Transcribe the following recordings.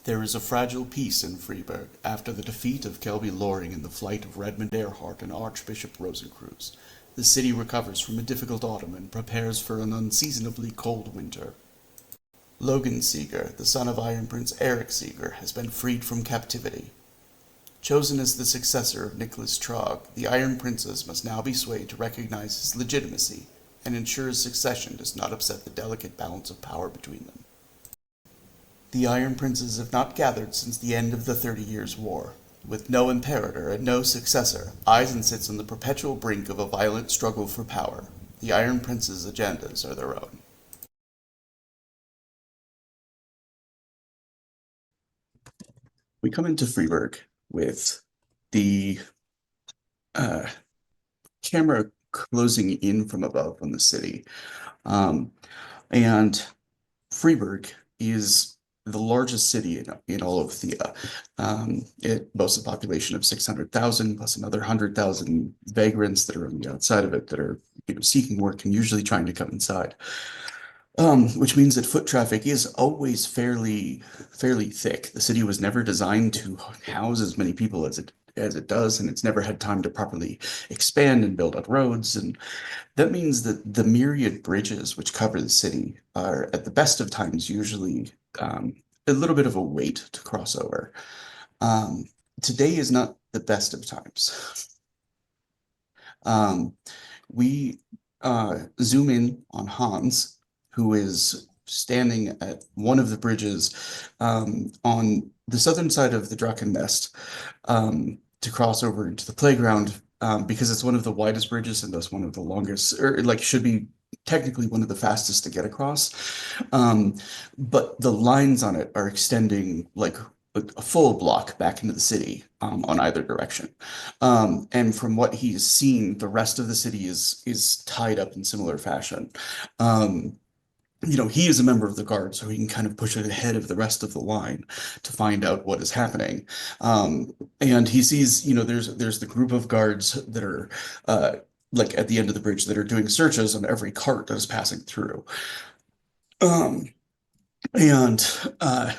There is a fragile peace in Freiburg after the defeat of Kelby Loring and the flight of Redmond Earhart and Archbishop Rosencreuz. The city recovers from a difficult autumn and prepares for an unseasonably cold winter. Logan Seeger, the son of Iron Prince Eric Seeger, has been freed from captivity. Chosen as the successor of Nicholas Trogg, the Iron Princes must now be swayed to recognize his legitimacy and ensure his succession does not upset the delicate balance of power between them. The Iron Princes have not gathered since the end of the 30 Years' War. With no imperator and no successor, Eisen sits on the perpetual brink of a violent struggle for power. The Iron Princes' agendas are their own. We come into Freiburg with the uh, camera closing in from above on the city. And Freiburg is the largest city in all of Thea. It boasts a population of 600,000 plus another 100,000 vagrants that are on the outside of it that are seeking work and usually trying to come inside. Which means that foot traffic is always fairly thick. The city was never designed to house as many people as it does, and it's never had time to properly expand and build out roads. And that means that the myriad bridges which cover the city are, at the best of times, usually a little bit of a wait to cross over. Um, Today is not the best of times. Um, we zoom in on Hans, who is standing at one of the bridges on the southern side of the Draken Nest to cross over into the playground because it's one of the widest bridges and thus one of the longest, or like should be technically one of the fastest to get across. Um, but the lines on it are extending like a full block back into the city on either direction. And from what he's seen, the rest of the city is tied up in similar fashion. Um, he is a member of the guard, so he can kind of push it ahead of the rest of the line to find out what is happening. And he sees, there's the group of guards that are like at the end of the bridge that are doing searches on every cart that is passing through. Um, and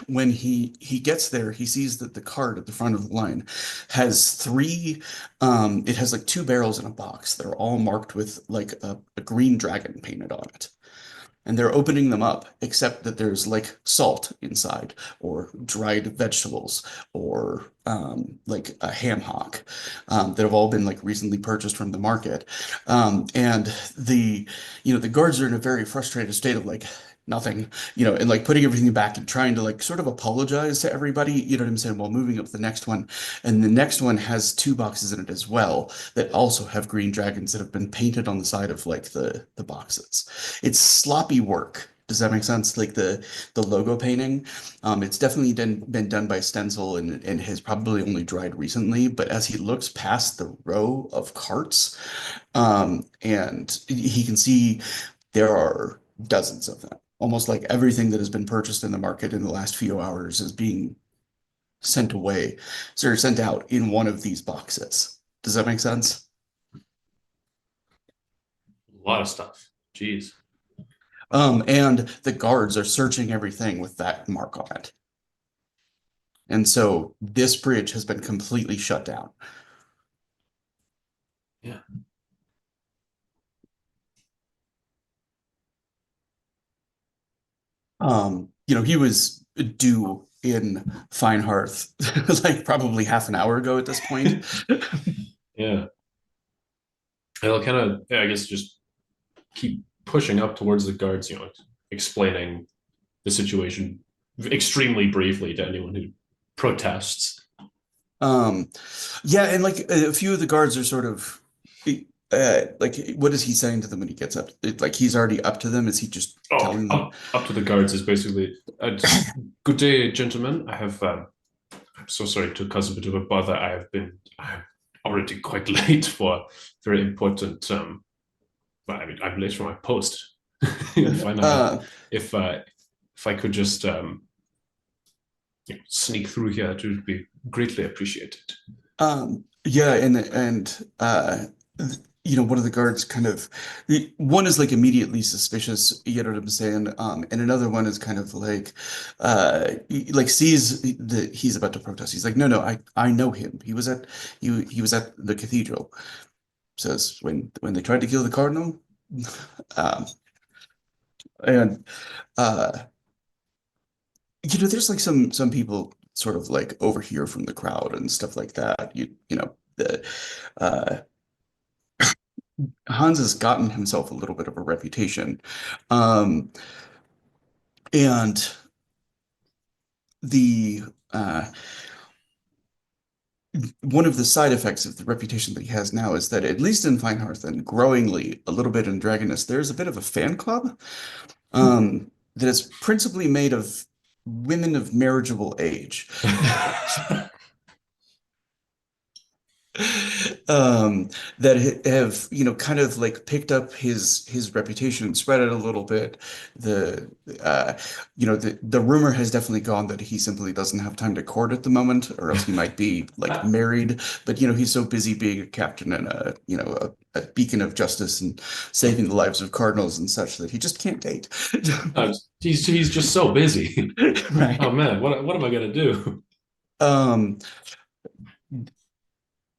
when he gets there, he sees that the cart at the front of the line has three. It has like two barrels in a box that are all marked with like a green dragon painted on it. And they're opening them up, except that there's like salt inside, or dried vegetables, or like a ham hock that have all been like recently purchased from the market. And the guards are in a very frustrated state of like nothing, and like putting everything back and trying to like sort of apologize to everybody, you know what I'm saying, while moving up the next one. And the next one has two boxes in it as well that also have green dragons that have been painted on the side of like the boxes. It's sloppy work. Does that make sense? Like the logo painting, it's definitely been done by stencil and has probably only dried recently. But as he looks past the row of carts, and he can see there are dozens of them. Almost like everything that has been purchased in the market in the last few hours is being sent away, so sent out in one of these boxes. Does that make sense? A lot of stuff. Jeez. And the guards are searching everything with that mark on it. And so this bridge has been completely shut down. Yeah. He was due in Fine Hearth like probably half an hour ago at this point. Yeah. I'll kind of, yeah, I guess, just keep pushing up towards the guards, explaining the situation extremely briefly to anyone who protests. Um, yeah, and like a few of the guards are sort of like what is he saying to them when he gets up? Like he's already up to them. Is he just Oh, telling them? up to the guards is basically, good day, gentlemen. I'm so sorry to cause a bit of a bother. I'm already quite late for very important, well, I mean, I'm late for my post. Finally, Uh, if uh, if I could just sneak through here, it would be greatly appreciated. yeah, and one of the guards kind of one is like immediately suspicious, you know what I'm saying? And another one is kind of like sees that he's about to protest. He's like, no, I know him. He was at the cathedral. Says when they tried to kill the cardinal. Um, and uh there's like some people sort of like overhear from the crowd and stuff like that. The uh Hans has gotten himself a little bit of a reputation. Um, and the one of the side effects of the reputation that he has now is that at least in Finehearth and growingly a little bit in Dragonist, there's a bit of a fan club that is principally made of women of marriageable age. That have kind of like picked up his reputation and spread it a little bit. The the rumor has definitely gone that he simply doesn't have time to court at the moment, or else he might be like married. But he's so busy being a captain and a beacon of justice and saving the lives of cardinals and such that he just can't date. He's just so busy. Oh Right. man, what am I gonna do? Um,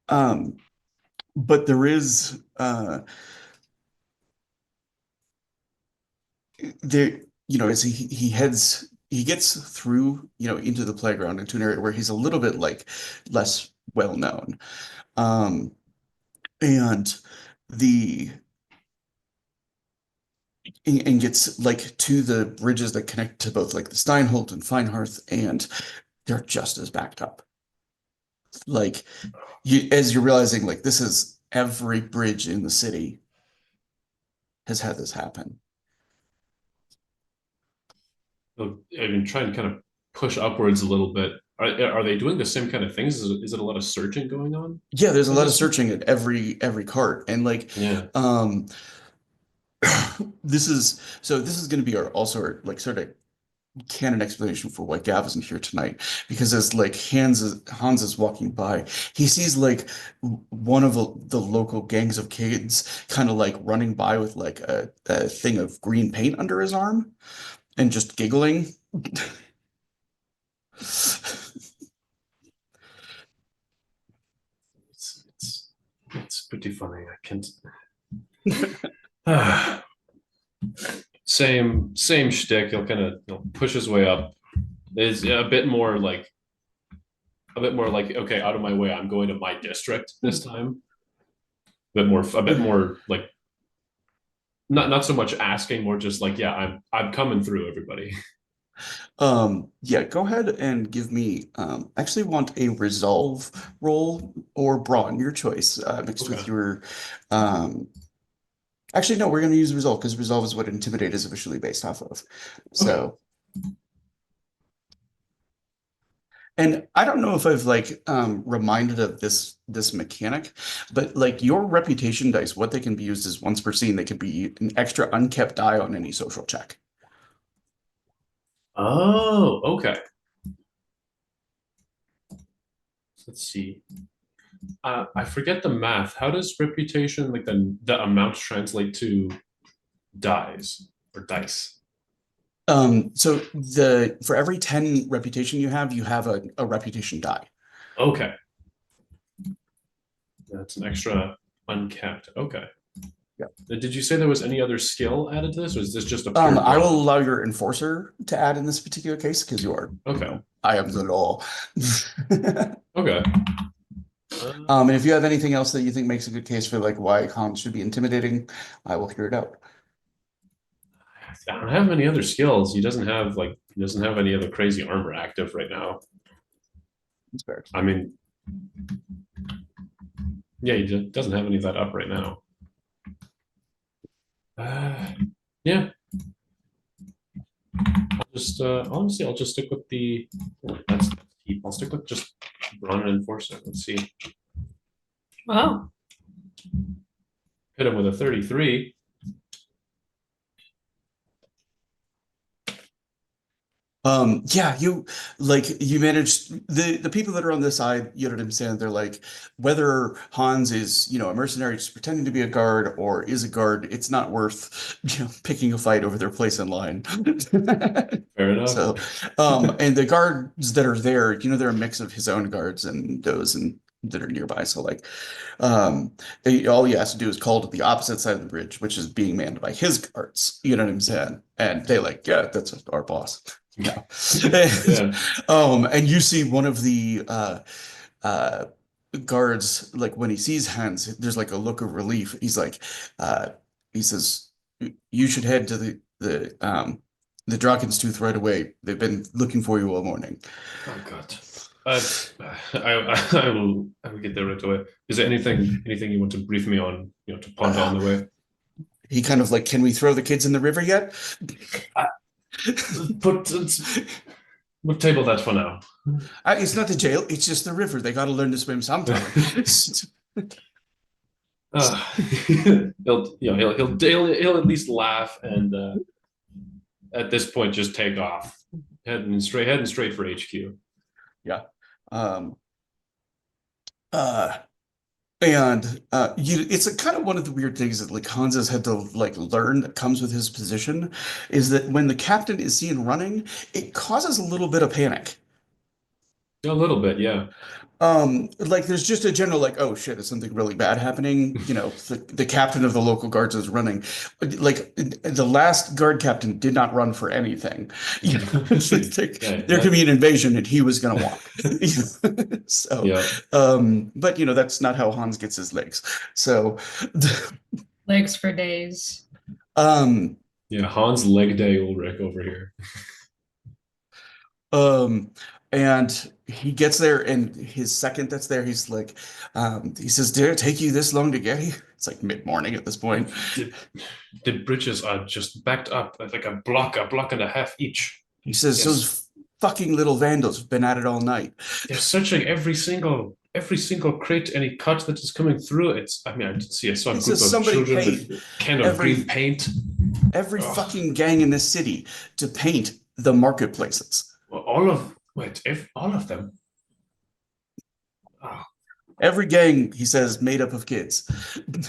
um, but there is there, as he gets through, into the playground into an area where he's a little bit like less well known. Um, and the and gets like to the bridges that connect to both like the Steinholt and Finehearth, and they're just as backed up. Like as you're realizing, like this is every bridge in the city has had this happen. I've been trying to kind of push upwards a little bit. Are they doing the same kind of things? Is it a lot of searching going on Yeah, there's a at lot of this? searching at every cart, and like Yeah. um this is going to be our also our like sort of canon explanation for why Gav isn't here tonight. Because as like Hans is walking by, he sees like one of the local gangs of kids kind of like running by with like a thing of green paint under his arm and just giggling. It's pretty funny. I can't. Same shtick. He'll push his way up. Is a bit more like okay, out of my way. I'm going to my district this time. A bit more like not so much asking, more just like yeah, I'm coming through everybody. Yeah, go ahead and give me actually want a resolve roll or brawn, your choice, mixed with Okay. your actually no, we're gonna use resolve because resolve is what intimidate is officially based off of. Okay. So, and I don't know if I've like reminded of this mechanic, but like your reputation dice, what they can be used is once per scene, they can be an extra unkept die on any social check. Oh, okay. Let's see. I forget the math. How does reputation, like the amount, translate to dies or dice? So the for every 10 reputation you have a reputation die. Okay, that's an extra uncapped. Okay. Yeah. Did you say there was any other skill added to this, or is this just a pure I will brawn? allow your enforcer to add in this particular case because you are, Okay. I am the law. Okay. And if you have anything else that you think makes a good case for like why Hans should be intimidating, I will hear it out. I don't have any other skills. He doesn't have any other crazy armor active right now. It's fair. I mean, yeah, he just doesn't have any of that up right now. Uh, yeah, honestly, I'll just stick with the that's keep. I'll stick with just run and enforcer. Let's see. Wow. Hit him with a 33. Yeah, you manage the people that are on this side, you know what I'm saying? They're like, whether Hans is, a mercenary just pretending to be a guard or is a guard, it's not worth, picking a fight over their place in line. Fair enough. So, and the guards that are there, they're a mix of his own guards and those and that are nearby. So like, all he has to do is call to the opposite side of the bridge, which is being manned by his guards. You know what I'm saying? And they like, yeah, that's our boss. Yeah. And, Yeah. and you see one of the uh guards, like when he sees Hans, there's like a look of relief. He's like, uh he says, you should head to the Draken's Tooth right away. They've been looking for you all morning. Oh God. Uh, I will get there right away. Is there anything you want to brief me on, to ponder Uh, on the way? he kind of like, can we throw the kids in the river yet? Uh, Put we'll table that for now. It's not the jail, it's just the river. They got to learn to swim sometime. He'll at least laugh and at this point just take off, heading straight for HQ. Yeah. Um, uh, it's a kind of one of the weird things that like Hans has had to like learn that comes with his position is that when the captain is seen running, it causes a little bit of panic. A little bit, yeah. Like there's just a general like, oh shit, is something really bad happening? The captain of the local guards is running. Like the last guard captain did not run for anything. Yeah, There could be an invasion and he was gonna walk. So, yeah, but that's not how Hans gets his legs. So, Legs for days. um, yeah. Hans leg day Ulrich over here. Um, and he gets there, and his second that's there, he's like, he says, "Did it take you this long to get here?" It's like mid-morning at this point. The, the bridges are just backed up at like a block and a half each. He says, Yes, "Those fucking little vandals have been at it all night." they're searching every single crate, any cut that is coming through. I mean, I did see. I saw a He group says, of "Somebody children paid with a can of green every paint. every Oh, fucking gang in this city to paint the marketplaces. well, if all of them. Oh, Every gang," he says, "made up of kids." He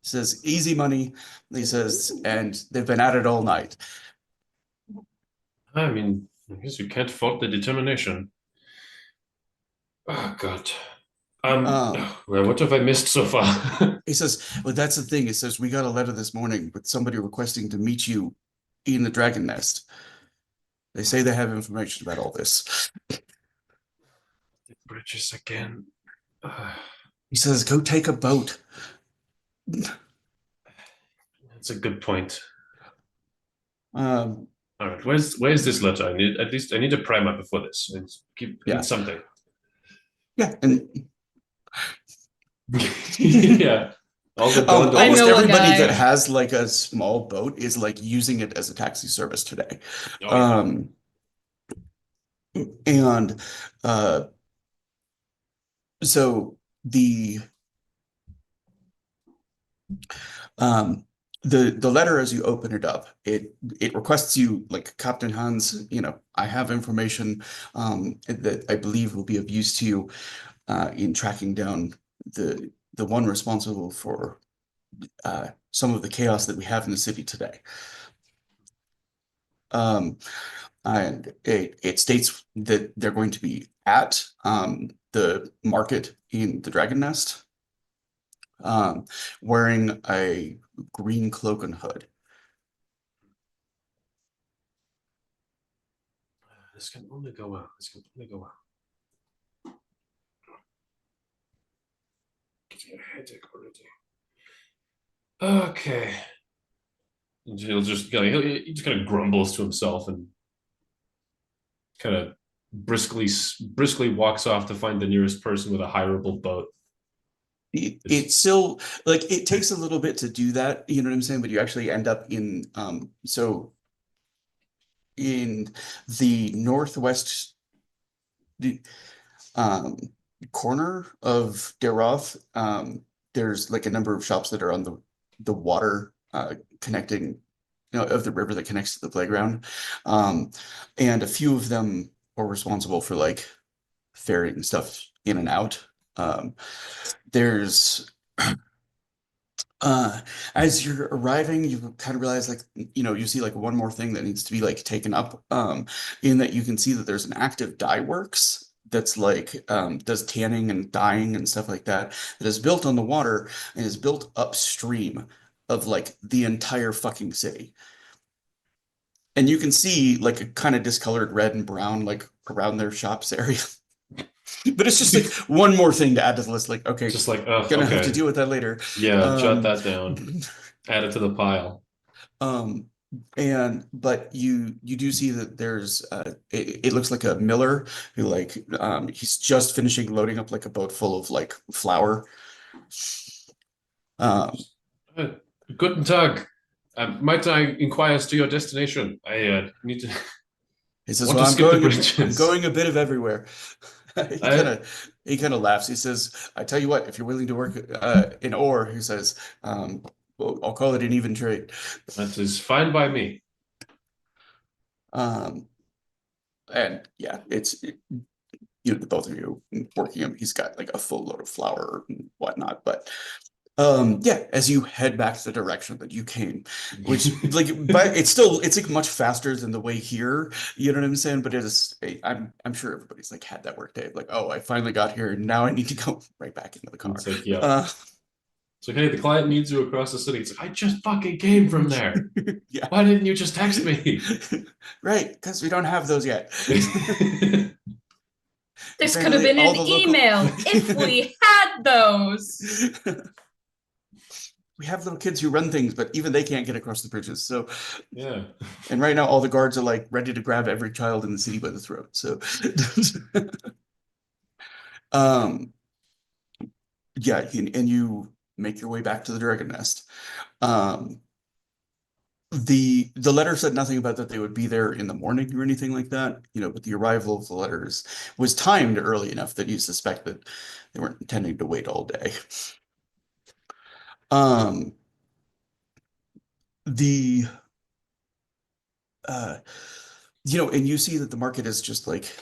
says, "Easy money." He says, "And they've been at it all night." I mean, I guess you can't fault the determination. Oh God. Um, Well, what have I missed so far? He says, "Well, that's the thing." He says, "We got a letter this morning with somebody requesting to meet you in the Dragon Nest. They say they have information about all this." The bridges again. He says, "Go take a boat." That's a good point. Um, All right, where's this letter? I need a primer before this. I need yeah, something. yeah, and Yeah, all the I almost gondolas. know a everybody that guy. has like a small boat is like using it as a taxi service today. Oh yeah, Um, and uh, so Um, the letter as you open it up, it requests you like Captain Hans, I have information that I believe will be of use to you in tracking down the one responsible for some of the chaos that we have in the city today. Um, and it states that they're going to be at the market in the Dragon Nest, um, wearing a green cloak and hood. this can only go well. This can only go well. Getting a headache already. Okay. And he just kind of grumbles to himself and kind of briskly walks off to find the nearest person with a hireable boat. It's still like it takes a little bit to do that, you know what I'm saying? But you actually end up in the northwest the, um, corner of Deroth. There's like a number of shops that are on the water connecting of the river that connects to the playground. Um, and a few of them are responsible for like ferrying stuff in and out. There's uh as you're arriving, you kind of realize like you see like one more thing that needs to be like taken up, in that you can see that there's an active dye works that's like does tanning and dyeing and stuff like that, that is built on the water and is built upstream of like the entire fucking city. And you can see like a kind of discolored red and brown like around their shops area. But it's just like one more thing to add to the list. Like, okay, Just like, gonna have to okay. deal with that later. Yeah, jot Um, that down. Add it to the pile. um, but you do see that there's it looks like a miller who like he's just finishing loading up like a boat full of like flour. Um, Uh, Guten Tag. Might I inquire as to your destination? I need to he says, want "Well, to skip the I'm bridges. going a bit of everywhere." He kind I of he kind of laughs. He says, "I tell you what, if you're willing to work in ore," he says, well, I'll call it an even trade." That is fine by me. Um, and yeah, the both of you working him. He's got like a full load of flour and whatnot. But yeah, as you head back to the direction that you came, which like, but it's like much faster than the way here. You know what I'm saying? But it is. I'm sure everybody's like had that work day. Like, oh, I finally got here, and now I need to go right back into the car. It's like, yeah. Uh, It's like, hey, the client needs you across the city. It's like, I just fucking came from there. yeah, Why didn't you just text me? right, because we don't have those yet. This could have Apparently, been all an the local email if we had those. we have little kids who run things, but even they can't get across the bridges. So, Yeah. and right now, all the guards are like ready to grab every child in the city by the throat. So, um, yeah, and you make your way back to the Dragon Nest. Um, the letter said nothing about that they would be there in the morning or anything like that, but the arrival of the letters was timed early enough that you suspect that they weren't intending to wait all day. Um, the uh, and you see that the market is just like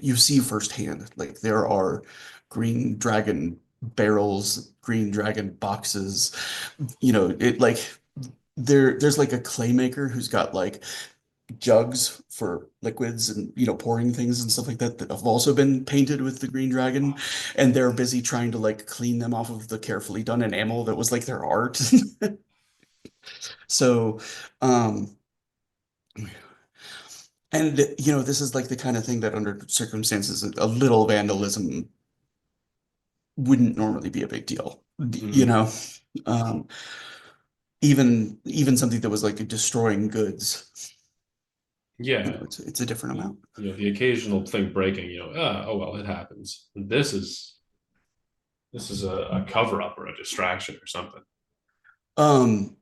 you see firsthand, like there are green dragon barrels, green dragon boxes, it like there's like a clay maker who's got like jugs for liquids and pouring things and stuff like that that have also been painted with the green dragon, and they're busy trying to like clean them off of the carefully done enamel that was like their art. So um and this is like the kind of thing that under circumstances a little vandalism wouldn't normally be a big deal, you Mm. know um even something that was like destroying goods, Yeah. it's a different amount. The occasional thing breaking, oh well, it happens. This is a cover up or a distraction or something. um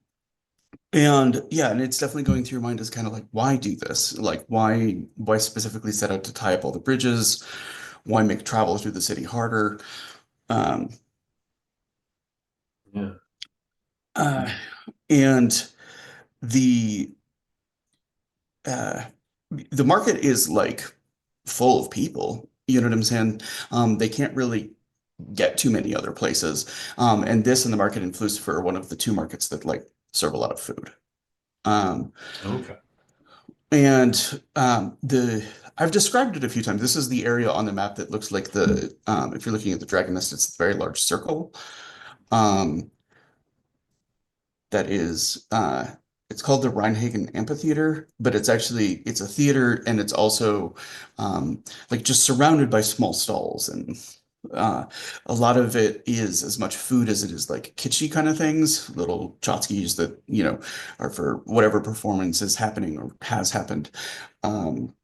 And yeah, and it's definitely going through your mind as kind of like, why do this? Like, why specifically set out to tie up all the bridges? Why make travel through the city harder? Um, Yeah. uh, and the uh, the market is like full of people. You know what I'm saying? They can't really get too many other places. And this and the market in Lucifer are one of the two markets that like serve a lot of food. Um, Okay. And the I've described it a few times. This is the area on the map that looks like if you're looking at the Dragon Nest, it's a very large circle. Um, that is it's called the Rheinhagen Amphitheater, but it's a theater and it's also like just surrounded by small stalls, and uh, a lot of it is as much food as it is like kitschy kind of things, little tchotchkes that are for whatever performance is happening or has happened. Um,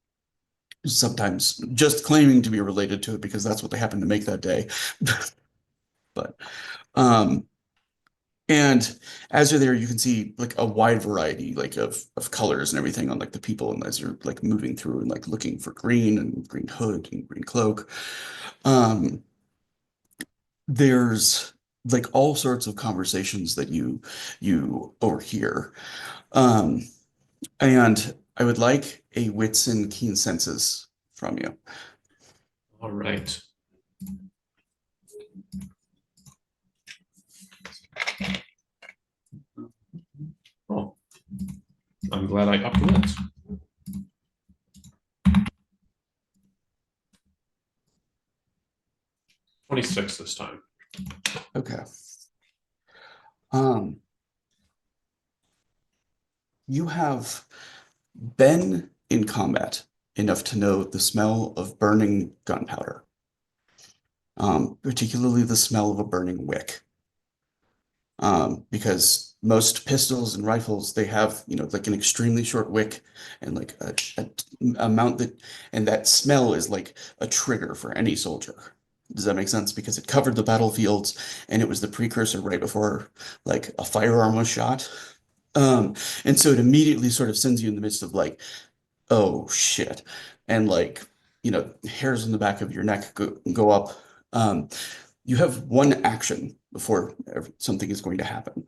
Sometimes just claiming to be related to it because that's what they happen to make that day. But um and as you're there, you can see like a wide variety like of colors and everything on like the people, and as you're like moving through and like looking for green and green hood and green cloak. Um there's like all sorts of conversations that you overhear. Um, and I would like a wits and keen senses from you. All right. Oh, I'm glad I upped wits. 26 this time. Okay. You have been in combat enough to know the smell of burning gunpowder, particularly the smell of a burning wick. Because most pistols and rifles, they have, like an extremely short wick and like a amount that, and that smell is like a trigger for any soldier. Does that make sense? Because it covered the battlefields and it was the precursor right before like a firearm was shot. Um, and so it immediately sort of sends you in the midst of like, oh shit. And like, hairs on the back of your neck go up. Um, you have one action before something is going to happen.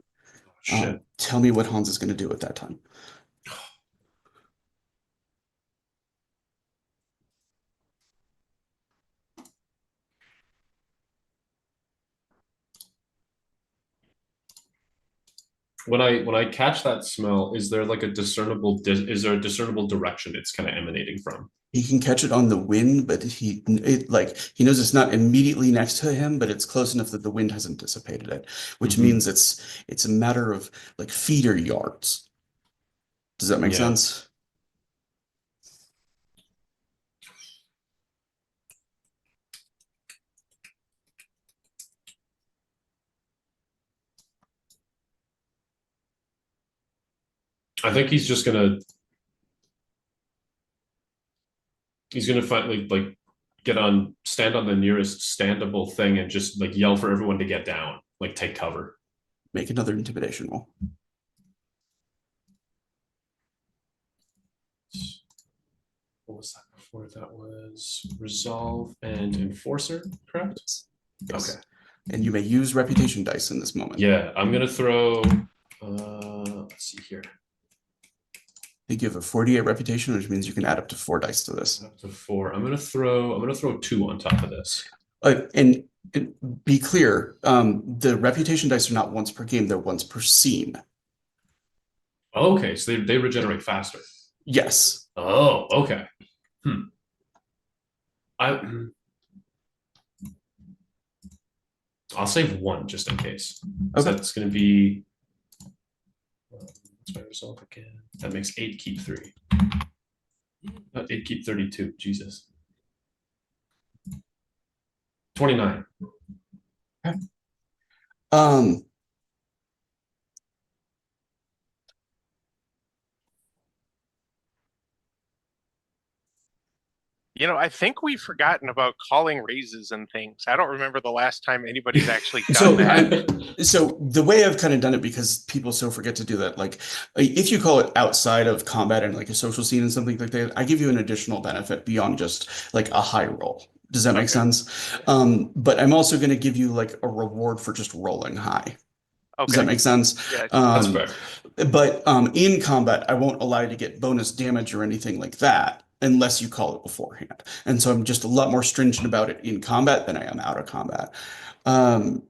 Shit. Tell me what Hans is going to do at that time. When I catch that smell, is there like a discernible is there a discernible direction it's kind of emanating from? He can catch it on the wind, but he knows it's not immediately next to him, but it's close enough that the wind hasn't dissipated it, which means it's a matter of like feet or yards. Does that make Yeah. sense? I think he's gonna find like stand on the nearest standable thing and just like yell for everyone to get down, like take cover. Make another intimidation roll. What was that before? That was resolve and enforcer, correct? Yes. Okay. And you may use reputation dice in this moment. Yeah, I'm gonna throw. Let's see here. I think you have a 48 reputation, which means you can add up to 4 dice to this. Up to 4. I'm gonna throw 2 on top of this. And be clear, the reputation dice are not once per game, they're once per scene. Okay, so they regenerate faster. Yes. Oh, okay. I'll save 1 just in case. So Okay. that's gonna be. What's my resolve again? That makes 8 keep 3. 8 keep 32. Jesus. 29. Okay. Um, I think we've forgotten about calling raises and things. I don't remember the last time anybody's actually So done that. so the way I've kind of done it, because people so forget to do that, like if you call it outside of combat and like a social scene and something like that, I give you an additional benefit beyond just like a high roll. Does that make Okay. sense? But I'm also going to give you like a reward for just rolling high. Does that Okay. make sense? Yeah. That's fair. But in combat, I won't allow you to get bonus damage or anything like that unless you call it beforehand. And so I'm just a lot more stringent about it in combat than I am out of combat. Um,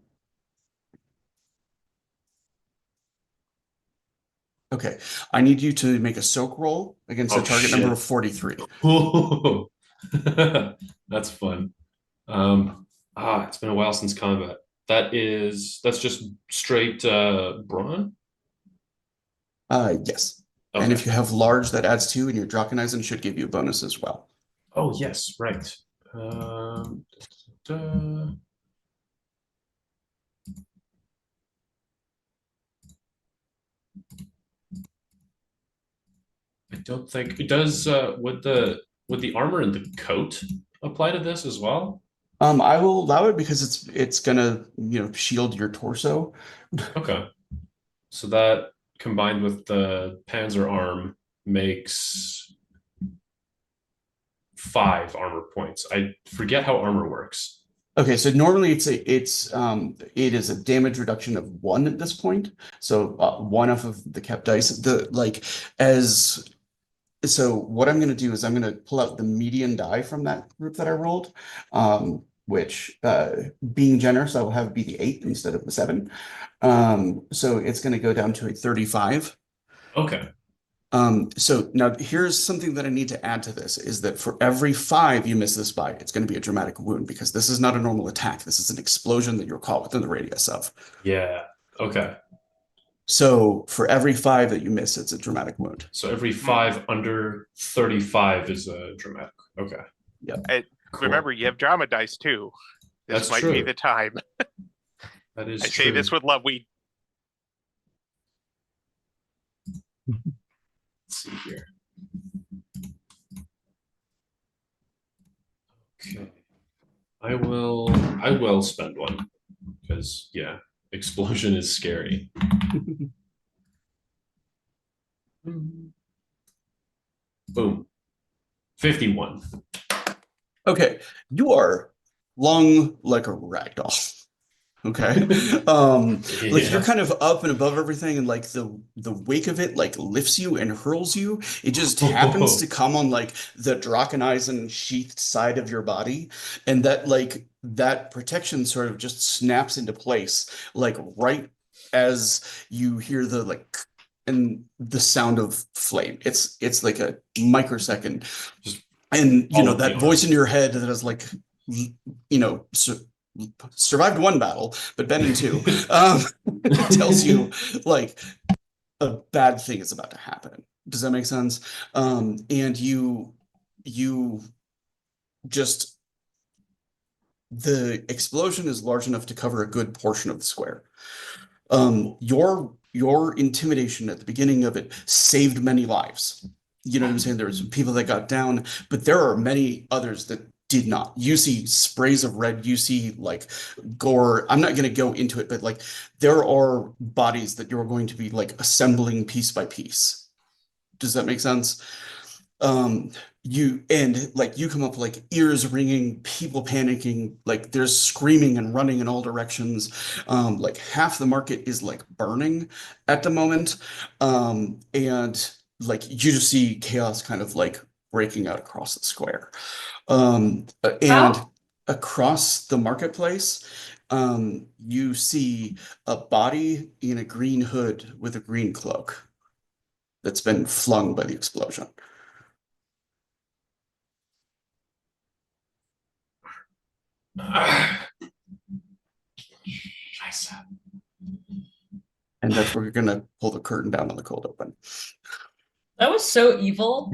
okay, I need you to make a soak roll against a Oh, target shit. number of 43. That's fun. It's been a while since combat. That's just straight brawn. Yes. Okay. And if you have large, that adds 2, and your Draconizing should give you a bonus as well. Oh yes, right. Da. I don't think it does. Would the armor and the coat apply to this as well? I will allow it because it's gonna, shield your torso. Okay. So that combined with the Panzer arm makes 5 armor points. I forget how armor works. Okay, so normally it is a damage reduction of one at this point. So one off of the kept dice. As so what I'm gonna do is I'm gonna pull out the median die from that group that I rolled. Which being generous, I will have be the 8 instead of the 7. So it's gonna go down to a 35. Okay. So now here's something that I need to add to this is that for every 5 you miss this by, it's going to be a dramatic wound because this is not a normal attack. This is an explosion that you're caught within the radius of. Yeah. Okay. So for every 5 that you miss, it's a dramatic wound. So every 5 under 35 is a dramatic. Okay. Yep. Cool. Remember, you have drama dice too. This That's might true. be the time. That is I true. say this with love. We Let's see here. Okay. I will spend one because yeah, explosion is scary. Boom. 51. Okay, you are long like a rag doll. Okay. Like you're Yeah. kind of up and above everything, and like the wake of it like lifts you and hurls you. It just happens to come on like the Dracheneisen sheathed side of your body, and that protection sort of just snaps into place, like right as you hear the like and the sound of flame. It's like a microsecond. Just And all of the that voice arms. in your head that is like survived one battle, but been in 2, tells you like a bad thing is about to happen. Does that make sense? And you just the explosion is large enough to cover a good portion of the square. Your intimidation at the beginning of it saved many lives. You know what I'm saying? There was people that got down, but there are many others that did not. You see sprays of red, you see like gore. I'm not going to go into it, but like there are bodies that you're going to be like assembling piece by piece. Does that make sense? Um, you come up like ears ringing, people panicking, like there's screaming and running in all directions. Like half the market is like burning at the moment. And like you just see chaos kind of like breaking out across the square. And How? across the marketplace, you see a body in a green hood with a green cloak that's been flung by the explosion. Scheiße. And that's where you're gonna pull the curtain down on the cold open. That was so evil.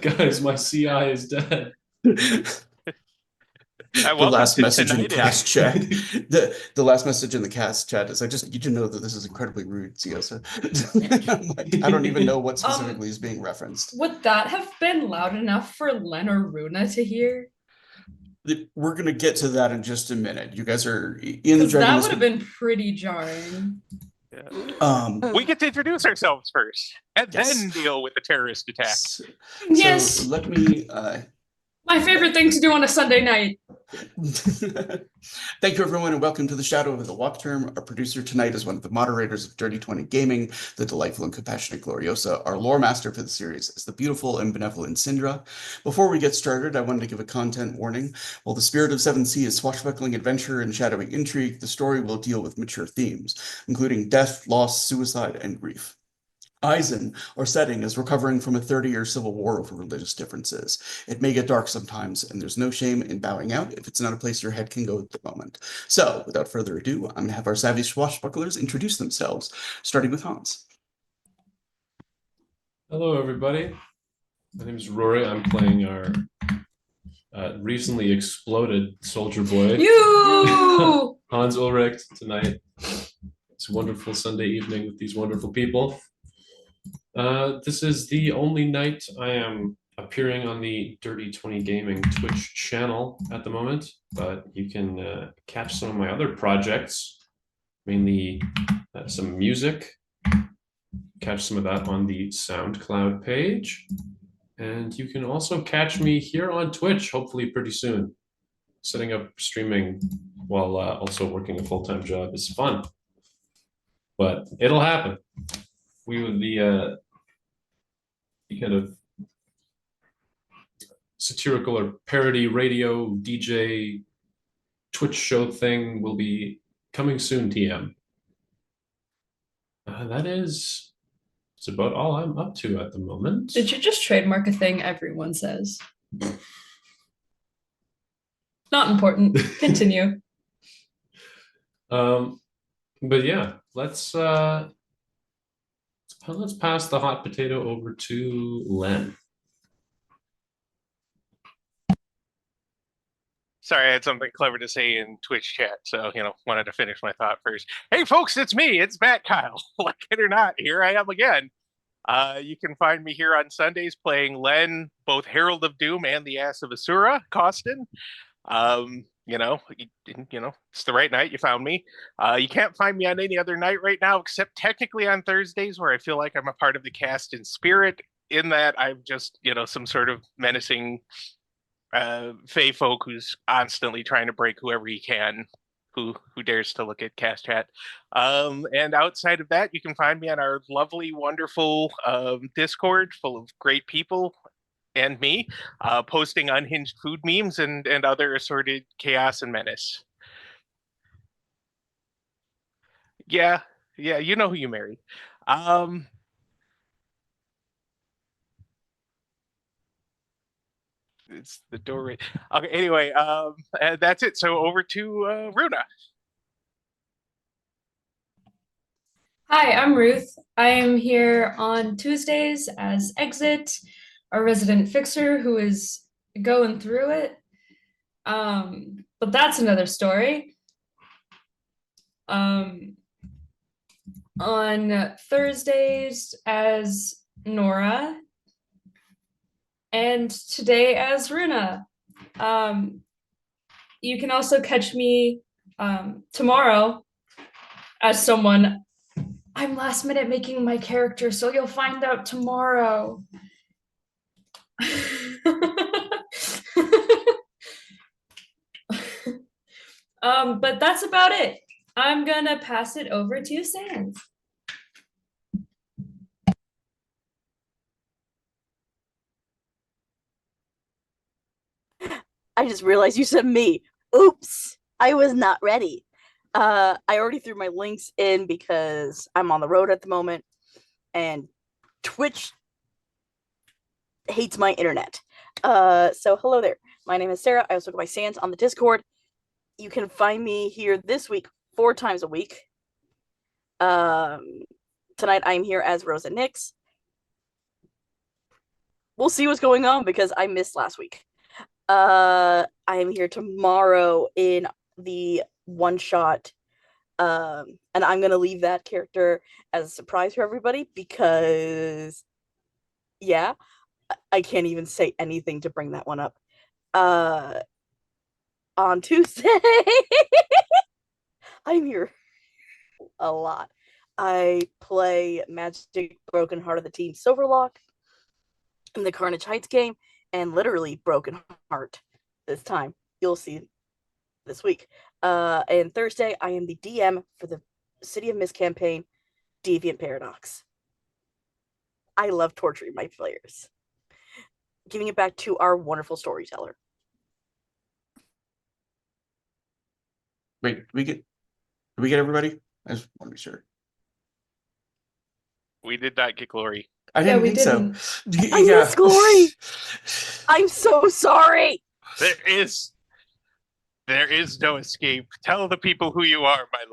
Guys, my CI is dead. The welcome last to message in the tonight. cast chat. The last message in the cast chat is I just need you to know that this is incredibly rude, Ciosa. I'm like, I don't even know what specifically is being referenced. Would that have been loud enough for Len or Runa to hear? We're gonna get to that in just a minute. You guys are in the Because that Dragon would have been pretty jarring. We get to introduce ourselves first, and Yes. then deal with the terrorist attack. So Yes, let me my favorite thing to do on a Sunday night. Thank you, everyone, and welcome to the Shadow of the Wachtturm. Our producer tonight is one of the moderators of Dirty 20 Gaming, the delightful and compassionate Gloriosa. Our lore master for the series is the beautiful and benevolent Syndra. Before we get started, I wanted to give a content warning. While the spirit of 7th is swashbuckling adventure and shadowy intrigue, the story will deal with mature themes, including death, loss, suicide, and grief. Eisen, our setting, is recovering from a 30-year civil war over religious differences. It may get dark sometimes, and there's no shame in bowing out if it's not a place your head can go at the moment. So, without further ado, I'm going to have our savvy swashbucklers introduce themselves, starting with Hans. Hello, everybody. My name is Rory. I'm playing our recently exploded soldier boy, You! Hans Ulrich, tonight. It's a wonderful Sunday evening with these wonderful people. This is the only night I am appearing on the Dirty 20 Gaming Twitch channel at the moment, but you can catch some of my other projects, mainly some music. Catch some of that on the SoundCloud page. And you can also catch me here on Twitch, hopefully pretty soon. Setting up streaming while also working a full-time job is fun, but it'll happen. The kind of satirical or parody radio DJ Twitch show thing will be coming soon, TM. It's about all I'm up to at the moment. Did you just trademark a thing everyone says? Not important. Continue. But yeah, let's pass the hot potato over to Len. Sorry, I had something clever to say in Twitch chat, so wanted to finish my thought first. Hey, folks, it's me. It's Matt Kyle. Like it or not, here I am again. You can find me here on Sundays playing Len, both Herald of Doom and the Ass of Asura, Costin. It's the right night. You found me. You can't find me on any other night right now, except technically on Thursdays, where I feel like I'm a part of the cast in spirit. In that, I'm just some sort of menacing Fey folk who's constantly trying to break whoever he can, who dares to look at cast chat. And outside of that, you can find me on our lovely, wonderful Discord full of great people and me, posting unhinged food memes and other assorted chaos and menace. Yeah, you know who you married. It's the door. Okay, anyway, that's it. So over to Runa. Hi, I'm Ruth. I am here on Tuesdays as Exit, our resident fixer who is going through it. But that's another story. On Thursdays as Nora, and today as Runa. You can also catch me tomorrow as someone. I'm last minute making my character, so you'll find out tomorrow. But that's about it. I'm gonna pass it over to Sans. I just realized you said me. Oops, I was not ready. I already threw my links in because I'm on the road at the moment, and Twitch hates my internet. So hello there. My name is Sarah. I also go by Sans on the Discord. You can find me here this week 4 times a week. Tonight I'm here as Rosa Nix. We'll see what's going on because I missed last week. I am here tomorrow in the one shot. And I'm gonna leave that character as a surprise for everybody because yeah, I can't even say anything to bring that one up. On Tuesday, I'm here a lot. I play Magic Broken Heart of the Team Silverlock in the Carnage Heights game, and literally Broken Heart this time. You'll see this week. And Thursday, I am the DM for the City of Mist campaign, Deviant Paradox. I love torturing my players. Giving it back to our wonderful storyteller. Wait, did we get everybody? I just want to be sure. We did not get Glory. I didn't think so. I miss Glory. I'm so sorry. There is no escape. Tell the people who you are, my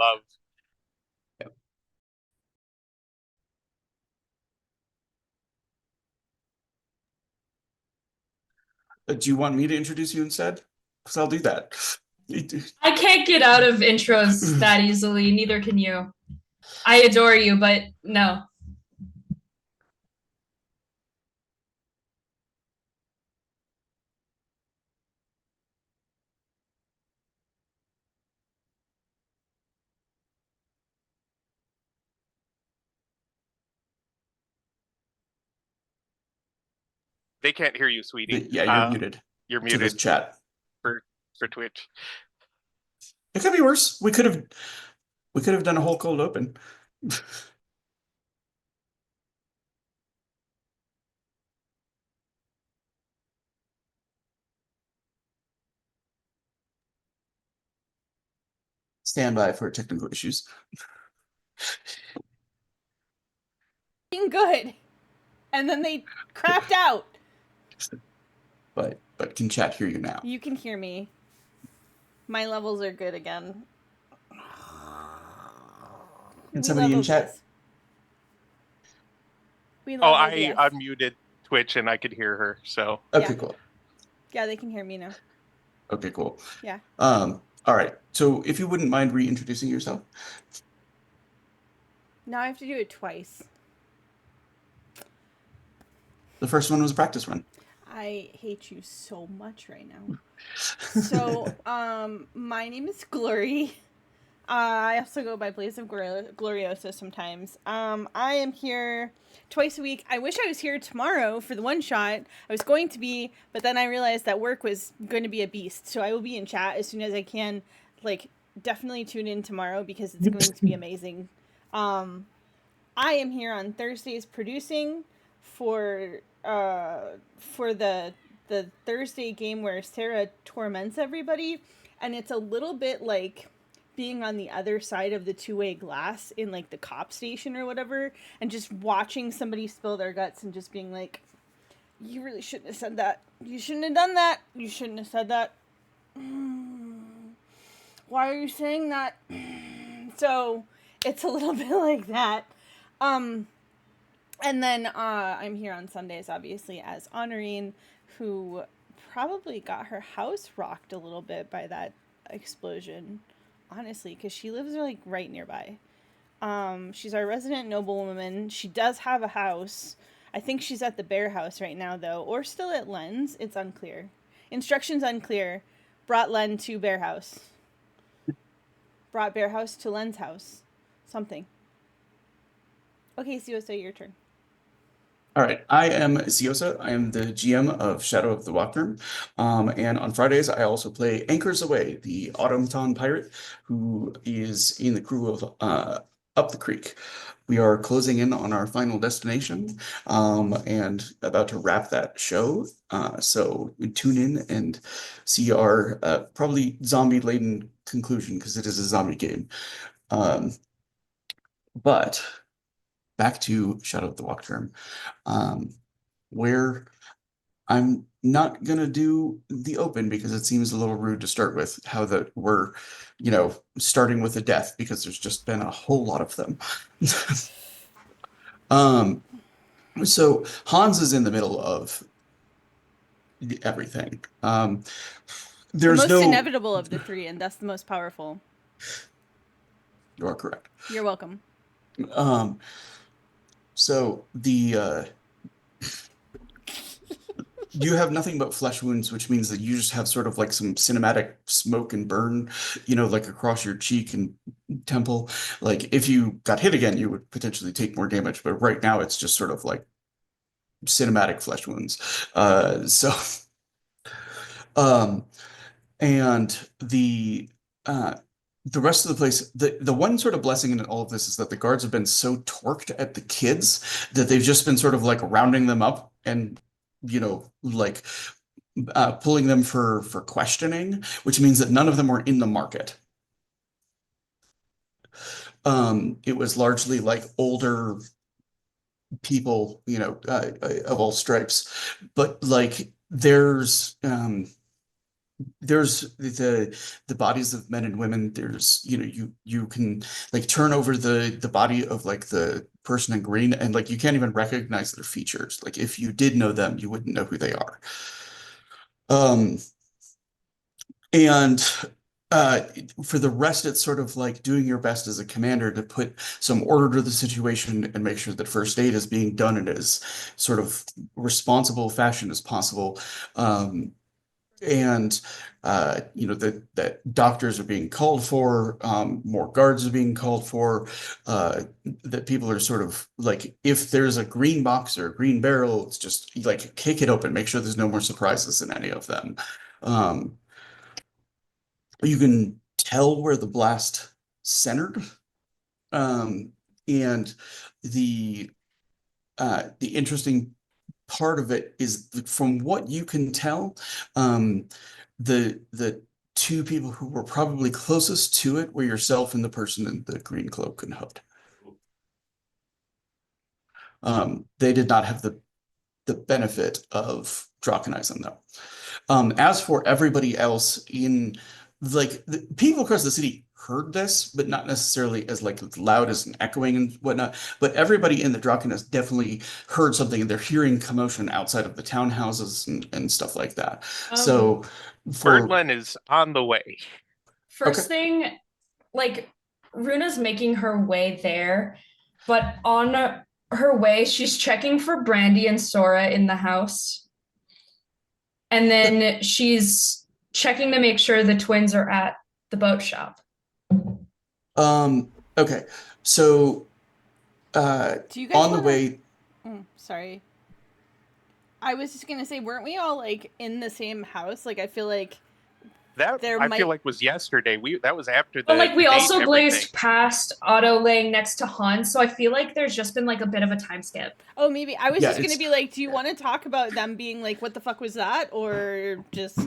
love. Do you want me to introduce you instead? Because I'll do that. I can't get out of intros that easily, neither can you. I adore you, but no. They can't hear you, sweetie. Yeah, you're muted You're to the muted chat. for Twitch. It could be worse. We could have done a whole cold open. Stand by for technical issues. Good. And then they crapped out. But can chat hear you now? You can hear me. My levels are good again. Can somebody in chat? Yes. We Oh, leveled I yes. unmuted Twitch and I could hear her. So Okay, Yeah. cool. Yeah, they can hear me now. Okay, cool. Yeah. All right. So if you wouldn't mind reintroducing yourself. Now I have to do it twice. The first one was a practice run. I hate you so much right now. So, my name is Glory. I also go by Blaze of Gloriosa sometimes. I am here twice a week. I wish I was here tomorrow for the one shot. I was going to be, but then I realized that work was going to be a beast. So I will be in chat as soon as I can. Like, definitely tune in tomorrow because it's going to be amazing. I am here on Thursdays producing for the Thursday game where Sarah torments everybody, and it's a little bit like being on the other side of the two-way glass in like the cop station or whatever, and just watching somebody spill their guts and just being like, you really shouldn't have said that. You shouldn't have done that. You shouldn't have said that. Why are you saying that? So it's a little bit like that. And then I'm here on Sundays, obviously, as Honorine, who probably got her house rocked a little bit by that explosion, honestly, because she lives like right nearby. She's our resident noblewoman. She does have a house. I think she's at the Bear House right now, though, or still at Len's. It's unclear. Instructions unclear. Brought Len to Bear House. Brought Bear House to Len's house. Something. Okay, Siosa, your turn. All right, I am Siosa. I am the GM of Shadow of the Wachtturm. And on Fridays, I also play Anchors Away, the automaton pirate who is in the crew of Up the Creek. We are closing in on our final destination and about to wrap that show. So tune in and see our probably zombie-laden conclusion because it is a zombie game. But back to Shadow of the Wachtturm. Where I'm not gonna do the open because it seems a little rude to start with how that we're, starting with a death because there's just been a whole lot of them. So Hans is in the middle of everything. There's the most no inevitable of the three, and that's the most powerful. You are correct. You're welcome. So the you have nothing but flesh wounds, which means that you just have sort of like some cinematic smoke and burn, like across your cheek and temple. Like if you got hit again, you would potentially take more damage, but right now it's just sort of like cinematic flesh wounds. And the rest of the place, the one sort of blessing in all of this is that the guards have been so torqued at the kids that they've just been sort of like rounding them up and like pulling them for questioning, which means that none of them were in the market. It was largely like older people, of all stripes, but like there's the bodies of men and women. There's you can like turn over the body of like the person in green and like you can't even recognize their features. Like if you did know them, you wouldn't know who they are. And for the rest, it's sort of like doing your best as a commander to put some order to the situation and make sure that first aid is being done in as sort of responsible fashion as possible. and that doctors are being called for, more guards are being called for, that people are sort of like, if there's a green box or a green barrel, it's just like kick it open, make sure there's no more surprises in any of them. You can tell where the blast centered, and the interesting part of it is from what you can tell, the two people who were probably closest to it were yourself and the person in the green cloak and hood. They did not have the benefit of Draconizing them. As for everybody else the people across the city heard this, but not necessarily as loud as an echoing and whatnot. But everybody in the Draconess definitely heard something, and they're hearing commotion outside of the townhouses and stuff like that. So Birdland is on the way. First thing, Runa's making her way there, but on her way, she's checking for Brandy and Sora in the house. And then she's checking to make sure the twins are at the boat shop. Okay. So do you guys on the way sorry. I was just gonna say, weren't we all in the same house? I feel like that feel like was yesterday. That was after the. But we also blazed past Otto laying next to Hans, so I feel like there's just been a bit of a time skip. Oh, maybe I was just gonna be do you want to talk about them being what the fuck was that, or just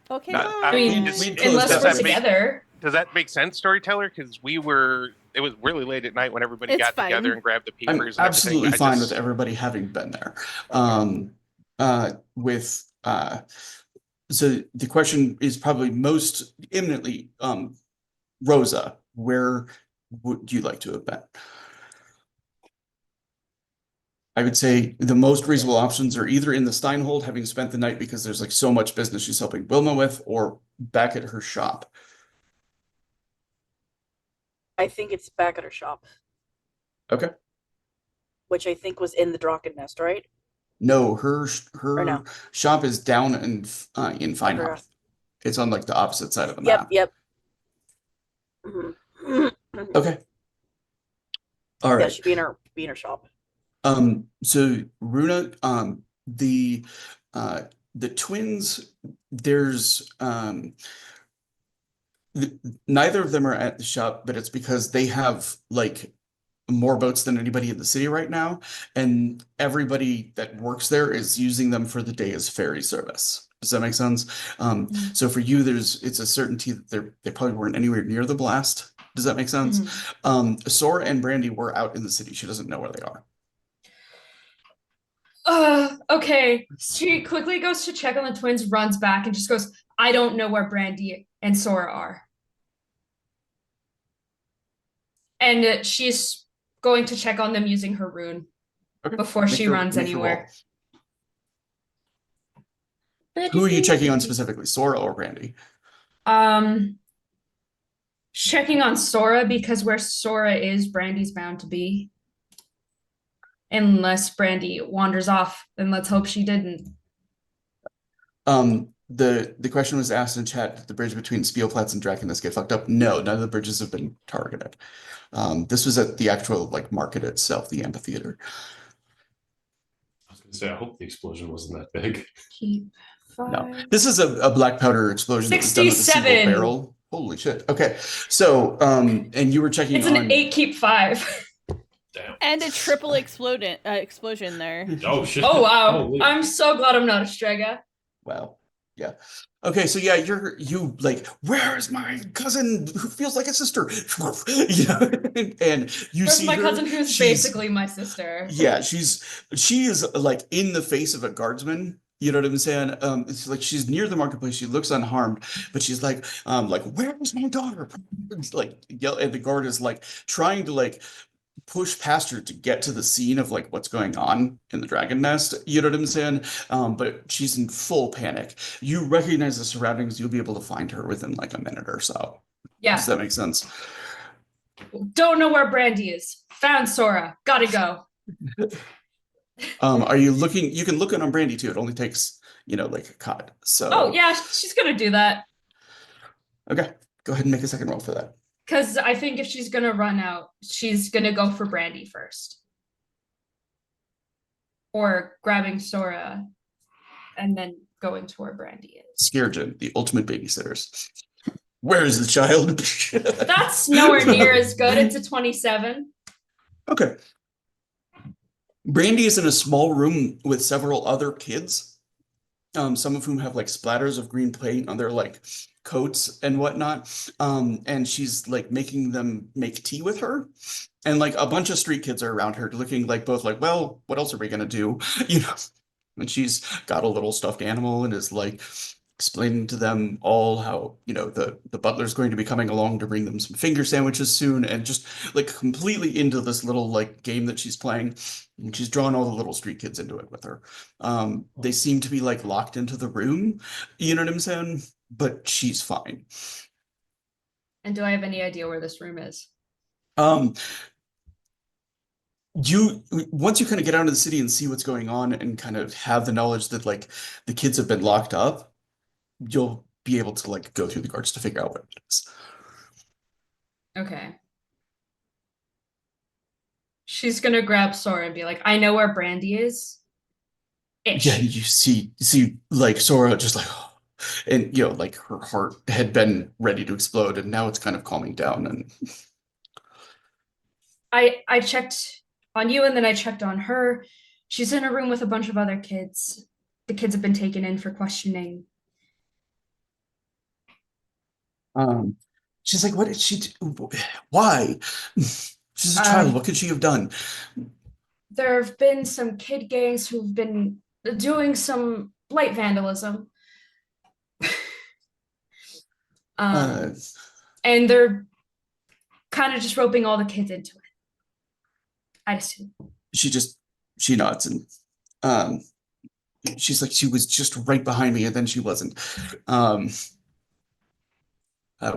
okay? I mean, unless we're together. Does that make sense, storyteller? Because it was really late at night when everybody got together and grabbed the papers. I'm absolutely fine with everybody having been there. So the question is probably most imminently, Rosa, where would you like to have been? I would say the most reasonable options are either in the Steinhold, having spent the night because there's so much business she's helping Wilma with, or back at her shop. I think it's back at her shop. Okay. Which I think was in the Draconnest, right? No, her shop is down in Finehearth. It's on the opposite side of the map. Yep. Okay. All right. Yeah, she'd be in her shop. So Runa, the twins, there's neither of them are at the shop, but it's because they have more boats than anybody in the city right now, and everybody that works there is using them for the day as ferry service. Does that make sense? So for you, it's a certainty that they probably weren't anywhere near the blast. Does that make sense? Sora and Brandy were out in the city. She doesn't know where they are. Okay. She quickly goes to check on the twins, runs back, and just goes, I don't know where Brandy and Sora are. And she's going to check on them using her rune before she runs anywhere. Who are you checking on specifically, Sora or Brandy? Checking on Sora because where Sora is, Brandy's bound to be. Unless Brandy wanders off, then let's hope she didn't. The question was asked in chat, did the bridge between Spielplatz and Draconess get fucked up? No, none of the bridges have been targeted. This was at the actual market itself, the amphitheater. I was gonna say, I hope the explosion wasn't that big. No, this is a black powder explosion. 67 that was done with a single barrel. Holy shit. Okay, so and you were checking it's an 8 keep 5. Damn. And a triple explosion there. Oh shit. Oh wow. Holy. I'm so glad I'm not a Strega. Wow. Yeah. Okay, so yeah, you where is my cousin who feels like a sister? And you Where's see my her, cousin who's basically my sister? Yeah, she is in the face of a guardsman. You know what I'm saying? It's she's near the marketplace. She looks unharmed, but she's where's my daughter? It's and the guard is trying to push past her to get to the scene of what's going on in the dragon nest. You know what I'm saying? But she's in full panic. You recognize the surroundings. You'll be able to find her within a minute or so. Yeah. Does that make sense? Don't know where Brandy is. Found Sora. Gotta go. Are you looking? You can look in on Brandy too. It only takes, like a cod. So Oh yeah, she's gonna do that. okay, go ahead and make a second roll for that. Because I think if she's gonna run out, she's gonna go for Brandy first. Or grabbing Sora and then going to where Brandy is. Scaregin, the ultimate babysitters. Where is the child? That's nowhere near as good. It's a 27. Okay. Brandy is in a small room with several other kids, some of whom have like splatters of green paint on their like coats and whatnot. And she's like making them make tea with her. And like a bunch of street kids are around her looking like both like, well, what else are we gonna do? You know, and she's got a little stuffed animal and is like explaining to them all how, the butler's going to be coming along to bring them some finger sandwiches soon, and just like completely into this little like game that she's playing. And she's drawn all the little street kids into it with her. They seem to be like locked into the room, you know what I'm saying? But she's fine. And do I have any idea where this room is? Um, you once you kind of get out into the city and see what's going on and kind of have the knowledge that like the kids have been locked up, you'll be able to like go through the guards to figure out what it is. Okay. She's gonna grab Sora and be like, I know where Brandy is. Ish. Yeah, you see like Sora just like and like her heart had been ready to explode and now it's kind of calming down. And I checked on you and then I checked on her. She's in a room with a bunch of other kids. The kids have been taken in for questioning. she's like, what did she do? Why? She's a child. What could she have done? There have been some kid gangs who've been doing some light vandalism. And they're kind of just roping all the kids into it. I assume. She nods and she's like, she was just right behind me and then she wasn't. We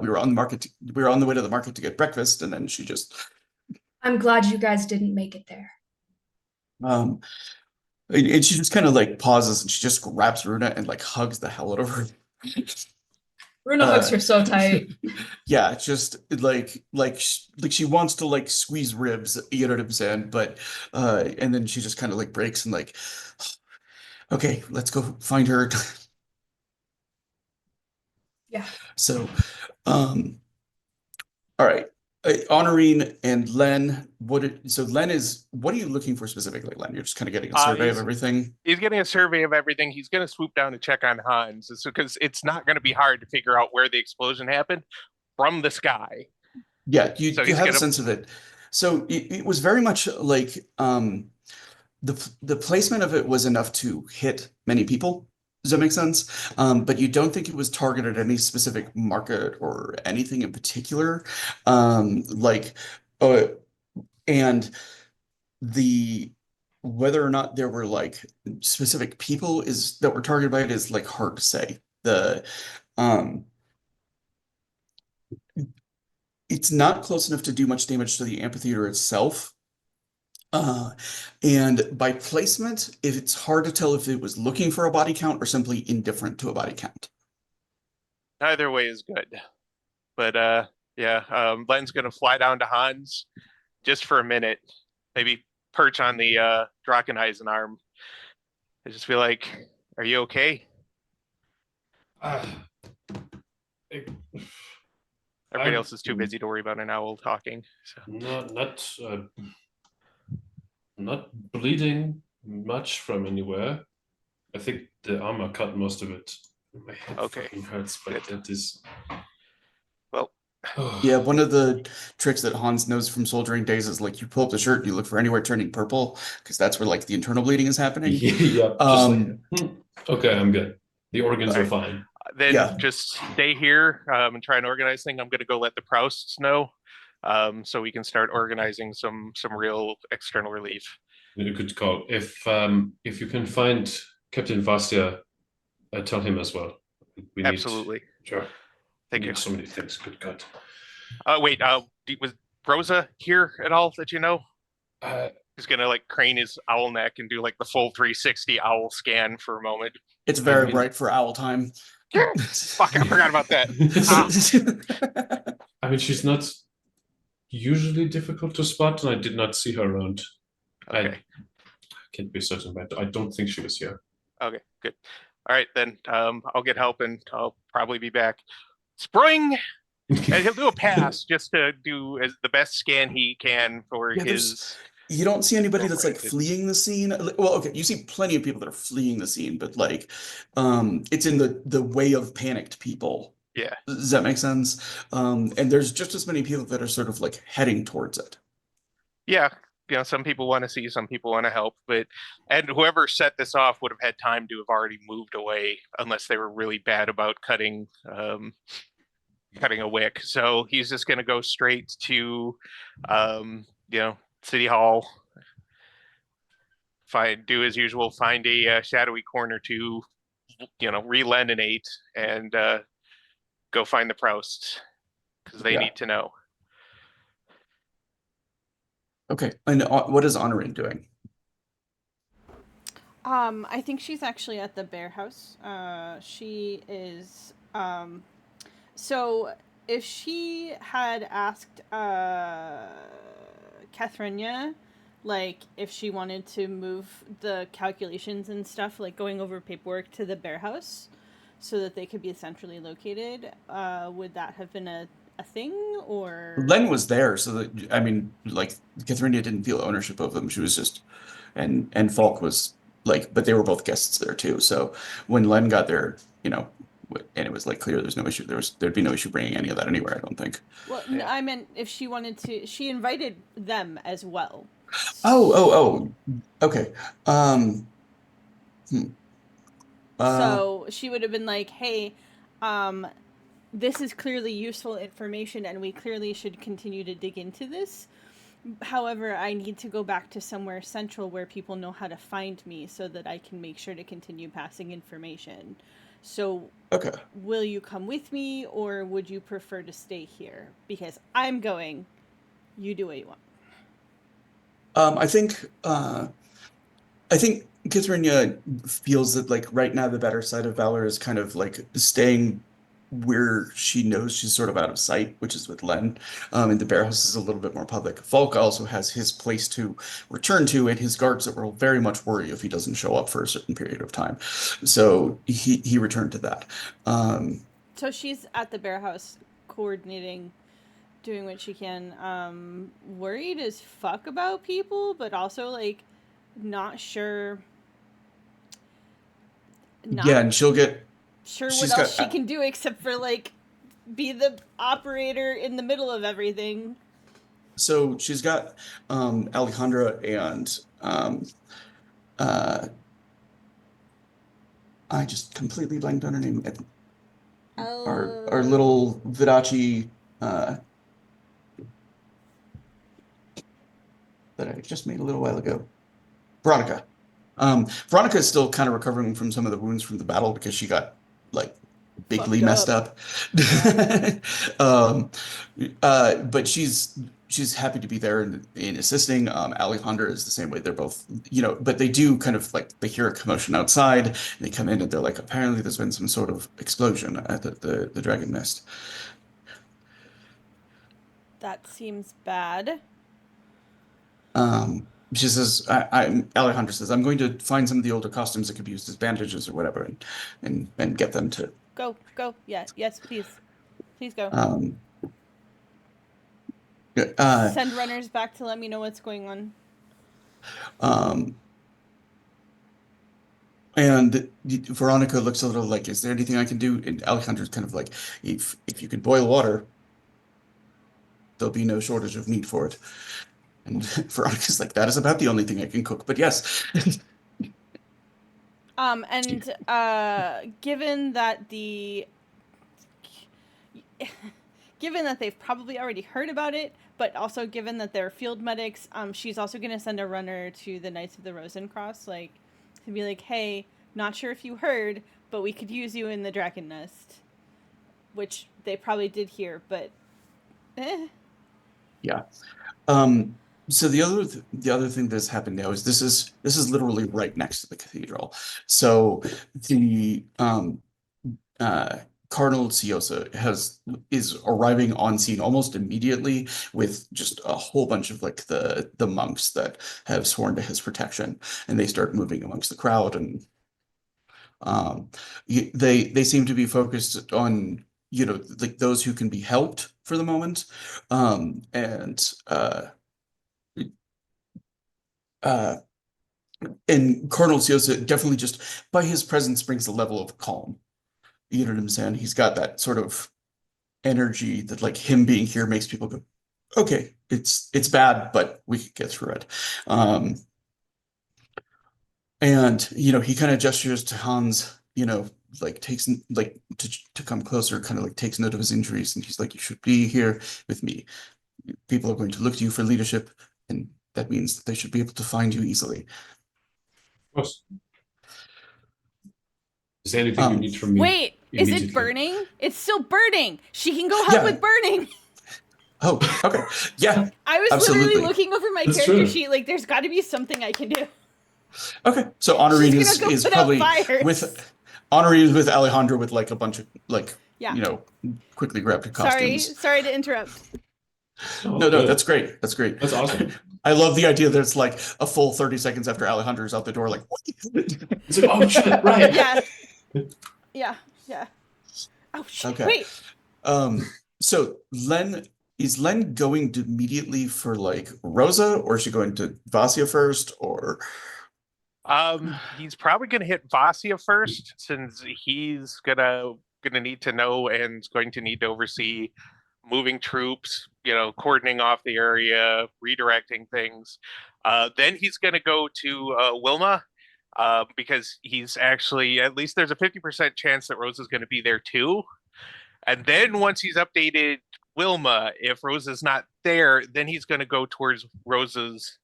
were on the way to the market to get breakfast and then she just I'm glad you guys didn't make it there. And she just kind of like pauses and she just grabs Runa and like hugs the hell out of her. Runa hugs her so tight. Yeah, just like she wants to like squeeze ribs, you know what I'm saying? But and then she just kind of like breaks and like, okay, let's go find her. Yeah. So, all right. Honorine and Len, what are you looking for specifically, Len? You're just kind of getting a survey of everything. He's getting a survey of everything. He's going to swoop down to check on Hans because it's not going to be hard to figure out where the explosion happened from the sky. Yeah, you have a sense of it. So it was very much like the placement of it was enough to hit many people. Does that make sense? But you don't think it was targeted at any specific market or anything in particular. Like, and whether or not there were like specific people that were targeted by it is like hard to say. It's not close enough to do much damage to the amphitheater itself. And by placement, if it's hard to tell if it was looking for a body count or simply indifferent to a body count. Either way is good. But yeah, Len's gonna fly down to Hans just for a minute, maybe perch on the Drakenheisen arm. I just feel like, are you okay? Everybody else is too busy to worry about an owl talking. So. Not bleeding much from anywhere. I think the armor cut most of it. My head fucking hurts, but that is. Well. Yeah, one of the tricks that Hans knows from soldiering days is like you pull up the shirt and you look for anywhere turning purple because that's where like the internal bleeding is happening. Yeah. Okay, I'm good. The organs are fine. Then just stay here and try and organize things. I'm going to go let the Prousts know. So we can start organizing some real external relief. You could call if you can find Captain Vastia, tell him as well. Absolutely. Sure. Thank you. So many things. Good God. Wait. Was Rosa here at all that you know? He's gonna like crane his owl neck and do like the full 360 owl scan for a moment. It's very mean- bright for owl time. Fuck, I forgot about that. I mean, she's not usually difficult to spot, and I did not see her around. Okay. I can't be certain, but I don't think she was here. Okay, good. All right, then I'll get help and I'll probably be back. Spring! And he'll do a pass just to do the best scan he can for Yeah, his. You don't see anybody that's like Right. fleeing the scene. Well, okay, you see plenty of people that are fleeing the scene, but like, it's in the way of panicked people. Yeah. Does that make sense? And there's just as many people that are sort of like heading towards it. Yeah, some people want to see, some people want to help, and whoever set this off would have had time to have already moved away unless they were really bad about cutting a wick. So he's just going to go straight to, City Hall, do his usual, find a shadowy corner to, re-lentinate and go find the Prousts because they need to know. Okay, and what is Honorin doing? I think she's actually at the bear house. She is. So if she had asked Catherine, like if she wanted to move the calculations and stuff, like going over paperwork to the bear house, so that they could be centrally located, would that have been a thing, or? Len was there, so that, I mean, like Catherine didn't feel ownership of them. She was just, and Falk was like, but they were both guests there too. So when Len got there, and it was like clear there's no issue. There'd be no issue bringing any of that anywhere. I don't think. Well, no, I meant if she wanted to, she invited them as well. Oh, okay. So she would have been like, hey, this is clearly useful information and we clearly should continue to dig into this. However, I need to go back to somewhere central where people know how to find me so that I can make sure to continue passing information. So, okay. Will you come with me, or would you prefer to stay here? Because I'm going. You do what you want. I think Kithrania feels that like right now the better side of Valor is kind of like staying where she knows she's sort of out of sight, which is with Len. And the bear house is a little bit more public. Falk also has his place to return to, and his guards that will very much worry if he doesn't show up for a certain period of time. So he returned to that. So she's at the bear house coordinating, doing what she can, worried as fuck about people, but also like not sure. Yeah, and she'll get sure what else she can do except for like be the operator in the middle of everything. So she's got Alejandra and I just completely blanked on her name. Our little Vidachi that I just made a little while ago. Veronica. Veronica is still kind of recovering from some of the wounds from the battle because she got like bigly messed up. But she's happy to be there in assisting. Alejandra is the same way. They're both, but they do kind of like they hear a commotion outside and they come in and they're like, apparently there's been some sort of explosion at the Dragon Nest. That seems bad. She says, Alejandra says, I'm going to find some of the older costumes that could be used as bandages or whatever and get them to go. Yes, please go. Send runners back to let me know what's going on. And Veronica looks a little like, is there anything I can do? And Alejandra's kind of like, if you can boil water, there'll be no shortage of meat for it. And Veronica's like, that is about the only thing I can cook, but yes. Given that given that they've probably already heard about it, but also given that they're field medics, she's also going to send a runner to the Knights of the Rosencross, like, to be like, hey, not sure if you heard, but we could use you in the Dragon Nest. Which they probably did hear, but Yeah. So the other thing that's happened now is this is literally right next to the cathedral. So the uh Cardinal Ciosa is arriving on scene almost immediately with just a whole bunch of like the monks that have sworn to his protection, and they start moving amongst the crowd, and um they seem to be focused on, like those who can be helped for the moment. And uh and Cardinal Ciosa definitely just by his presence brings a level of calm. You know what I'm saying? He's got that sort of energy that like him being here makes people go, okay, it's bad, but we can get through it. Um, and he kind of gestures to Hans, like takes like to come closer, kind of like takes note of his injuries, and he's like, you should be here with me. People are going to look to you for leadership, and that means that they should be able to find you easily. Of course. Is there anything you need from me? Wait, is it immediately? burning? It's still burning. She can go help Yeah. with burning. Oh, okay. Yeah, I was absolutely. literally looking over my That's character true. sheet, like there's got to be something I can do. Okay. So Honorine She's gonna go is put out probably fires. with Honorine is with Alejandro with like a bunch of like, Yeah. quickly grabbed Sorry costumes. to interrupt. Oh, No, good. that's great. That's great. That's awesome. I love the idea that it's like a full 30 seconds after Alejandro's out the door, like, what? It's like, oh shit, right. Yeah. Oh shit. Okay. Wait. So is Len going to immediately for like Rosa, or is she going to Vasya first, or He's probably gonna hit Vasya first, since he's gonna need to know and is going to need to oversee moving troops, cordoning off the area, redirecting things. Then he's gonna go to Wilma, because he's actually, at least there's a 50% chance that Rosa's gonna be there too. And then once he's updated Wilma, if Rosa's not there, then he's gonna go towards Rosa's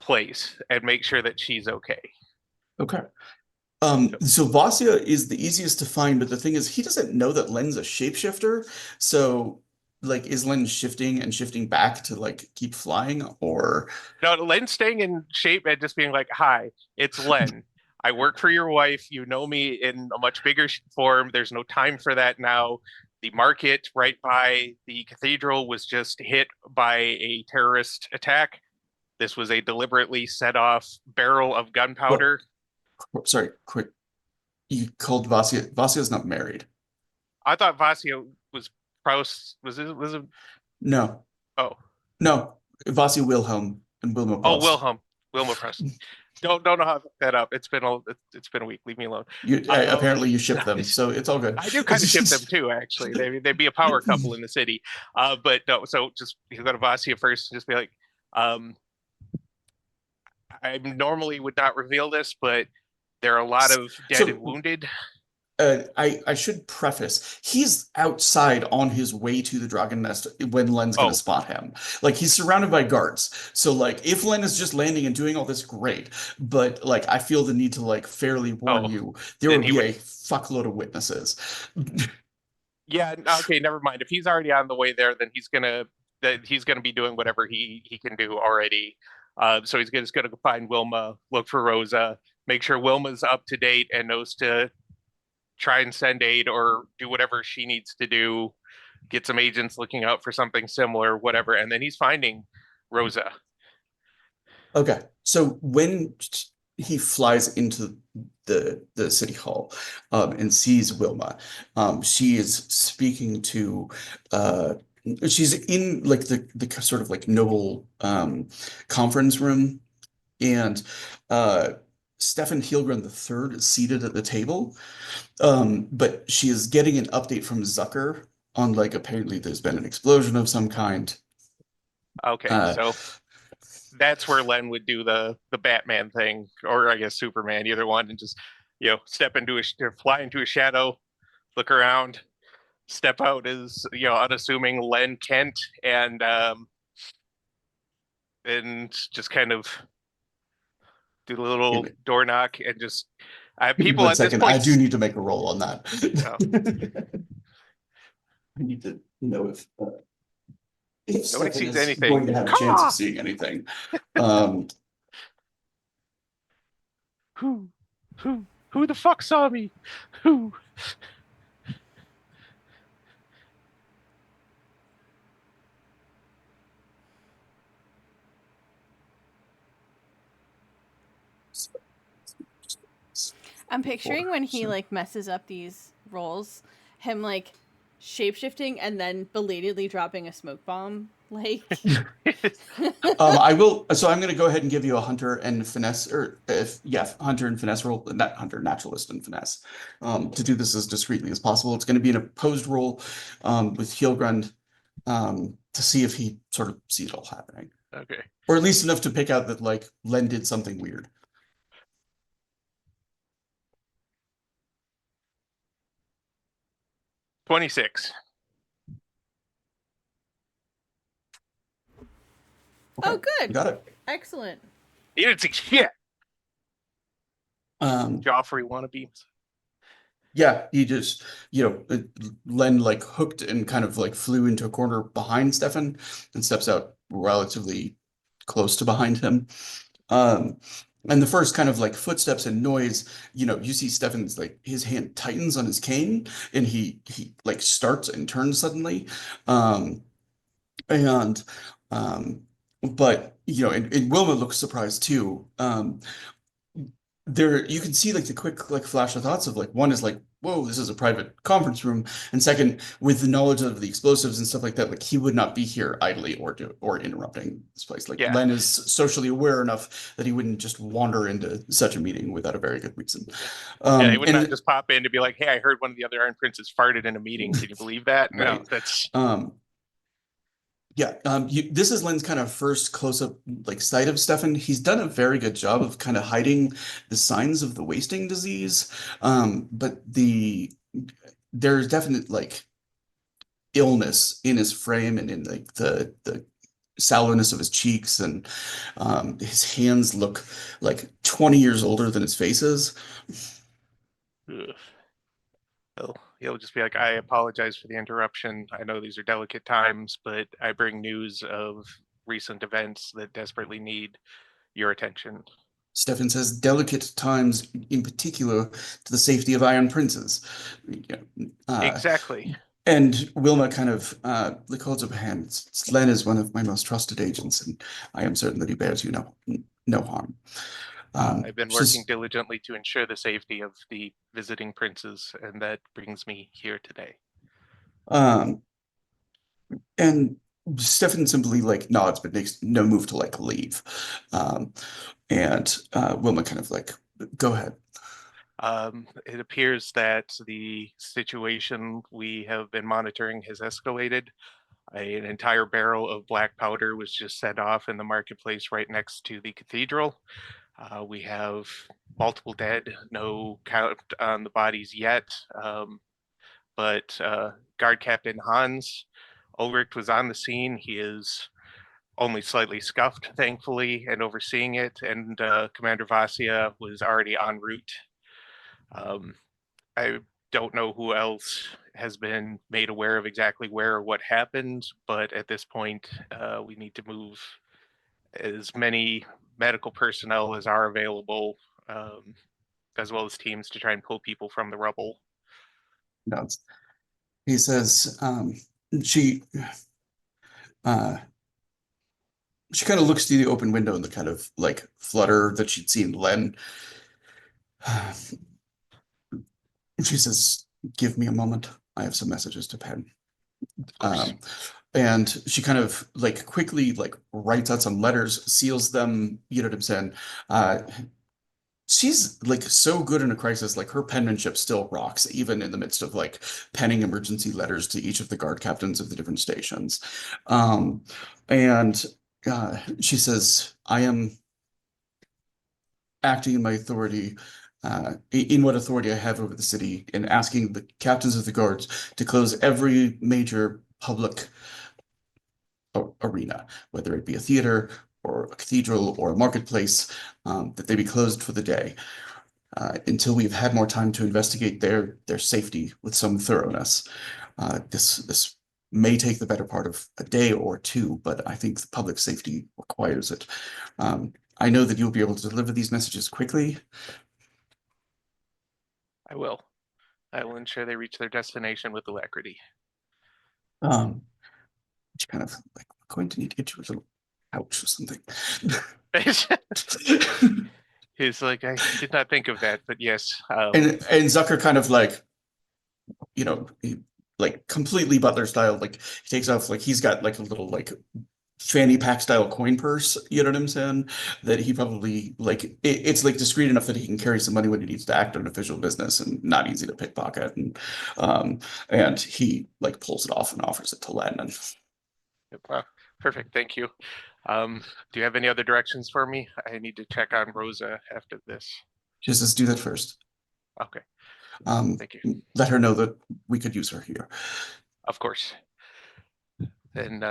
place and make sure that she's okay. okay. So Vasya is the easiest to find, but the thing is he doesn't know that Len's a shapeshifter. So like is Len shifting and shifting back to like keep flying, or No, Len's staying in shape and just being like, "Hi, it's Len. I work for your wife. You know me in a much bigger form. There's no time for that now. The market right by the cathedral was just hit by a terrorist attack. This was a deliberately set off barrel of gunpowder." sorry, quick. You called Vasya. Vasya's not married. I thought Vasya was Proust. Was it? No, Oh, no. Vasya Wilhelm and Wilma oh, Prost. Wilma Proust. Don't know how to look that up. It's been a week. Leave me alone. Apparently you ship them, so it's all good. I do kind of ship them too, actually. They'd be a power couple in the city. But no, so just you go to Vasya first and just be like, I normally would not reveal this, but there are a lot of dead and wounded. I should preface, he's outside on his way to the Dragon Nest when Len's gonna spot him. Like he's surrounded by guards. So like if Len is just landing and doing all this, great. But like I feel the need to like fairly warn you, there will be a fuckload of witnesses. Yeah, okay, never mind. If he's already on the way there, then he's gonna be doing whatever he can do already. So he's just gonna find Wilma, look for Rosa, make sure Wilma's up to date and knows to try and send aid or do whatever she needs to do, get some agents looking out for something similar, whatever, and then he's finding Rosa. Okay, so when he flies into the city hall and sees Wilma, she is speaking to she's in like the sort of like noble conference room, and Stefan Hilgren III is seated at the table. But she is getting an update from Zucker on like apparently there's been an explosion of some kind. Okay, so that's where Len would do the Batman thing, or I guess Superman, either one, and just fly into a shadow, look around, step out as unassuming Len Kent, and just kind of do a little door knock and just people One at second, this point. I do need to make a roll on that. Oh. I need to know if if Nobody Stefan sees is anything. going to have a Come chance on! of seeing anything. Um, Who? Who the fuck saw me? Who? I'm picturing when he so- like messes up these rolls, him like shapeshifting and then belatedly dropping a smoke bomb. Like I will. So I'm going to go ahead and give you a hunter and finesse, or if yeah, hunter and finesse roll, not hunter, naturalist and finesse, to do this as discreetly as possible. It's going to be an opposed roll, with Heelgrund, to see if he sort of sees it all happening, Okay. or at least enough to pick out that like Len did something weird. $26. oh You good. got it. Excellent. He didn't see shit. Um, Joffrey wannabe. Yeah, he just, Len like hooked and kind of like flew into a corner behind Stefan and steps out relatively close to behind him. Um, and the first kind of like footsteps and noise, you see Stefan's like his hand tightens on his cane and he like starts and turns suddenly. Um, and but and Wilma looks surprised too. There you can see like the quick like flash of thoughts of like one is like, whoa, this is a private conference room, and second, with the knowledge of the explosives and stuff like that, like he would not be here idly or interrupting this place. Like Yeah. Len is socially aware enough that he wouldn't just wander into such a meeting without a very good reason. Yeah, he would And not just pop in to be like, "Hey, I heard one of the other Iron Princes farted in a meeting. Can you believe that?" No, Right. that's Yeah, this is Len's kind of first close-up like sight of Stefan. He's done a very good job of kind of hiding the signs of the wasting disease, but there's definite like illness in his frame and in like the sallowness of his cheeks, and his hands look like 20 years older than his face is. ugh. He'll just be like, "I apologize for the interruption. I know these are delicate times, but I bring news of recent events that desperately need your attention." Stefan says delicate times in particular to the safety of Iron Princes. Exactly. And Wilma kind of like holds up a hand. Len is one of my most trusted agents, and I am certain that he bears you no harm. I've been She's working diligently to ensure the safety of the visiting princes, and that brings me here today. um, and Stefan simply like nods, but makes no move to like leave. And Wilma kind of like, go ahead. It appears that the situation we have been monitoring has escalated. An entire barrel of black powder was just set off in the marketplace right next to the cathedral. We have multiple dead, no count on the bodies yet. But Guard Captain Hans Ulrich was on the scene. He is only slightly scuffed, thankfully, and overseeing it. And Commander Vasia was already en route. I don't know who else has been made aware of exactly where or what happened, but at this point, we need to move as many medical personnel as are available, as well as teams to try and pull people from the rubble. Nods. He says, she uh, she kind of looks through the open window in the kind of like flutter that she'd seen Len. She says, give me a moment. I have some messages to pen. And she kind of like quickly like writes out some letters, seals them, you know what I'm saying? She's like so good in a crisis, like her penmanship still rocks, even in the midst of like penning emergency letters to each of the guard captains of the different stations. And she says, I am acting in my authority, in what authority I have over the city, and asking the captains of the guards to close every major public arena, whether it be a theater or a cathedral or a marketplace, that they be closed for the day, until we've had more time to investigate their safety with some thoroughness. This may take the better part of a day or two, but I think the public safety requires it. I know that you'll be able to deliver these messages quickly. I will. I will ensure they reach their destination with alacrity. Which kind of like, we're going to need to get you a little pouch or something. He's like, I did not think of that, but yes. And Zucker kind of like, like completely Butler style, like he takes off, like he's got like a little like fanny pack style coin purse, you know what I'm saying? That he probably like it's like discreet enough that he can carry some money when he needs to act on official business and not easy to pickpocket. And he like pulls it off and offers it to Len. And Wow, perfect. Thank you. Do you have any other directions for me? I need to check on Rosa after this. just let's do that first. Okay. Thank you. Let her know that we could use her here. Of course. And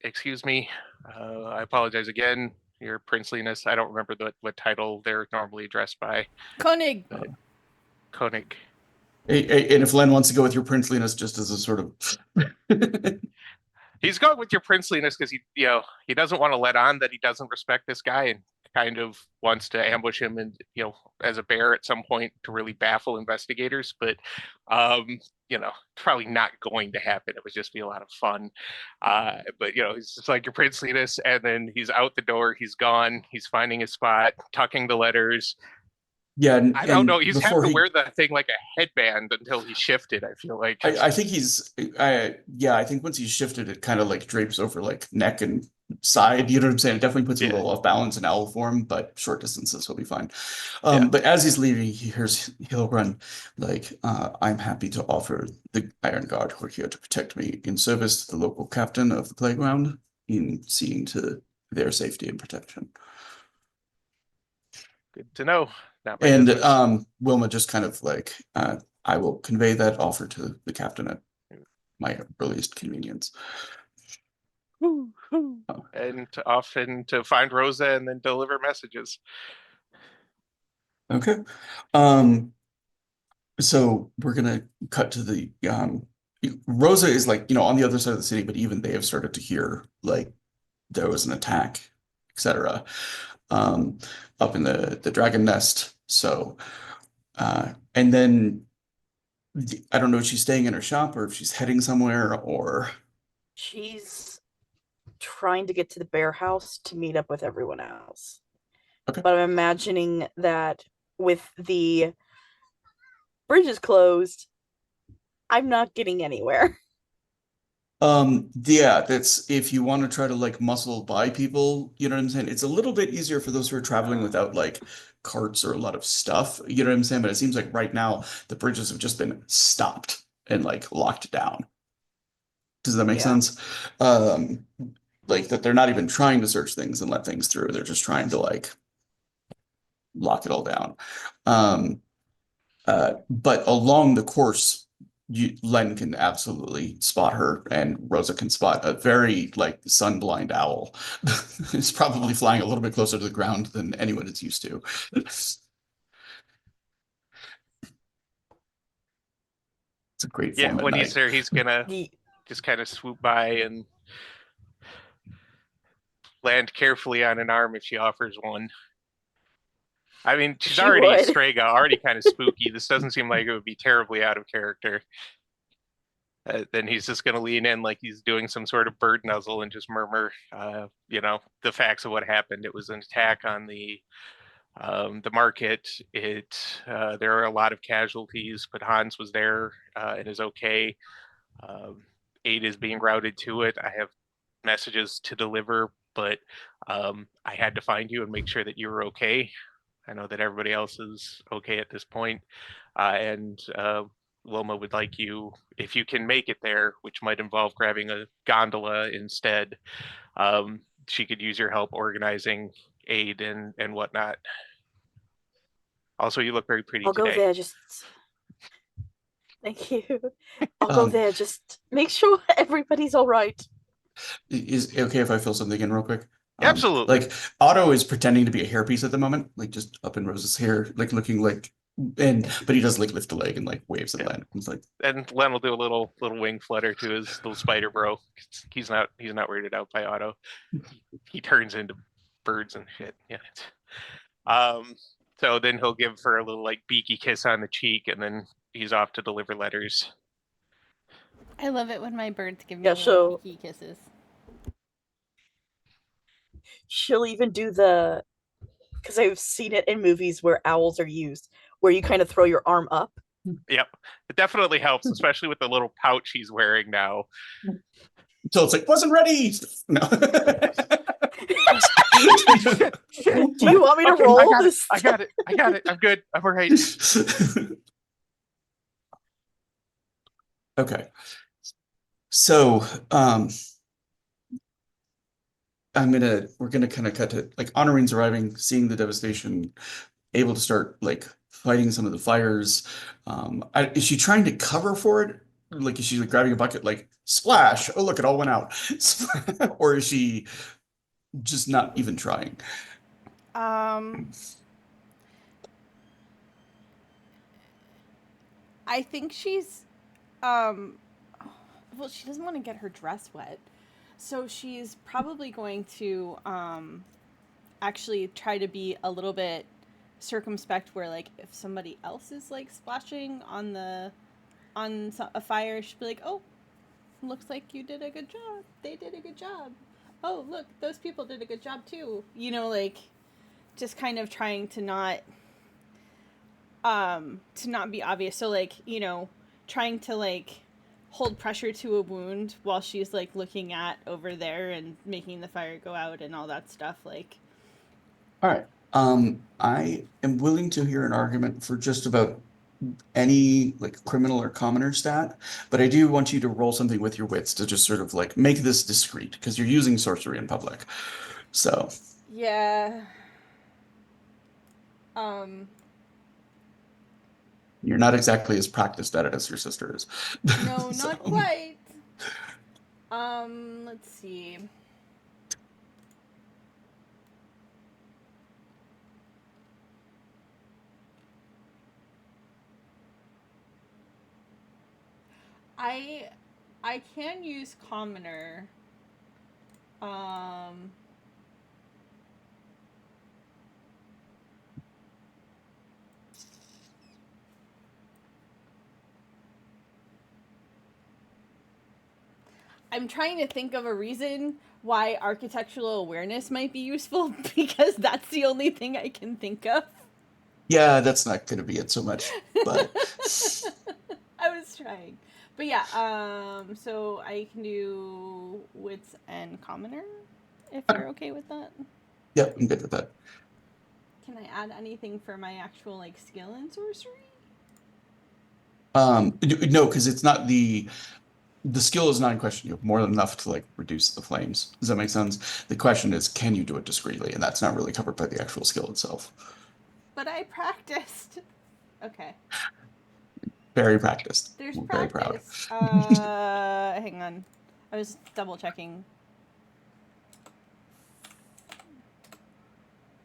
excuse me, I apologize again. Your princeliness. I don't remember what title they're normally addressed by. Koenig. Koenig. And if Len wants to go with your princeliness just as a sort of He's going with your princeliness because he doesn't want to let on that he doesn't respect this guy and kind of wants to ambush him and as a bear at some point to really baffle investigators. But probably not going to happen. It would just be a lot of fun. But he's just like your princeliness, and then he's out the door. He's gone. He's finding his spot, tucking the letters. Yeah, I don't know. He's had to wear the thing like a headband until he shifted. I feel like. I think I think once he's shifted, it kind of like drapes over like neck and side. You know what I'm saying? It definitely puts him a little off balance in owl form, but short distances he'll be fine. But as he's leaving, he hears Hilrun like, "I'm happy to offer the Iron Guard who are here to protect me in service to the local captain of the playground in seeing to their safety and protection." Good to know. And Wilma just kind of like, I will convey that offer to the captain at my earliest convenience. And often to find Rosa and then deliver messages. Okay. So we're gonna cut to the Rosa is like, on the other side of the city, but even they have started to hear like there was an attack, etc. Up in the dragon nest. So and then I don't know if she's staying in her shop or if she's heading somewhere or she's trying to get to the bear house to meet up with everyone else. Okay. But I'm imagining that with the bridges closed, I'm not getting anywhere. Yeah, that's if you want to try to like muscle by people, you know what I'm saying? It's a little bit easier for those who are traveling without like carts or a lot of stuff, you know what I'm saying? But it seems like right now the bridges have just been stopped and like locked down. Does that make sense? Like that they're not even trying to search things and let things through. They're just trying to like lock it all down. But along the course, Len can absolutely spot her, and Rosa can spot a very like sun-blind owl. It's probably flying a little bit closer to the ground than anyone is used to. It's a great form at when night. he's there, he's gonna just kind of swoop by and land carefully on an arm if she offers one. I mean, she's already Strega, already kind of spooky. This doesn't seem like it would be terribly out of character. Then he's just going to lean in like he's doing some sort of bird nuzzle and just murmur, the facts of what happened. It was an attack on the market. There are a lot of casualties, but Hans was there and is okay. Aid is being routed to it. I have messages to deliver, but I had to find you and make sure that you were okay. I know that everybody else is okay at this point. And Wilma would like you, if you can make it there, which might involve grabbing a gondola instead, she could use your help organizing aid and whatnot. Also, you look very pretty today. I'll go there, just... Thank you. I'll go there, just make sure everybody's all right. Is it okay if I fill something in real quick? Absolutely. Like Otto is pretending to be a hairpiece at the moment, like just up in Rose's hair, like looking like but he does like lift a leg and like waves at Len. He's like, And Len will do a little wing flutter to his little spider bro. He's not weirded out by Otto. He turns into birds and shit. Yeah. So then he'll give her a little like beaky kiss on the cheek, and then he's off to deliver letters. I love it when my birds give me Yeah, little so- beaky kisses. She'll even do the, because I've seen it in movies where owls are used, where you kind of throw your arm up. Yep, it definitely helps, especially with the little pouch he's wearing now. so it's like, wasn't ready. No. Do you want me to Okay, roll I got this? I got it. I'm good. I'm all right. Okay. So, we're gonna kind of cut to like Honoриne's arriving, seeing the devastation, able to start like fighting some of the fires. Is she trying to cover for it? Like, is she like grabbing a bucket, like splash? Oh, look, it all went out. Or is she just not even trying? I think she's, well, she doesn't want to get her dress wet, so she's probably going to, actually try to be a little bit circumspect where, like, if somebody else is, like, splashing on a fire, she'll be like, oh, looks like you did a good job. They did a good job. Oh, look, those people did a good job, too. You know, like, just kind of trying to not be obvious. So, like, you know, trying to, like, hold pressure to a wound while she's, like, looking at over there and making the fire go out and all that stuff, like. All right. I am willing to hear an argument for just about any like criminal or commoner stat, but I do want you to roll something with your wits to just sort of like make this discreet because you're using sorcery in public. So Yeah. you're not exactly as practiced at it as your sister is. No, So- not quite. Let's see. I can use commoner. I'm trying to think of a reason why architectural awareness might be useful because that's the only thing I can think of. Yeah, that's not going to be it so much, but I was trying. But yeah, so I can do wits and commoner if you're okay with that. yeah, I'm good with that. Can I add anything for my actual like skill in sorcery? No, because it's not the skill is not in question. You have more than enough to like reduce the flames. Does that make sense? The question is, can you do it discreetly? And that's not really covered by the actual skill itself. But I practiced. Okay. Very practiced. There's We're very proud. practice. Hang on. I was double checking.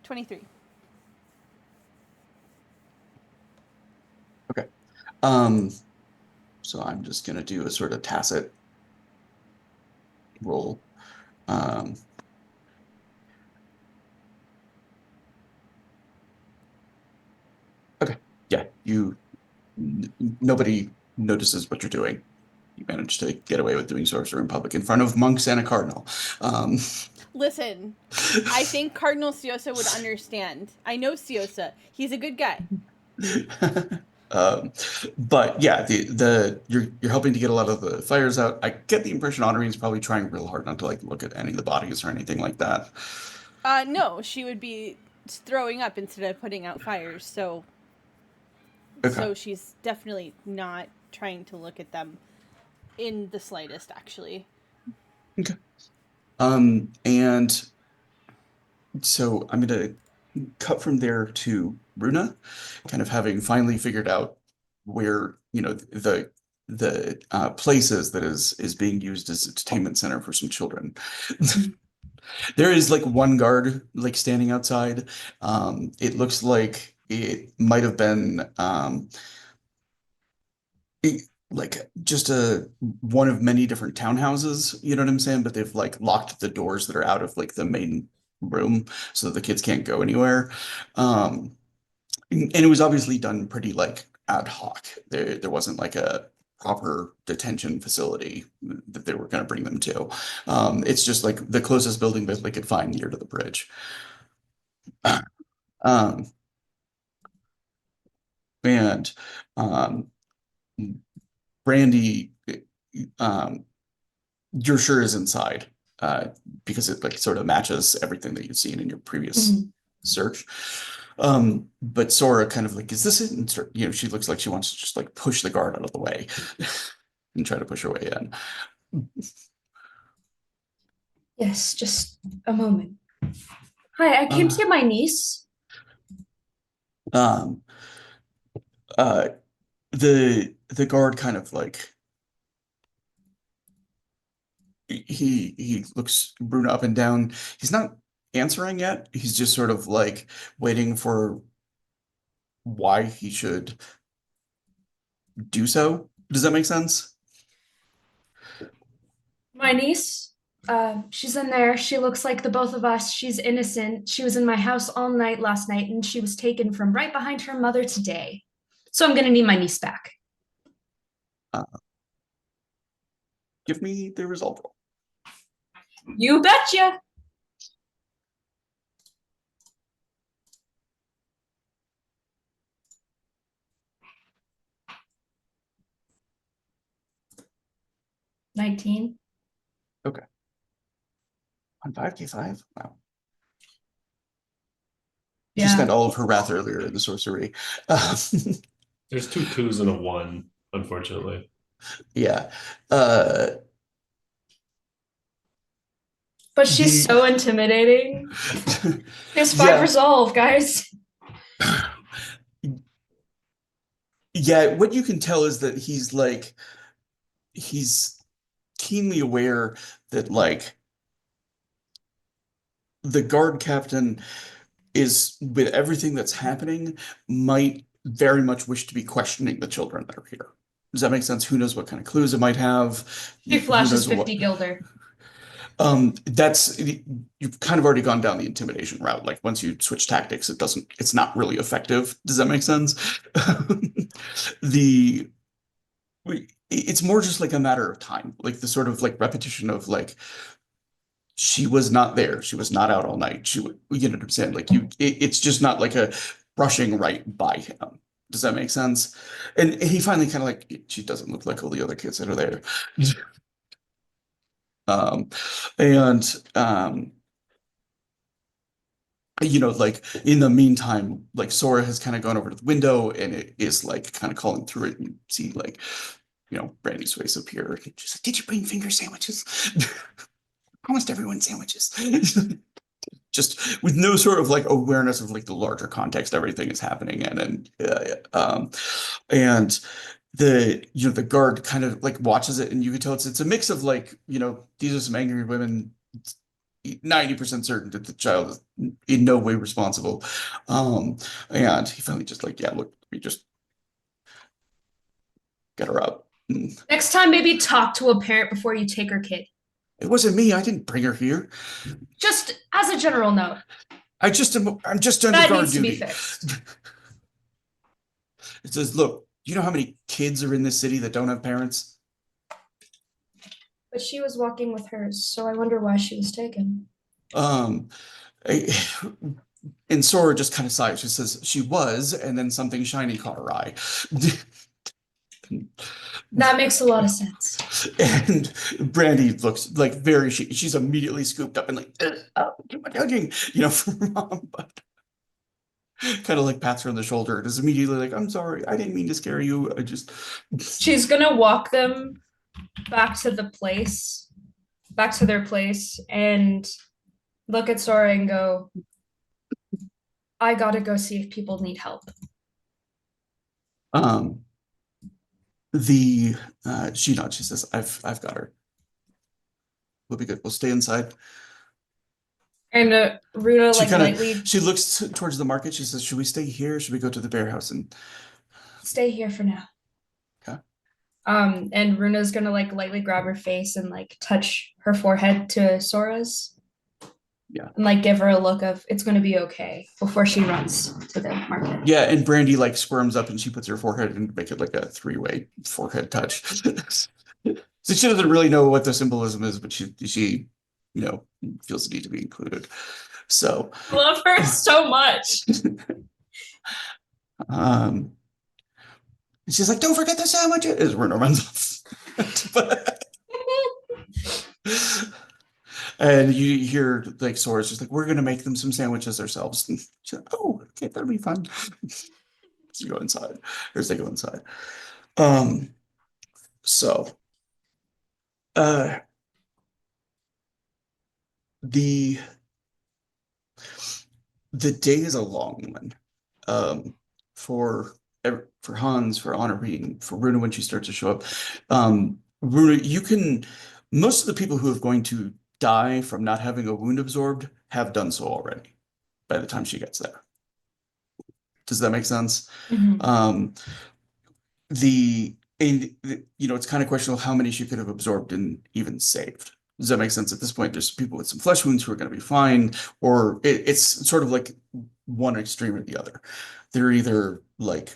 23. Okay. So I'm just gonna do a sort of tacit roll. Okay. Yeah, nobody notices what you're doing. You managed to get away with doing sorcery in public in front of monks and a cardinal. Listen, I think Cardinal Siosa would understand. I know Siosa. He's a good guy. But yeah, you're helping to get a lot of the fires out. I get the impression Honorine's probably trying real hard not to like look at any of the bodies or anything like that. No, she would be throwing up instead of putting out fires. So, Okay. so she's definitely not trying to look at them in the slightest, actually. Okay. And so I'm gonna cut from there to Runa, kind of having finally figured out where, you know, the places that is being used as entertainment center for some children. There is like one guard like standing outside. It looks like it might have been like just a one of many different townhouses, you know what I'm saying? But they've like locked the doors that are out of like the main room so that the kids can't go anywhere. And it was obviously done pretty like ad hoc. There wasn't like a proper detention facility that they were going to bring them to. It's just like the closest building that they could find near to the bridge. Um, and um, Brandy, um, you're sure is inside because it like sort of matches everything that you've seen in your previous search. But Sora kind of like, is this it? And you know, she looks like she wants to just like push the guard out of the way and try to push her way in. Yes, just a moment. Hi, I came to get my niece. Um, the guard kind of like he looks Bruno up and down. He's not answering yet. He's just sort of like waiting for why he should do so. Does that make sense? My niece, she's in there. She looks like the both of us. She's innocent. She was in my house all night last night, and she was taken from right behind her mother today. So I'm gonna need my niece back. Give me the result roll. You betcha. $19. Okay. On 5K5? Wow. She Yeah. spent all of her wrath earlier in the sorcery. There's 2 2s and a 1, unfortunately. Yeah. But she's so intimidating. There's 5 resolve, guys. Yeah, what you can tell is that he's keenly aware that like the guard captain is, with everything that's happening, might very much wish to be questioning the children that are here. Does that make sense? Who knows what kind of clues it might have? She flashes 50 gilder. That's you've kind of already gone down the intimidation route. Like once you switch tactics, it's not really effective. Does that make sense? The it's more just like a matter of time, like the sort of like repetition of like she was not there, she was not out all night. You know what I'm saying? Like it's just not like a brushing right by him. Does that make sense? And he finally kind of like, she doesn't look like all the other kids that are there. Um, and you know, like in the meantime, like Sora has kind of gone over to the window and it is like kind of calling through it, and you see like, you know, Brandy's face appear. She's like, "Did you bring finger sandwiches?" Promised everyone sandwiches. Just with no sort of like awareness of like the larger context everything is happening in, and the you know the guard kind of like watches it, and you can tell it's a mix of like, you know, these are some angry women, 90% certain that the child is in no way responsible. And he finally just like, yeah, look, we just get her up. Next time, maybe talk to a parent before you take her kid. It wasn't me. I didn't bring her here. Just as a general note. I'm just under That guard needs to be duty. fixed. It says, look, you know how many kids are in this city that don't have parents? But she was walking with hers, so I wonder why she was taken. And Sora just kind of sighs. She says she was, and then something shiny caught her eye. That makes a lot of sense. And Brandy looks like she's immediately scooped up and like, oh, keep on hugging, you know, for mom, but kind of like pats her on the shoulder and is immediately like, I'm sorry, I didn't mean to scare you. I just. She's gonna walk them back to their place, and look at Sora and go, I gotta go see if people need help. She nods, she says, I've got her. We'll be good. We'll stay inside. And Runa She like kind lightly of she looks towards the market. She says, "Should we stay here? Should we go to the bear house?" And stay here for now. okay. And Runa's gonna like lightly grab her face and like touch her forehead to Sora's. Yeah. And like give her a look of it's gonna be okay before she runs to the market. Yeah, and Brandy like squirms up and she puts her forehead and make it like a three-way forehead touch. So she doesn't really know what the symbolism is, but she feels the need to be included. So Love her so much. um she's like, don't forget the sandwiches as Bruno runs off. And you hear like Sora's just like, we're gonna make them some sandwiches ourselves. And she's like, oh, okay, that'll be fun. So you go inside, or as they go inside. So uh the the day is a long one. For for Hans, for Honorine, for Runa when she starts to show up. Runa, most of the people who are going to die from not having a wound absorbed have done so already by the time she gets there. Does that make sense? Mhm. It's kind of questionable how many she could have absorbed and even saved. Does that make sense? At this point, there's people with some flesh wounds who are going to be fine, or it's sort of like one extreme or the other. They're either like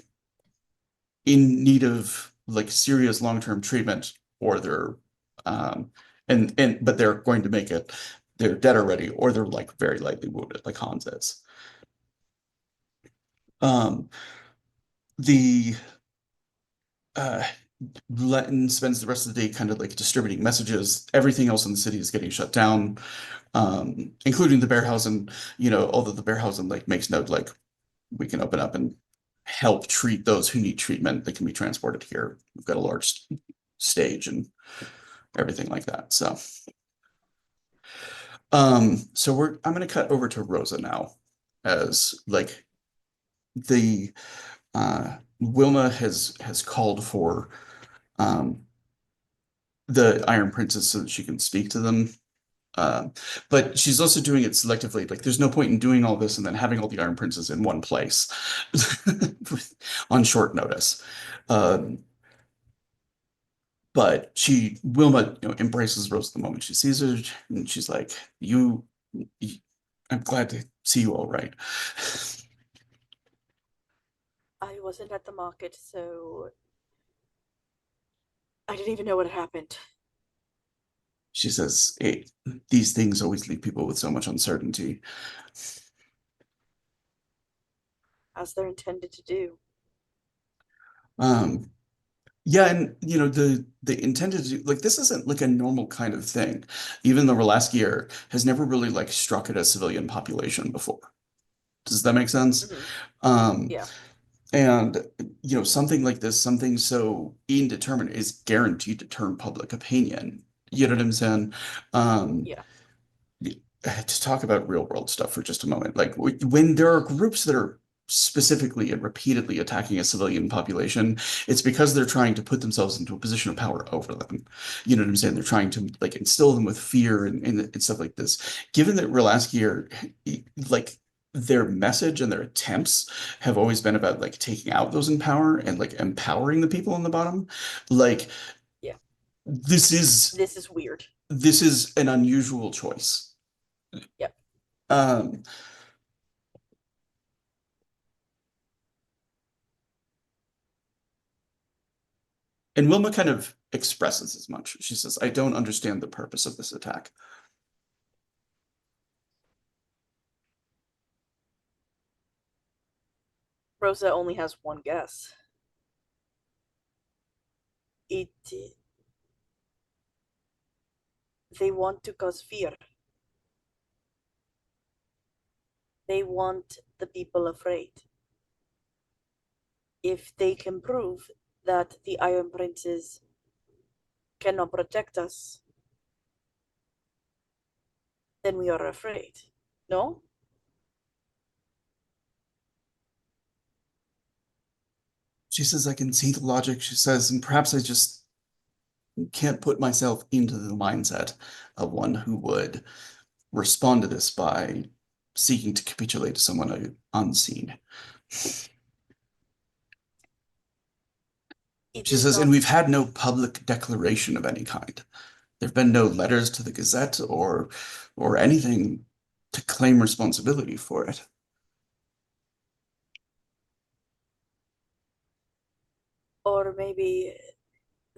in need of like serious long-term treatment, or they're but they're going to make it. They're dead already, or they're like very lightly wounded, like Hans is. The Letton spends the rest of the day kind of like distributing messages. Everything else in the city is getting shut down, including the Bearhausen. Although the Bearhausen like makes note like we can open up and help treat those who need treatment. They can be transported here. We've got a large stage and everything like that. So, I'm going to cut over to Rosa now, as like the Wilma has called for the Iron Princess so that she can speak to them. But she's also doing it selectively. Like, there's no point in doing all this and then having all the Iron Princes in one place on short notice. But Wilma, embraces Rose the moment she sees her, and she's like, I'm glad to see you all right. I wasn't at the market, so I didn't even know what had happened. She says, hey, these things always leave people with so much uncertainty. As they're intended to do. Yeah, and the intended to, like, this isn't like a normal kind of thing. Even the Relaskier has never really like struck at a civilian population before. Does that make sense? Yeah. And something like this, something so indeterminate, is guaranteed to turn public opinion. You know what I'm saying? Yeah. To talk about real world stuff for just a moment, like when there are groups that are specifically and repeatedly attacking a civilian population, it's because they're trying to put themselves into a position of power over them. You know what I'm saying? They're trying to like instill them with fear and stuff like this. Given that Relaskier, like their message and their attempts have always been about like taking out those in power and like empowering the people on the bottom, like yeah, this is weird. This is an unusual choice. Yep. And Wilma kind of expresses as much. She says, I don't understand the purpose of this attack. Rosa only has one guess. They want to cause fear. They want the people afraid. If they can prove that the Iron Princes cannot protect us, then we are afraid. No? She says, I can see the logic. She says, and perhaps I just can't put myself into the mindset of one who would respond to this by seeking to capitulate to someone unseen. It She is says, and not. we've had no public declaration of any kind. There've been no letters to the Gazette or anything to claim responsibility for it. Or maybe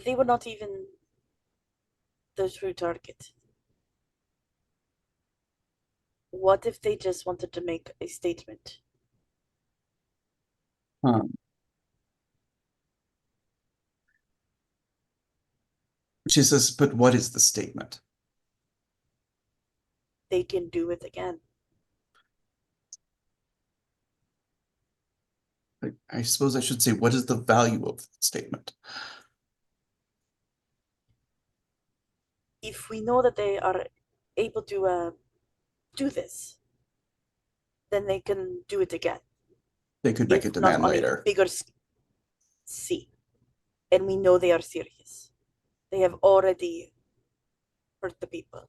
they were not even the true target. What if they just wanted to make a statement? Um, she says, but what is the statement? They can do it again. I suppose I should say, what is the value of the statement? If we know that they are able to do this, then they can do it again. They could make a If not demand on later. a bigger scene. And we know they are serious. They have already hurt the people.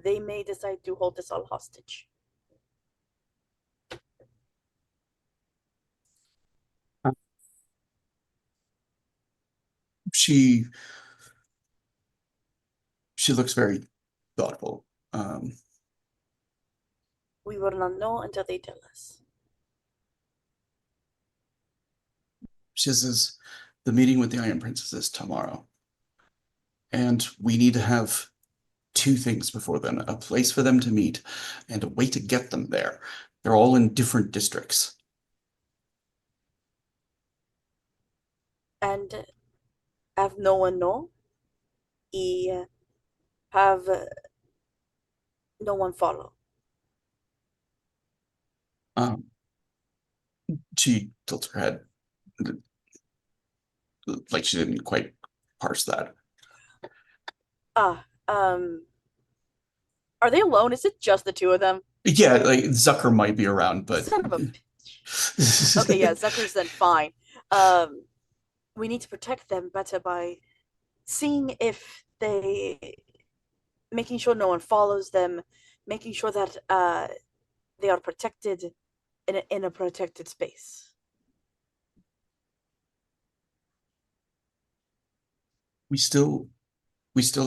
They may decide to hold us all hostage. She looks very thoughtful. We will not know until they tell us. She says, the meeting with the Iron Princess is tomorrow. And we need to have two things before then, a place for them to meet and a way to get them there. They're all in different districts. And have no one know. Have no one follow. Um, she tilts her head like she didn't quite parse that. Are they alone? Is it just the two of them? Yeah, like Zucker might be around, but Son of a bitch. Okay, yeah, Zucker's then fine. We need to protect them better by seeing if making sure no one follows them, making sure that they are protected in a protected space. we still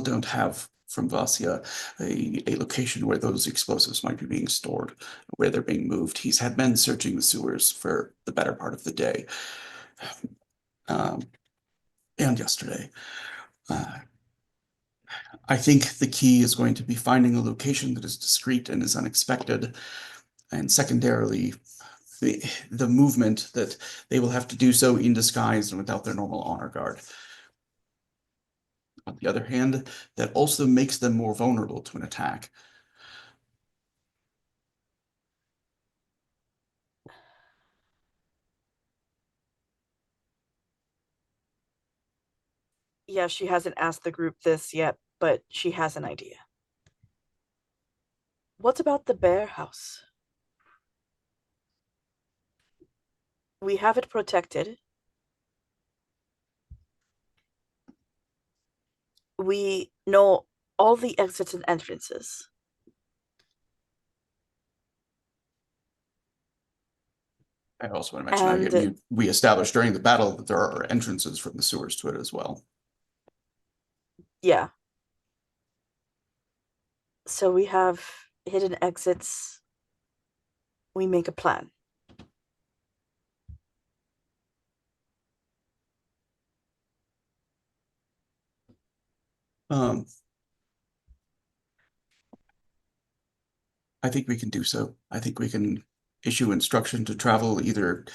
don't have from Vasya a location where those explosives might be being stored, where they're being moved. He's had men searching the sewers for the better part of the day. And yesterday. I think the key is going to be finding a location that is discreet and is unexpected. And secondarily, the movement that they will have to do so in disguise and without their normal honor guard. On the other hand, that also makes them more vulnerable to an attack. Yeah, she hasn't asked the group this yet, but she has an idea. What about the bear house? We have it protected. We know all the exits and entrances. I also want to mention we established during the battle that there are entrances from the sewers to it as well. Yeah. So we have hidden exits. We make a plan. I think we can do so. I think we can issue instruction to travel either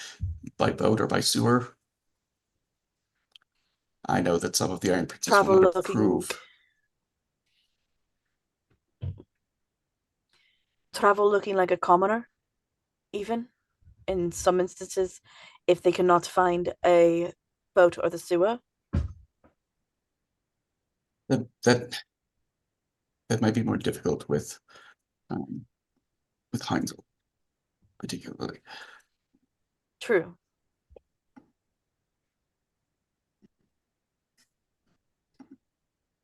by boat or by sewer. I know that some of the Iron Princess will not approve. Travel looking like a commoner, even in some instances, if they cannot find a boat or the sewer. That might be more difficult with Heinzel. particularly. True.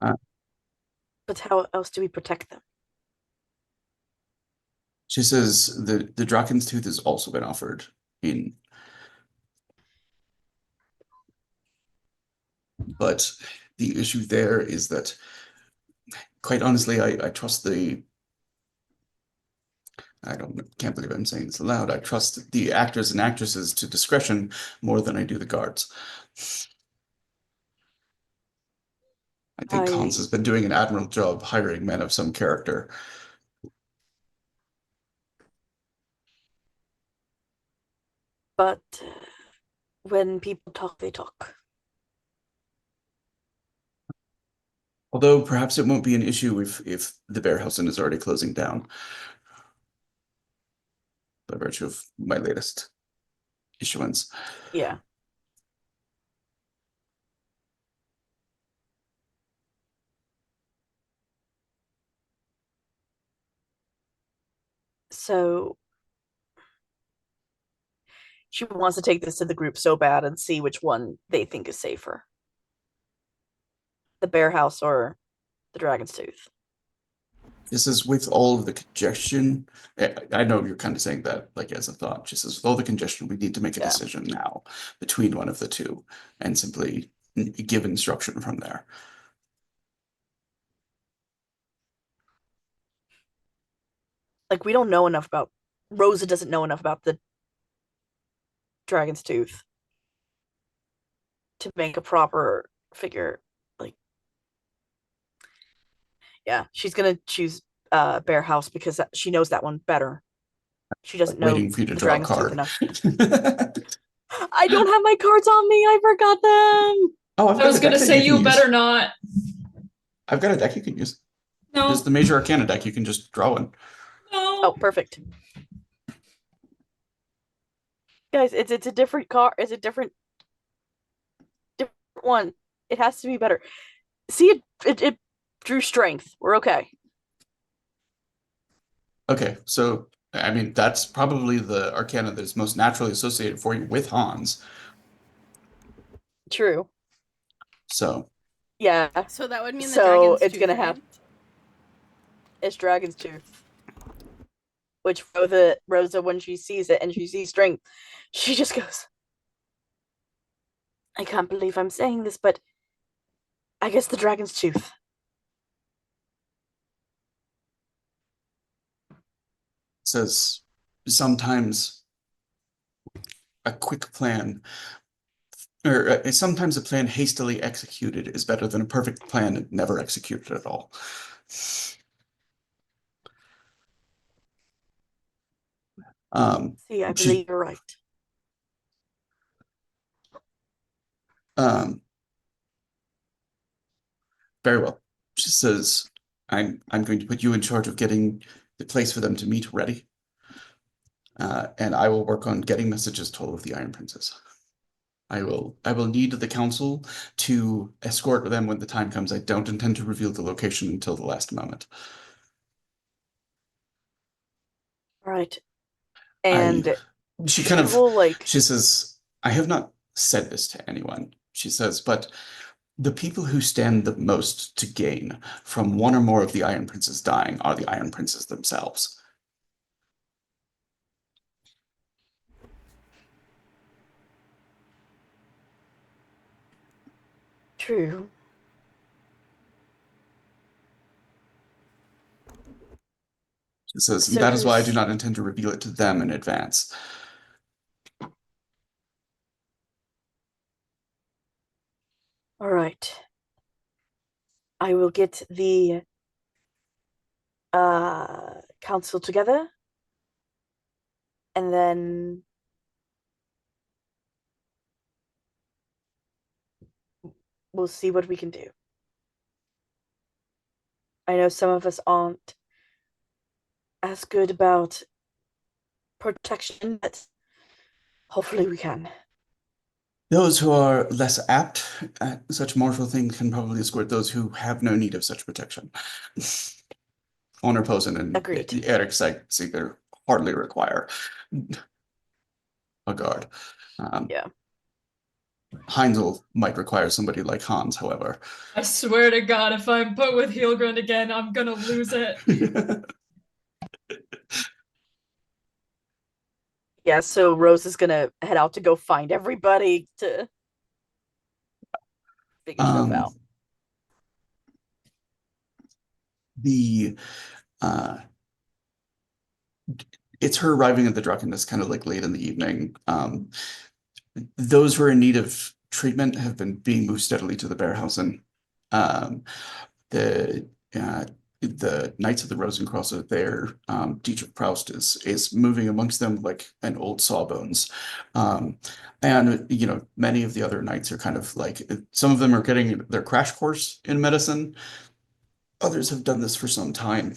But how else do we protect them? She says the Draken's Tooth has also been offered in, but the issue there is that, quite honestly, I trust can't believe I'm saying this aloud. I trust the actors and actresses to discretion more than I do the guards. I think Hans has been doing an admirable job hiring men of some character. But when people talk, they talk. Although perhaps it won't be an issue if the Bearhausen is already closing down by virtue of my latest issuance. Yeah. So she wants to take this to the group so bad and see which one they think is safer. The Bear House or the Dragon's Tooth. This is with all of the congestion. I know you're kind of saying that like as a thought. She says, with all the congestion, we need to make a decision now between one of the two and simply give instruction from there. Like, we don't know enough about Rosa doesn't know enough about the Dragon's Tooth to make a proper figure. Like, yeah, she's gonna choose Bear House because she knows that one better. She doesn't know Waiting for you to the draw a Dragon's Tooth card. enough. I don't have my cards on me. I forgot them. Oh, I was gonna say you better not. I've got a deck you can use. No. There's the Major Arcana deck. You can just draw one. No. Oh, perfect. Guys, it's a different card. It's a different one. It has to be better. See, it drew strength. We're okay. Okay, so I mean that's probably the Arcana that is most naturally associated for you with Hans. True. So yeah. So that would mean the So Dragon's it's Tooth, gonna right? have it's Dragon's Tooth. Which Rosa, when she sees it and she sees strength, she just goes, I can't believe I'm saying this, but I guess the Dragon's Tooth. says sometimes a quick plan or sometimes a plan hastily executed is better than a perfect plan never executed at all. See, I believe you're right. Very well. She says, I'm going to put you in charge of getting the place for them to meet ready. And I will work on getting messages to all of the Iron Princes. I will need the council to escort them when the time comes. I don't intend to reveal the location until the last moment. Right. And she says, I have not said this to anyone. She says, but the people who stand the most to gain from one or more of the Iron Princes dying are the Iron Princes themselves. True. She says, that is why I do not intend to reveal it to them in advance. All right. I will get the council together, and then we'll see what we can do. I know some of us aren't as good about protection, but hopefully we can. Those who are less apt at such martial things can probably escort those who have no need of such protection. Honor Posen and Agreed. Eric see their hardly require a guard. Yeah. Heinzel might require somebody like Hans, however. I swear to God, if I'm put with Heelgrund again, I'm gonna lose it. Yeah, so Rose is gonna head out to go find everybody to figure stuff out. The it's her arriving at the drunkenness kind of like late in the evening. Those who are in need of treatment have been being moved steadily to the Bearhausen. Um, the uh, the Knights of the Rosencross are there. Dietrich Proust is moving amongst them like an old sawbones. And you know, many of the other knights are kind of like some of them are getting their crash course in medicine. Others have done this for some time.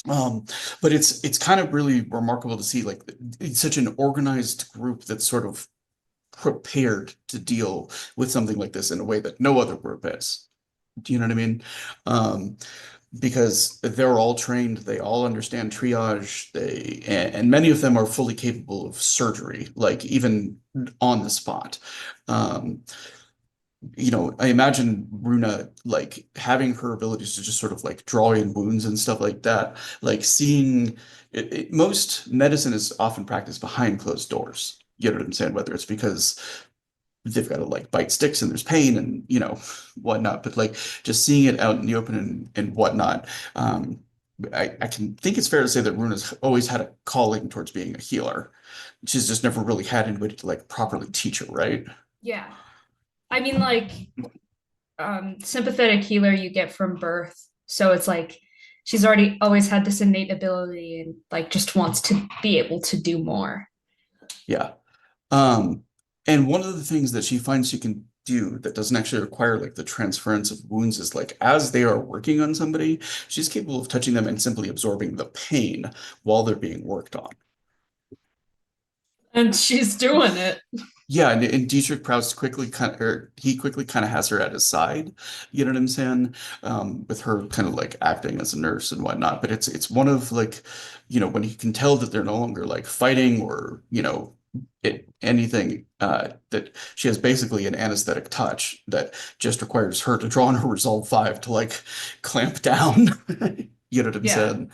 Um, but it's kind of really remarkable to see like it's such an organized group that's sort of prepared to deal with something like this in a way that no other group is. Do you know what I mean? Um, because they're all trained, they all understand triage, and many of them are fully capable of surgery, like even on the spot. Um, you know, I imagine Runa like having her abilities to just sort of like draw in wounds and stuff like that, like seeing most medicine is often practiced behind closed doors. You know what I'm saying? Whether it's because they've got to like bite sticks and there's pain and you know whatnot, but like just seeing it out in the open and whatnot. I can think it's fair to say that Runa's always had a calling towards being a healer. She's just never really had anybody to like properly teach her, right? Yeah. I mean, like, sympathetic healer you get from birth. So it's like she's already always had this innate ability and like just wants to be able to do more. Yeah. Um, and one of the things that she finds she can do that doesn't actually require like the transference of wounds is like as they are working on somebody, she's capable of touching them and simply absorbing the pain while they're being worked on. And she's doing it. Yeah, and Dietrich Proust quickly kind of, or he quickly kind of has her at his side. You know what I'm saying? With her kind of like acting as a nurse and whatnot. But it's one of like, you know, when he can tell that they're no longer like fighting or you know anything that she has basically an anesthetic touch that just requires her to draw on her Resolve 5 to like clamp down. You know what I'm Yeah. saying?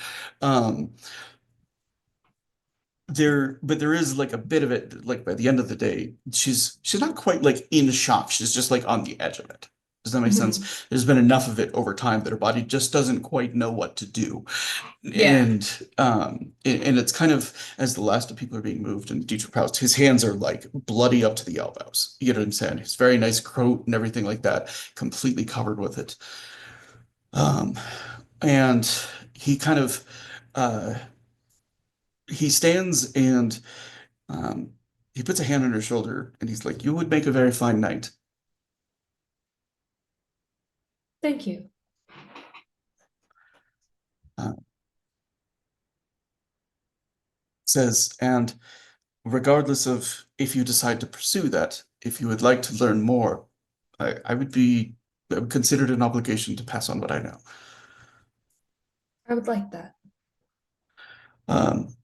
But there is like a bit of it like by the end of the day she's not quite like in shock, she's just like on the edge of it. Does that make sense? There's been enough of it over time that her body just doesn't quite know what to do. Yeah. And it's kind of as the last of people are being moved and Dietrich Proust, his hands are like bloody up to the elbows. You know what I'm saying? His very nice coat and everything like that completely covered with it. um and he kind of uh he stands and um, he puts a hand on her shoulder and he's like, "You would make a very fine knight." Thank you. Uh, says, and regardless of if you decide to pursue that, if you would like to learn more, I would consider it an obligation to pass on what I know. I would like that. Um,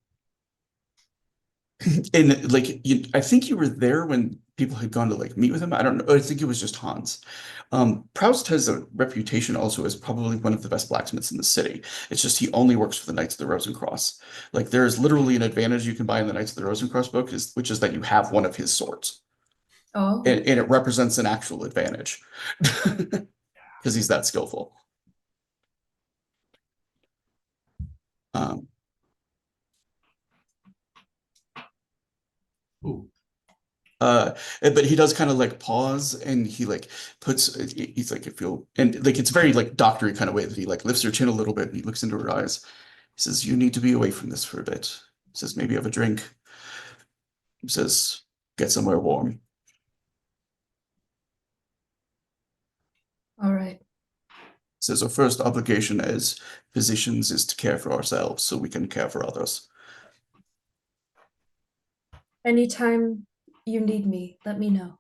and like I think you were there when people had gone to like meet with him. I don't know. I think it was just Hans. Proust has a reputation also as probably one of the best blacksmiths in the city. It's just he only works for the Knights of the Rosencross. Like there is literally an advantage you can buy in the Knights of the Rosencross book, which is that you have one of his swords, Oh. and it represents an actual advantage because he's that skillful. Um, Ooh. but he does kind of like pause and he like he's like, if you'll, and like it's very like doctory kind of way that he like lifts her chin a little bit and he looks into her eyes. He says, "You need to be away from this for a bit." He says, "Maybe have a drink." He says, "Get somewhere warm." He All right. says, "Our first obligation as physicians is to care for ourselves so we can care for others." Anytime you need me, let me know.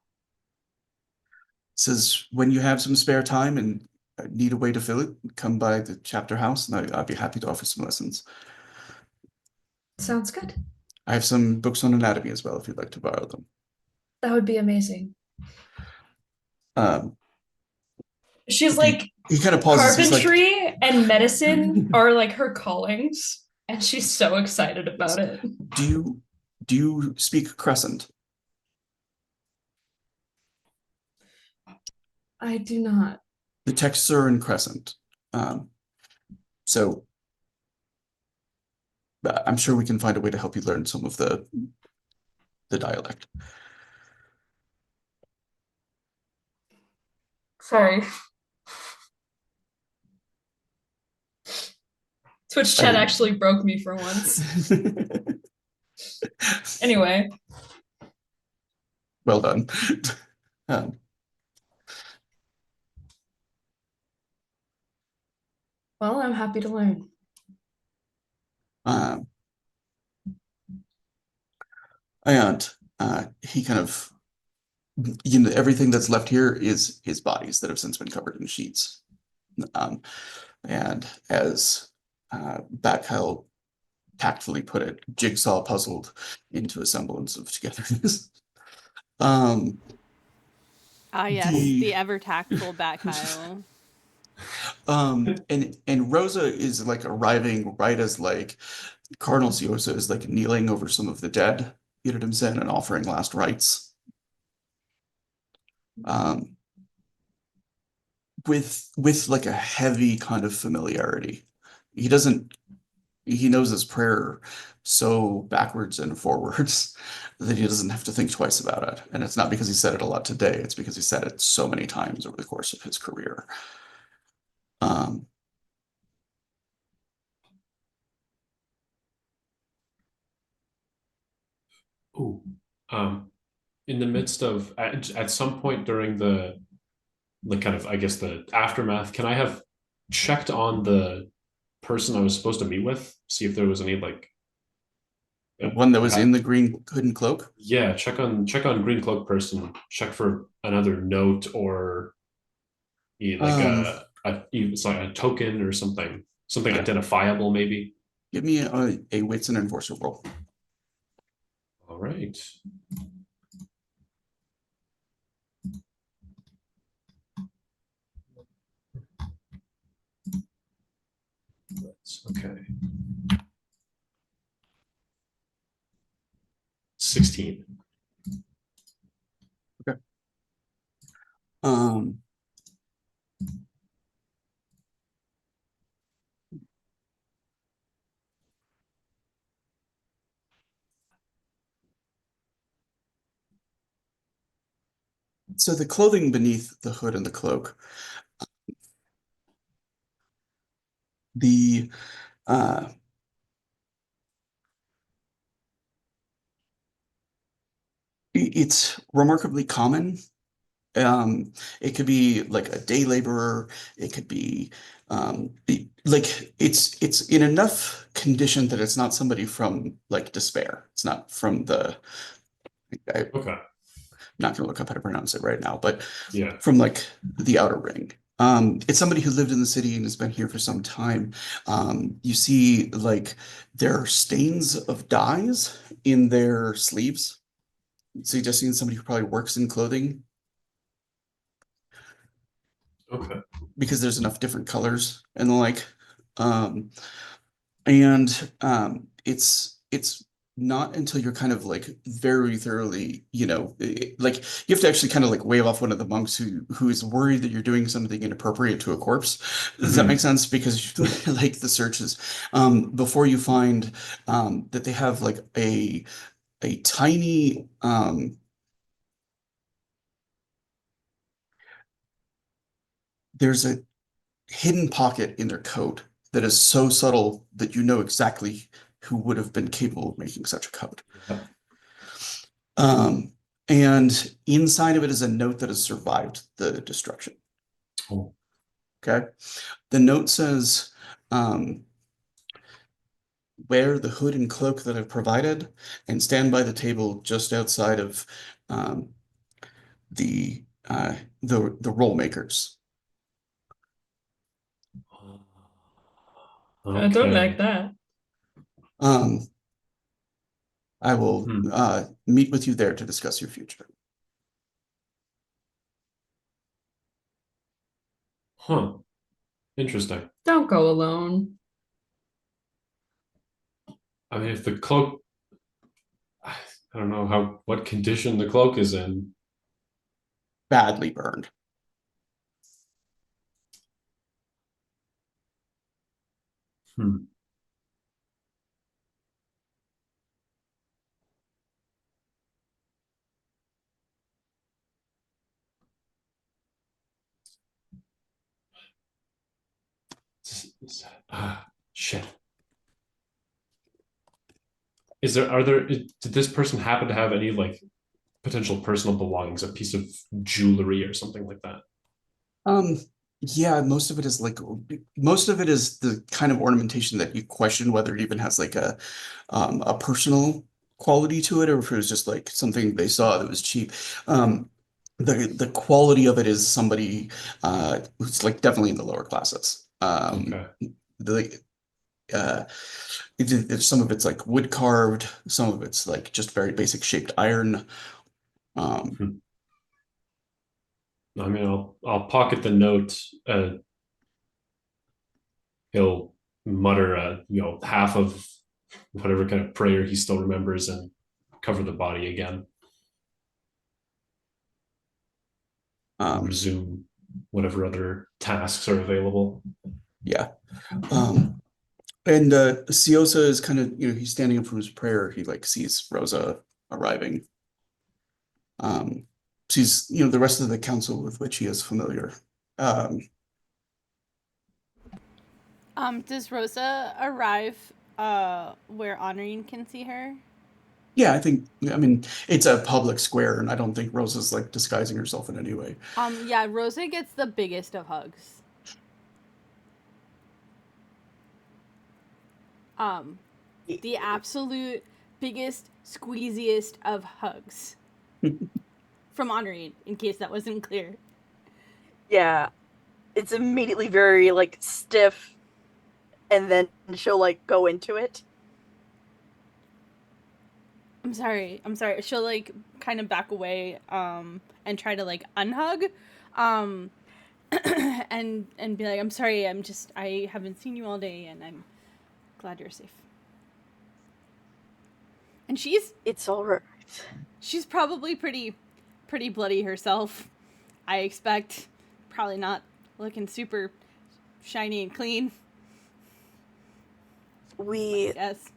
He says, "When you have some spare time and need a way to fill it, come by the chapter house and I'd be happy to offer some lessons." Sounds good. I have some books on anatomy as well if you'd like to borrow them. That would be amazing. Um, She's he, like, he kind of pauses. He's like, carpentry and medicine are like her callings, and she's so excited about it. do you speak Crescent? I do not. The texts are in Crescent. So I'm sure we can find a way to help you learn some of the dialect. Sorry. Twitch chat actually broke me for once. Anyway. Well done. Um, Well, I'm happy to learn. um, and he kind of, everything that's left here is his bodies that have since been covered in sheets. And as Bat Kyle tactfully put it, jigsaw puzzled into a semblance of togetherness. Yes, the ever tactful Bat Kyle. And Rosa is like arriving right as like Cardinal Siosa is like kneeling over some of the dead, Yiddim and offering last rites. With like a heavy kind of familiarity. He knows his prayer so backwards and forwards that he doesn't have to think twice about it. And it's not because he said it a lot today, it's because he said it so many times over the course of his career. In the midst of at some point during the kind of, I guess, the aftermath, can I have checked on the person I was supposed to meet with, see if there was any like one that was in the green hood and cloak? Yeah, check on green cloak person, check for another note or like it's like a token or something identifiable maybe. Give me a wits and enforcer roll. All right. Okay. 16. Okay. So the clothing beneath the hood and the cloak, the it's remarkably common. It could be like a day laborer. It could be like it's in enough condition that it's not somebody from like despair. It's not from the. Okay. Not going to look up how to pronounce it right now, but yeah, from like the outer ring. It's somebody who lived in the city and has been here for some time. You see like there are stains of dyes in their sleeves, suggesting somebody who probably works in clothing. Okay. Because there's enough different colors and the like. And it's not until you're kind of like very thoroughly, like you have to actually kind of like wave off one of the monks who is worried that you're doing something inappropriate to a corpse. Does that make sense? Because like the searches, before you find that they have like a tiny there's a hidden pocket in their coat that is so subtle that you know exactly who would have been capable of making such a coat. Yeah. And inside of it is a note that has survived the destruction. Oh. Okay. The note says, wear the hood and cloak that I've provided and stand by the table just outside of the roll makers. I don't like that. I will meet with you there to discuss your future. Huh. Interesting. Don't go alone. I mean, if the cloak, I don't know what condition the cloak is in. Badly burned. Hmm. Shit. Did this person happen to have any like potential personal belongings, a piece of jewelry or something like that? Yeah, most of it is the kind of ornamentation that you question whether it even has like a personal quality to it, or if it was just like something they saw that was cheap. The quality of it is somebody who's like definitely in the lower classes. Okay. The some of it's like wood carved, some of it's like just very basic shaped iron. I mean, I'll pocket the note. He'll mutter, half of whatever kind of prayer he still remembers, and cover the body again. Resume whatever other tasks are available. Yeah. And Siosa is kind of, he's standing up from his prayer. He like sees Rosa arriving. Sees, the rest of the council with which he is familiar. Does Rosa arrive where Honorine can see her? Yeah, I mean, it's a public square, and I don't think Rosa's like disguising herself in any way. Yeah, Rosa gets the biggest of hugs. The absolute biggest, squeeziest of hugs. From Honorine, in case that wasn't clear. Yeah. It's immediately very, like, stiff, and then she'll, like, go into it. I'm sorry. She'll, like, kind of back away, and try to, like, unhug, and be like, I'm sorry, I haven't seen you all day, and I'm glad you're safe. And It's alright. She's probably pretty bloody herself, I expect. Probably not looking super shiny and clean. Yes.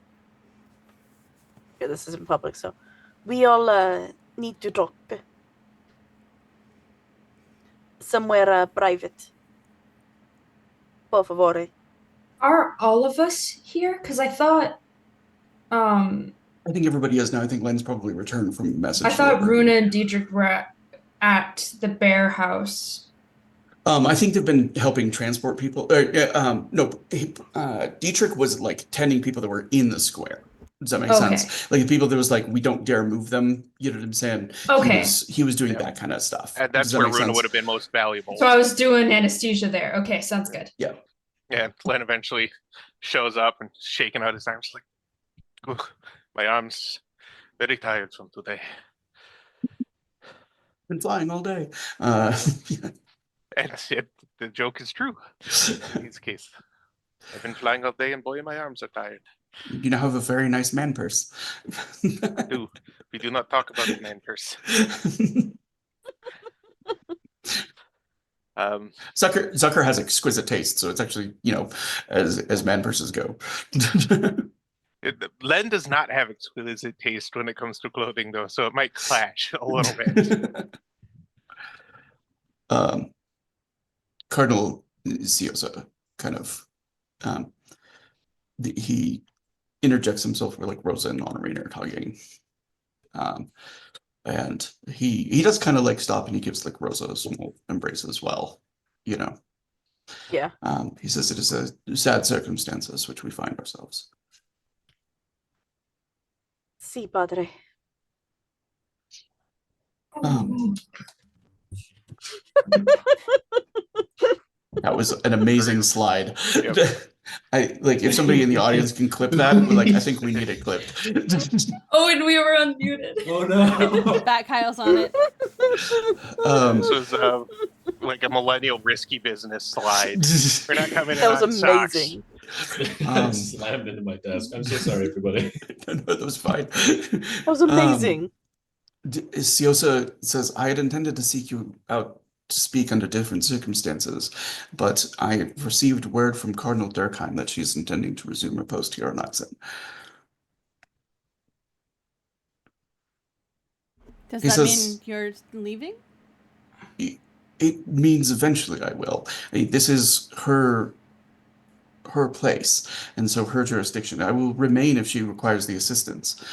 Yeah, this isn't public, so we all need to talk somewhere private. Por favore. Are all of us here? Because I thought, I think everybody is now. I think Len's probably returned from a message. I thought Runa and Dietrich were at the bear house. I think they've been helping transport people. No, Dietrich was like tending people that were in the square. Does that make sense? Like the people that was like, we don't dare move them. You know what I'm saying? Okay. He was doing that kind of stuff. And that's where Runa would have been most valuable. So I was doing anesthesia there. Okay, sounds good. Yeah. Yeah, Len eventually shows up and shaking out his arms like, my arms very tired from today. Been flying all day. And the joke is true in his case. I've been flying all day and boy, my arms are tired. You now have a very nice man purse. I do. We do not talk about the man purse. Zucker has exquisite taste, so it's actually, as man purses go. Len does not have exquisite taste when it comes to clothing, though, so it might clash a little bit. Cardinal Siosa kind of he interjects himself where like Rosa and Honorine are hugging. And he does kind of like stop and he gives like Rosa a small embrace as well, Yeah. He says it is a sad circumstances which we find ourselves. Si, padre. That was an amazing slide. Yep. if somebody in the audience can clip that, I think we need it clipped. Oh, and we were unmuted. Oh no! Bat Kyle's on it. This was like a millennial risky business slide. We're not coming in That was on socks. amazing. Slammed into my desk. I'm so sorry, everybody. No, that was fine. That was amazing. Siosa says, I had intended to seek you out to speak under different circumstances, but I received word from Cardinal Durkheim that she's intending to resume her post here on Oxen. Does He that says- mean you're leaving? It means eventually I will. This is her place, and so her jurisdiction. I will remain if she requires the assistance.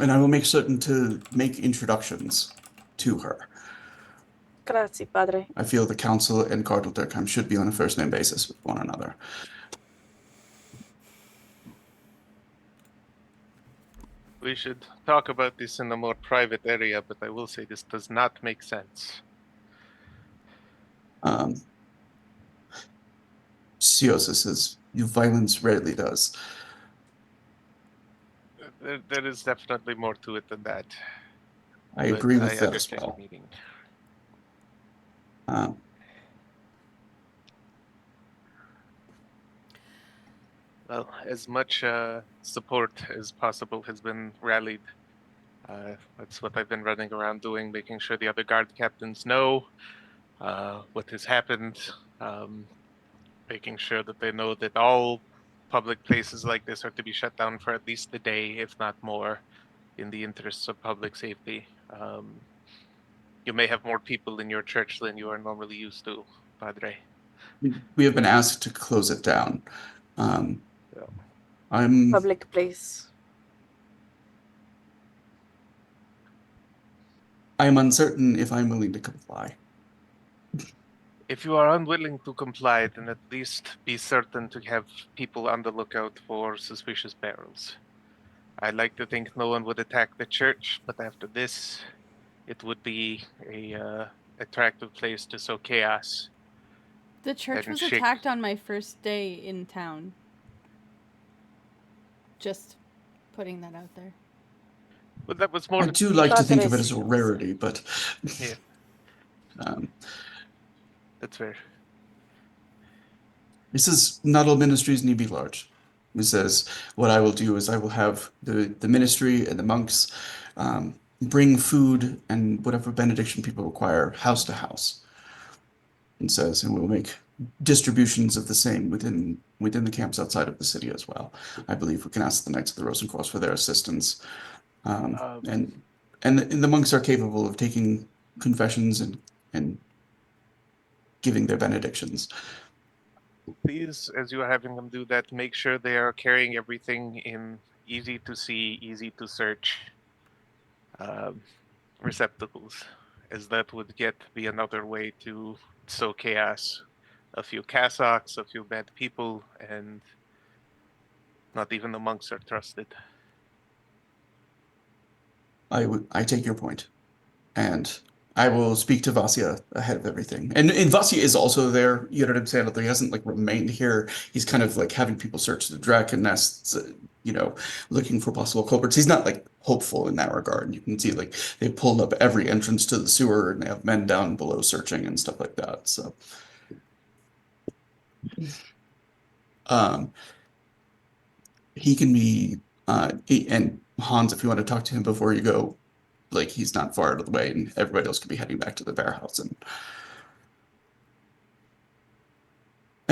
And I will make certain to make introductions to her. Grazie, padre. I feel the council and Cardinal Durkheim should be on a first-name basis with one another. We should talk about this in a more private area, but I will say this does not make sense. Siosa says, violence rarely does. There is definitely more to it than that. I but agree with I that as understand well. the meaning. Well, as much support as possible has been rallied. That's what I've been running around doing, making sure the other guard captains know what has happened, making sure that they know that all public places like this are to be shut down for at least a day, if not more, in the interests of public safety. You may have more people in your church than you are normally used to, Padre. We have been asked to close it down. Yeah. Public place. I'm uncertain if I'm willing to comply. If you are unwilling to comply, then at least be certain to have people on the lookout for suspicious barrels. I'd like to think no one would attack the church, but after this, it would be a attractive place to sow chaos. The church And was shake- attacked on my first day in town. Just putting that out there. But that was more. I do like to think of it as a Padre rarity, but Yeah. That's fair. he says not all ministries need be large. He says what I will do is I will have the ministry and the monks bring food and whatever benediction people require house to house. And says, and we'll make distributions of the same within the camps outside of the city as well. I believe we can ask the Knights of the Rosencross for their assistance. And the monks are capable of taking confessions and giving their benedictions. Please, as you are having them do that, make sure they are carrying everything in easy to see, easy to search receptacles, as that would be another way to sow chaos. A few cassocks, a few bad people, and not even the monks are trusted. I take your point, and I will speak to Vasya ahead of everything. And Vasya is also there. You know what I'm saying? He hasn't remained here. He's kind of having people search the Draken nests, looking for possible culprits. He's not hopeful in that regard. You can see they pulled up every entrance to the sewer and they have men down below searching and stuff like that. So, he can be and Hans, if you want to talk to him before you go, he's not far out of the way, and everybody else could be heading back to the bear house. And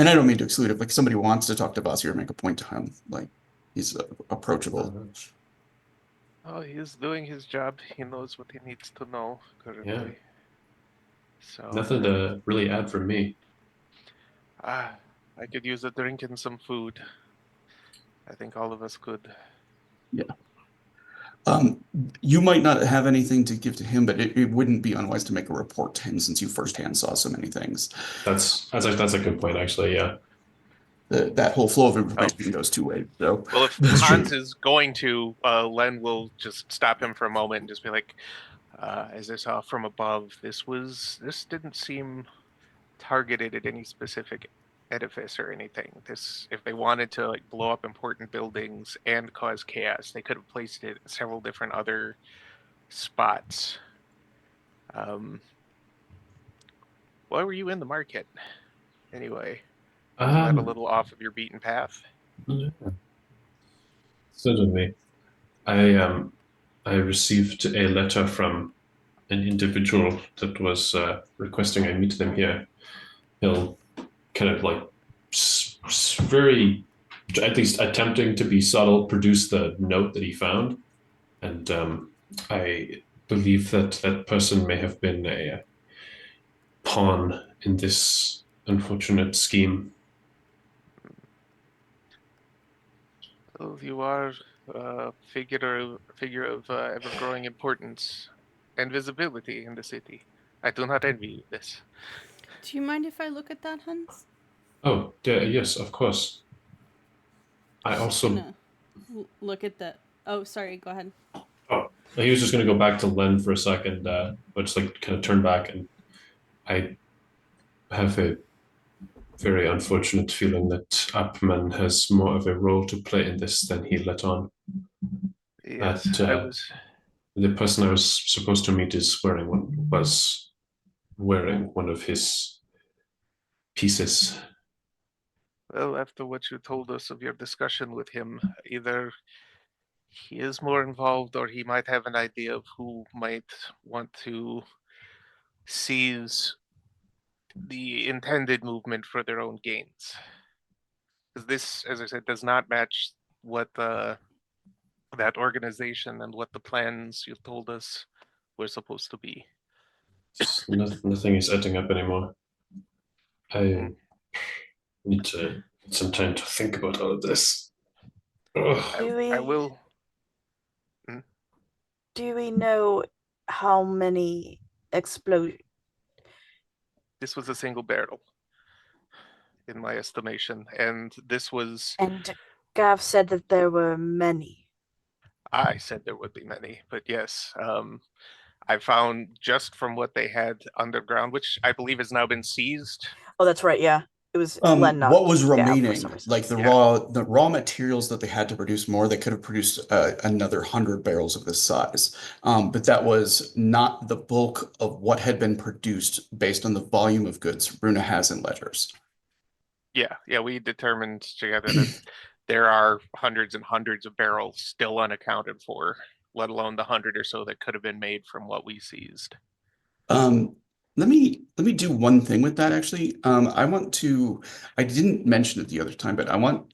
I don't mean to exclude if somebody wants to talk to Vasir or make a point to him, he's approachable. Oh, he's doing his job. He knows what he needs to know currently. Yeah. So Nothing to really add from me. I could use a drink and some food. I think all of us could. Yeah. You might not have anything to give to him, but it wouldn't be unwise to make a report to him since you firsthand saw so many things. That's a good point, actually. Yeah. That whole flow of information goes two ways. So, Well, if Hans is going to, Len will just stop him for a moment and just be like, as I saw from above, this didn't seem targeted at any specific edifice or anything. If they wanted to like blow up important buildings and cause chaos, they could have placed it in several different other spots. Why were you in the market anyway? Isn't that a little off of your beaten path? Certainly. I received a letter from an individual that was requesting I meet them here. He'll kind of like very, at least attempting to be subtle, produce the note that he found. And I believe that that person may have been a pawn in this unfortunate scheme. Well, you are a figure of ever-growing importance and visibility in the city. I do not envy you this. Do you mind if I look at that, Hans? Oh, yes, of course. I also Gonna look at the. Oh, sorry. Go ahead. Oh, he was just going to go back to Len for a second, but just like kind of turn back, and I have a very unfortunate feeling that Upman has more of a role to play in this than he let on. Yes, The person I was supposed to meet was wearing one of his pieces. Well, after what you told us of your discussion with him, either he is more involved or he might have an idea of who might want to seize the intended movement for their own gains. Because this, as I said, does not match what that organization and what the plans you told us were supposed to be. Nothing is adding up anymore. I need some time to think about all of this. I will. Do we know how many explosions? This was a single barrel, in my estimation, and this was. And Gav said that there were many. I said there would be many, but yes, I found just from what they had underground, which I believe has now been seized. Oh, that's right. Yeah, it was Len, not what was Gav, for remaining, some reason. like the raw materials that they had to produce more, they could have produced another 100 barrels of this size. But that was not the bulk of what had been produced based on the volume of goods Runa has in ledgers. Yeah, we determined together that there are hundreds and hundreds of barrels still unaccounted for, let alone the 100 or so that could have been made from what we seized. Let me do one thing with that actually. I didn't mention it the other time, but I want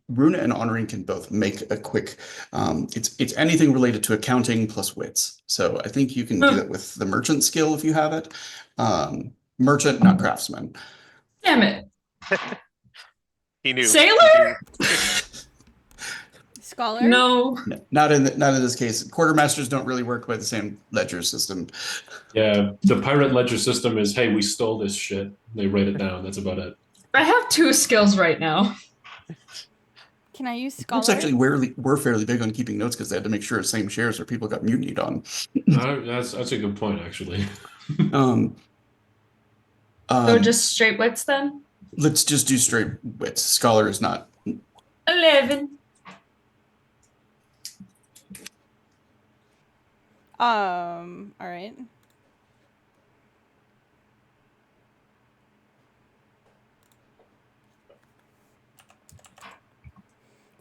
Runa and Honoring can both make a quick it's anything related to accounting plus wits. So I think you can do that with the merchant skill if you have it. Merchant, not craftsman. Damn it. He knew. Sailor? Scholar? No. Not in this case. Quartermasters don't really work by the same ledger system. Yeah, the pirate ledger system is, hey, we stole this shit. They write it down. That's about it. I have 2 skills right now. Can I use Scholar? It's actually we're fairly big on keeping notes because they had to make sure the same shares where people got mutinied on. That's a good point, actually. So just straight wits then? Let's just do straight wits. Scholar is not. 11. All right.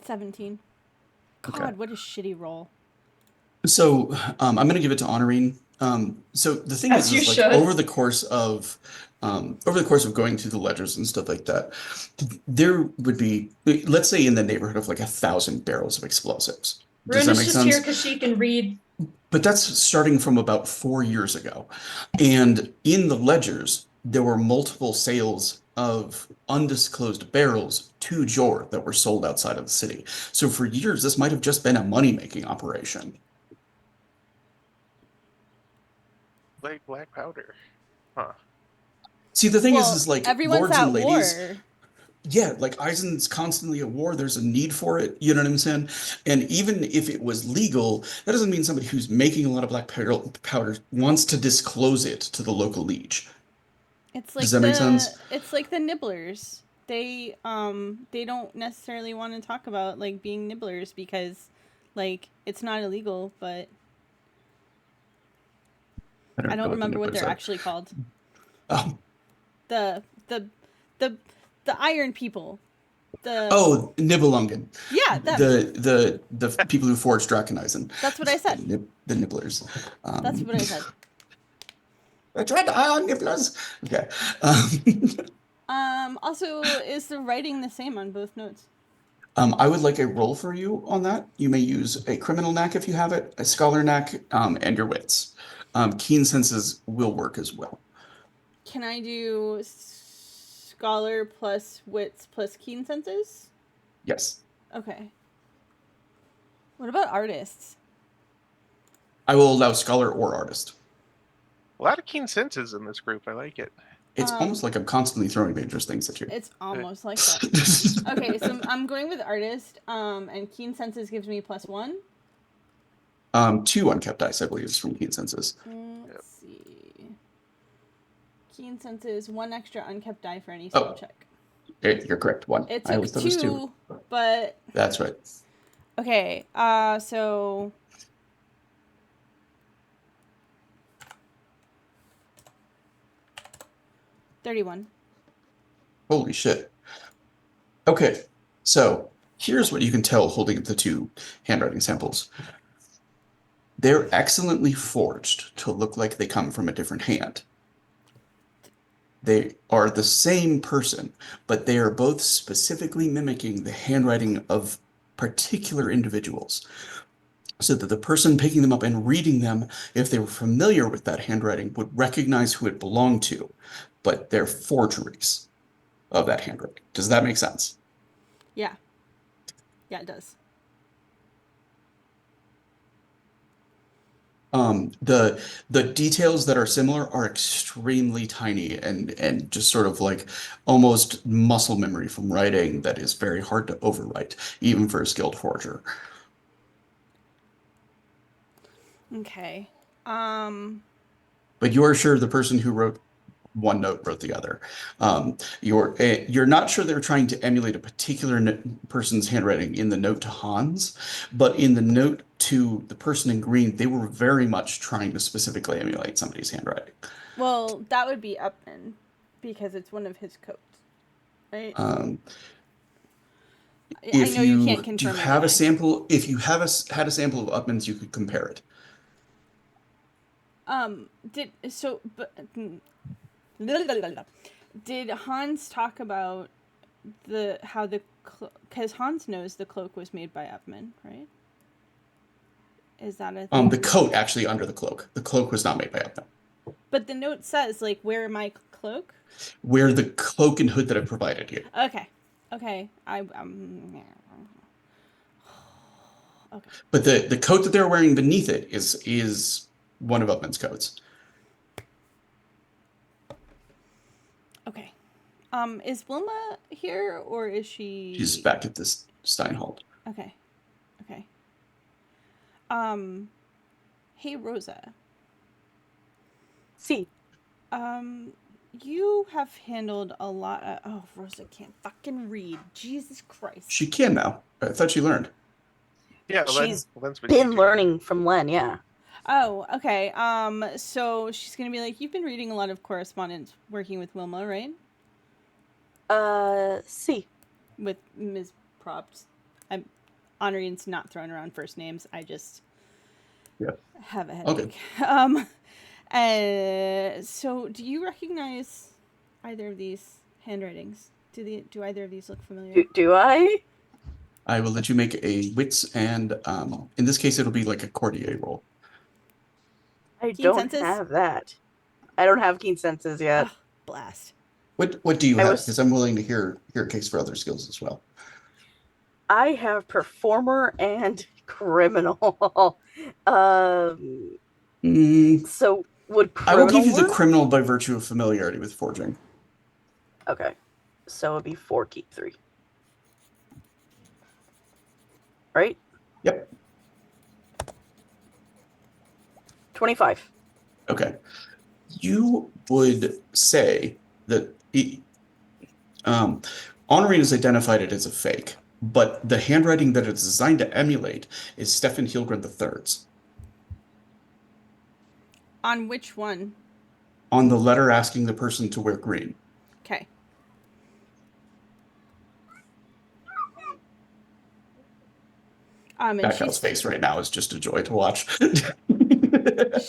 $17. God, Okay. what a shitty roll. So I'm going to give it to Honorine. So the thing As you is like should. over the course of going through the ledgers and stuff like that, there would be, let's say, in the neighborhood of like 1,000 barrels of explosives. Does that Runa's make just sense? here because she can read. But that's starting from about 4 years ago. And in the ledgers, there were multiple sales of undisclosed barrels to Jor that were sold outside of the city. So for years, this might have just been a money-making operation. Like black powder. Huh. See, the thing Well, is like everyone's lords at and ladies. war. Yeah, like Eisen's constantly at war. There's a need for it. You know what I'm saying? And even if it was legal, that doesn't mean somebody who's making a lot of black powder wants to disclose it to the local liege. It's like Does that make sense? It's like the nibblers. they don't necessarily want to talk about like being nibblers because like it's not illegal, but I don't know remember what nibblers they're are. actually called. Oh, The iron people. oh, Nibelungen. Yeah, them. The people who forged Draconism. That's what I said. The Nibblers. That's what I said. The Dread Iron Nibblers. Okay. Also, is the writing the same on both notes? I would like a roll for you on that. You may use a criminal knack if you have it, a scholar knack, and your wits. Keen senses will work as well. Can I do scholar plus wits plus keen senses? Yes. Okay. What about artists? I will allow scholar or artist. A lot of keen senses in this group. I like it. It's almost like I'm constantly throwing dangerous things at you. It's almost like that. Okay, so I'm going with artist, and keen senses gives me +1. 2 unkept dice, I believe, is from keen senses. Let's see. Keen senses, 1 extra unkept die for any skill check. You're correct. 1. It I took always thought it was 2. 2, but That's right. okay. So 31. Holy shit. Okay, so here's what you can tell holding up the 2 handwriting samples. They're excellently forged to look like they come from a different hand. They are the same person, but they are both specifically mimicking the handwriting of particular individuals. So that the person picking them up and reading them, if they were familiar with that handwriting, would recognize who it belonged to, but they're forgeries of that handwriting. Does that make sense? Yeah. Yeah, it does. The details that are similar are extremely tiny and just sort of like almost muscle memory from writing that is very hard to overwrite, even for a skilled forger. Okay. But you are sure the person who wrote one note wrote the other. You're not sure they're trying to emulate a particular person's handwriting in the note to Hans, but in the note to the person in green, they were very much trying to specifically emulate somebody's handwriting. Well, that would be Upman because it's one of his coats, right? I know you can't confirm. Do you have a sample? If you have had a sample of Upman's, you could compare it. Did Hans talk about because Hans knows the cloak was made by Upman, right? Is that a thing? The coat actually under the cloak. The cloak was not made by Upman. But the note says like, wear my cloak. Wear the cloak and hood that I provided you. Okay. Okay. Okay. But the coat that they're wearing beneath it is one of Upman's coats. Okay. Is Wilma here or is she? She's back at this Steinhold. Okay. Okay. Hey Rosa. See. You have handled a lot of... Oh, Rosa can't fucking read. Jesus Christ. She can now. I thought she learned. Yeah, She's Len's been learning from Len, yeah. Oh, okay. So she's gonna be like, you've been reading a lot of correspondence working with Wilma, right? See. With Ms. Props. Honoring's not throwing around first names. I just have a headache. Okay. So do you recognize either of these handwritings? Do either of these look familiar? Do I? I will let you make a wits and in this case it'll be like a courtier roll. I Keen don't senses? have that. I don't have keen senses yet. Oh, blast. What do you have? Because I'm willing to hear a case for other skills as well. I have performer and criminal. So would criminal I will give you the work? criminal by virtue of familiarity with forging. Okay. So it'd be 4, keep 3. Right? Yep. 25. Okay. You would say that Honorine has identified it as a fake, but the handwriting that it's designed to emulate is Stefan Hilgren III's. On which one? On the letter asking the person to wear green. Okay. And Backhouse face right now is just a joy to watch.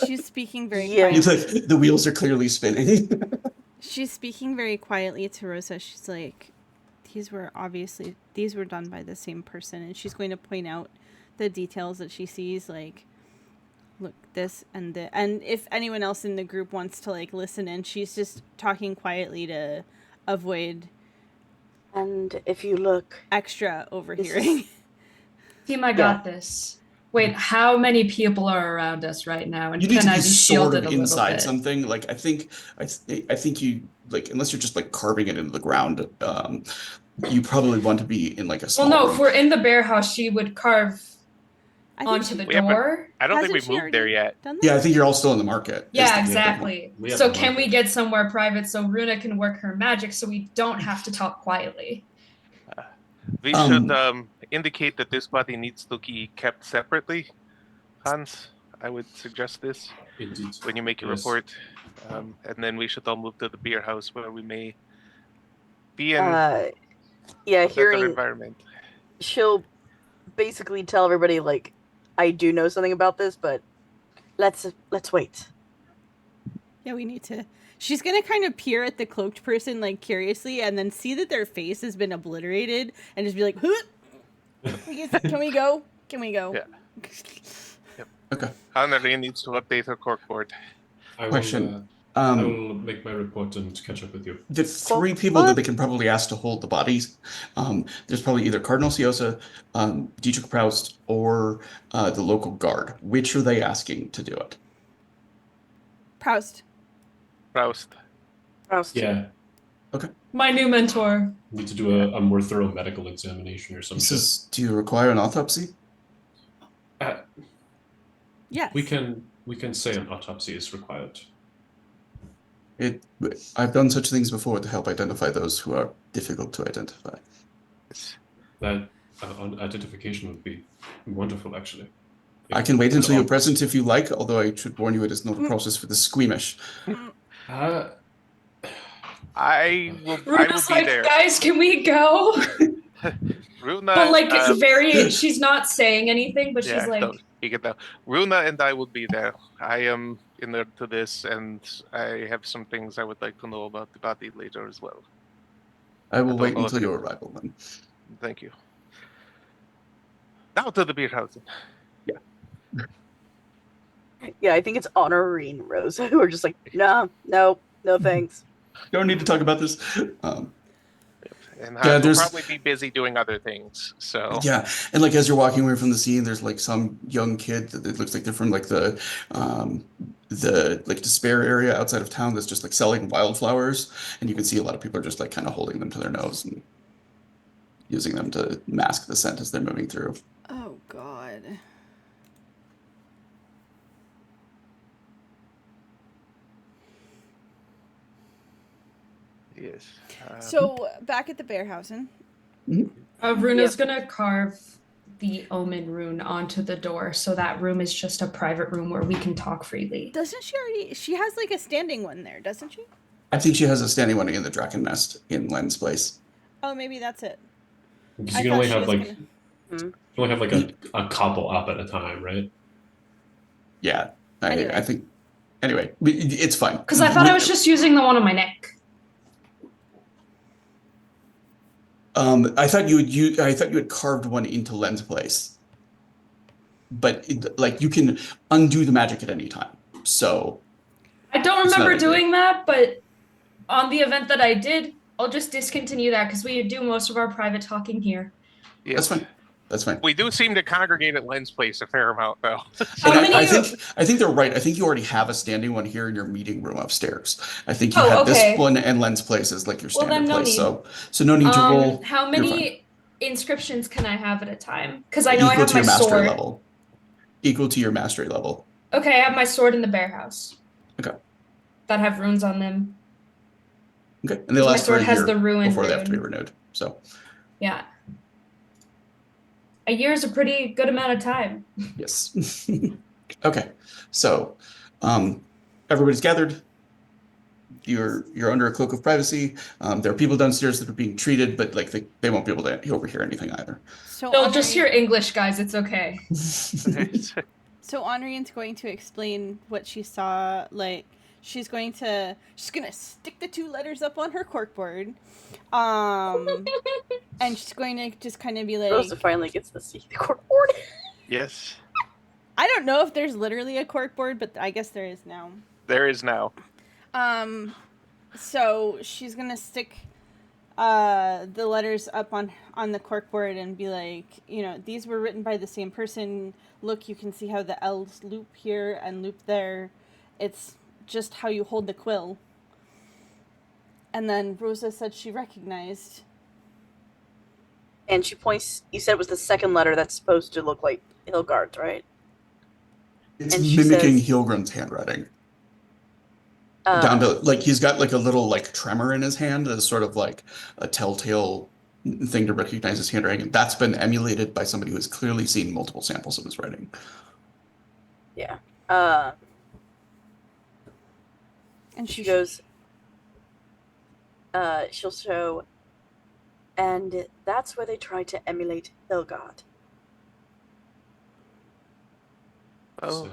she's speaking very Yeah. It's quietly. like the wheels are clearly spinning. She's speaking very quietly to Rosa. She's like, these were done by the same person, and she's going to point out the details that she sees, like, look, this and the, and if anyone else in the group wants to like listen in, she's just talking quietly to avoid And if you look, extra overhearing. Team, I got this. Wait, how many people are around us right now? And You need can to I be be sort shielded of a little inside bit? something. Like I think you like unless you're just like carving it into the ground, you probably want to be in like a Well, small no, room. if we're in the bear house, she would carve I think onto the We haven't- door. I don't think hasn't we she moved there already yet. done that? Yeah, I think you're all still in the market. Yeah, is the- exactly. We have So the can we market. get somewhere private so Runa can work her magic so we don't have to talk quietly? We Um, should indicate that this body needs to be kept separately. Hans, I would suggest this Indeed. when you make your Yes. report. And then we should all move to the beer house where we may be in yeah, a better hearing environment. she'll basically tell everybody like, I do know something about this, but let's wait. Yeah, we need to. She's gonna kind of peer at the cloaked person like curiously, and then see that their face has been obliterated, and just be like, "Huh? Can we go? Can we go?" Yeah. Okay. Honorine needs to update her corkboard. I will, Question. I will make my report and catch up with you. The three people that they can probably ask to hold the bodies, there's probably either Cardinal Siosa, Dietrich Proust, or the local guard. Which are they asking to do it? Proust. Proust. Yeah, My new mentor. need to do a more thorough medical examination or He something. says, "Do you require an autopsy?" Yes. We can say an autopsy is required. I've done such things before to help identify those who are difficult to identify. That identification would be wonderful, actually. I can wait And until you're on- present if you like, although I should warn you it is not a process for the squeamish. I will Runa's be like, there. guys, can we go? Runa, But like, she's not saying anything, but yeah, she's like, no, you get that. Runa and I will be there. I am in there to this, and I have some things I would like to know about the body later as well. I will don't wait know until if- your arrival then. Thank you. Now to the beer house. Yeah, I think it's Honorine and Rosa who are just like, no thanks. Don't need to talk about this. And Yeah, Hans will there's- probably be busy doing other things. So Yeah, and like as you're walking away from the scene, there's like some young kid that it looks like they're from like the like despair area outside of town that's just like selling wildflowers, and you can see a lot of people are just like kind of holding them to their nose and using them to mask the scent as they're moving through. Oh God. yes. So back at the Bearhausen. Runa's gonna carve the omen rune onto the door, so that room is just a private room where we can talk freely. Doesn't she already? She has like a standing one there, doesn't she? I think she has a standing one in the Draken Nest in Len's place. Oh, maybe that's it. Because I you can thought only she have was like gonna- you only have like a couple up at a time, right? Yeah, Anyway. I think. Anyway, it's fine. Because I thought I was just using the one on my neck. I thought you had carved one into Len's place, but like you can undo the magic at any time. So I don't It's not remember a deal. doing that, but on the event that I did, I'll just discontinue that because we do most of our private talking here. Yes. that's fine. That's fine. We do seem to congregate at Len's place a fair amount, though. How And many? I think they're right. I think you already have a standing one here in your meeting room upstairs. I think you Oh, have okay. this one and Len's place as like your Well, standard then no place. need. So no need to roll. How You're fine. many inscriptions can I have at a time? Because I know I Equal have to my your mastery sword. level. Equal to your mastery level. Okay, I have my sword in the bear house. Okay. That have runes on them. Okay, and they My last for sword a has year the ruin before they have to be rune. renewed. So Yeah. A year is a pretty good amount of time. yes. Okay. So everybody's gathered. You're under a cloak of privacy. There are people downstairs that are being treated, but like they won't be able to overhear anything either. So They'll just Henri- hear English, guys. It's okay. So Henri's going to explain what she saw. Like she's gonna stick the 2 letters up on her corkboard, and she's going to just kind of be like, Rosa finally gets to see the corkboard. Yes, I don't know if there's literally a corkboard, but I guess there is now. there is now. So she's gonna stick the letters up on the corkboard and be like, these were written by the same person. Look, you can see how the L's loop here and loop there. It's just how you hold the quill. And then Rosa said she recognized. And she points. You said it was the second letter that's supposed to look like Hilgard's, right? It's And she mimicking says- Hilgrim's handwriting. Down to like he's got like a little like tremor in his hand as sort of like a telltale thing to recognize his handwriting. And that's been emulated by somebody who has clearly seen multiple samples of his writing. Yeah. And She goes. She'll show. And that's where they try to emulate Hilgard. Oh, So,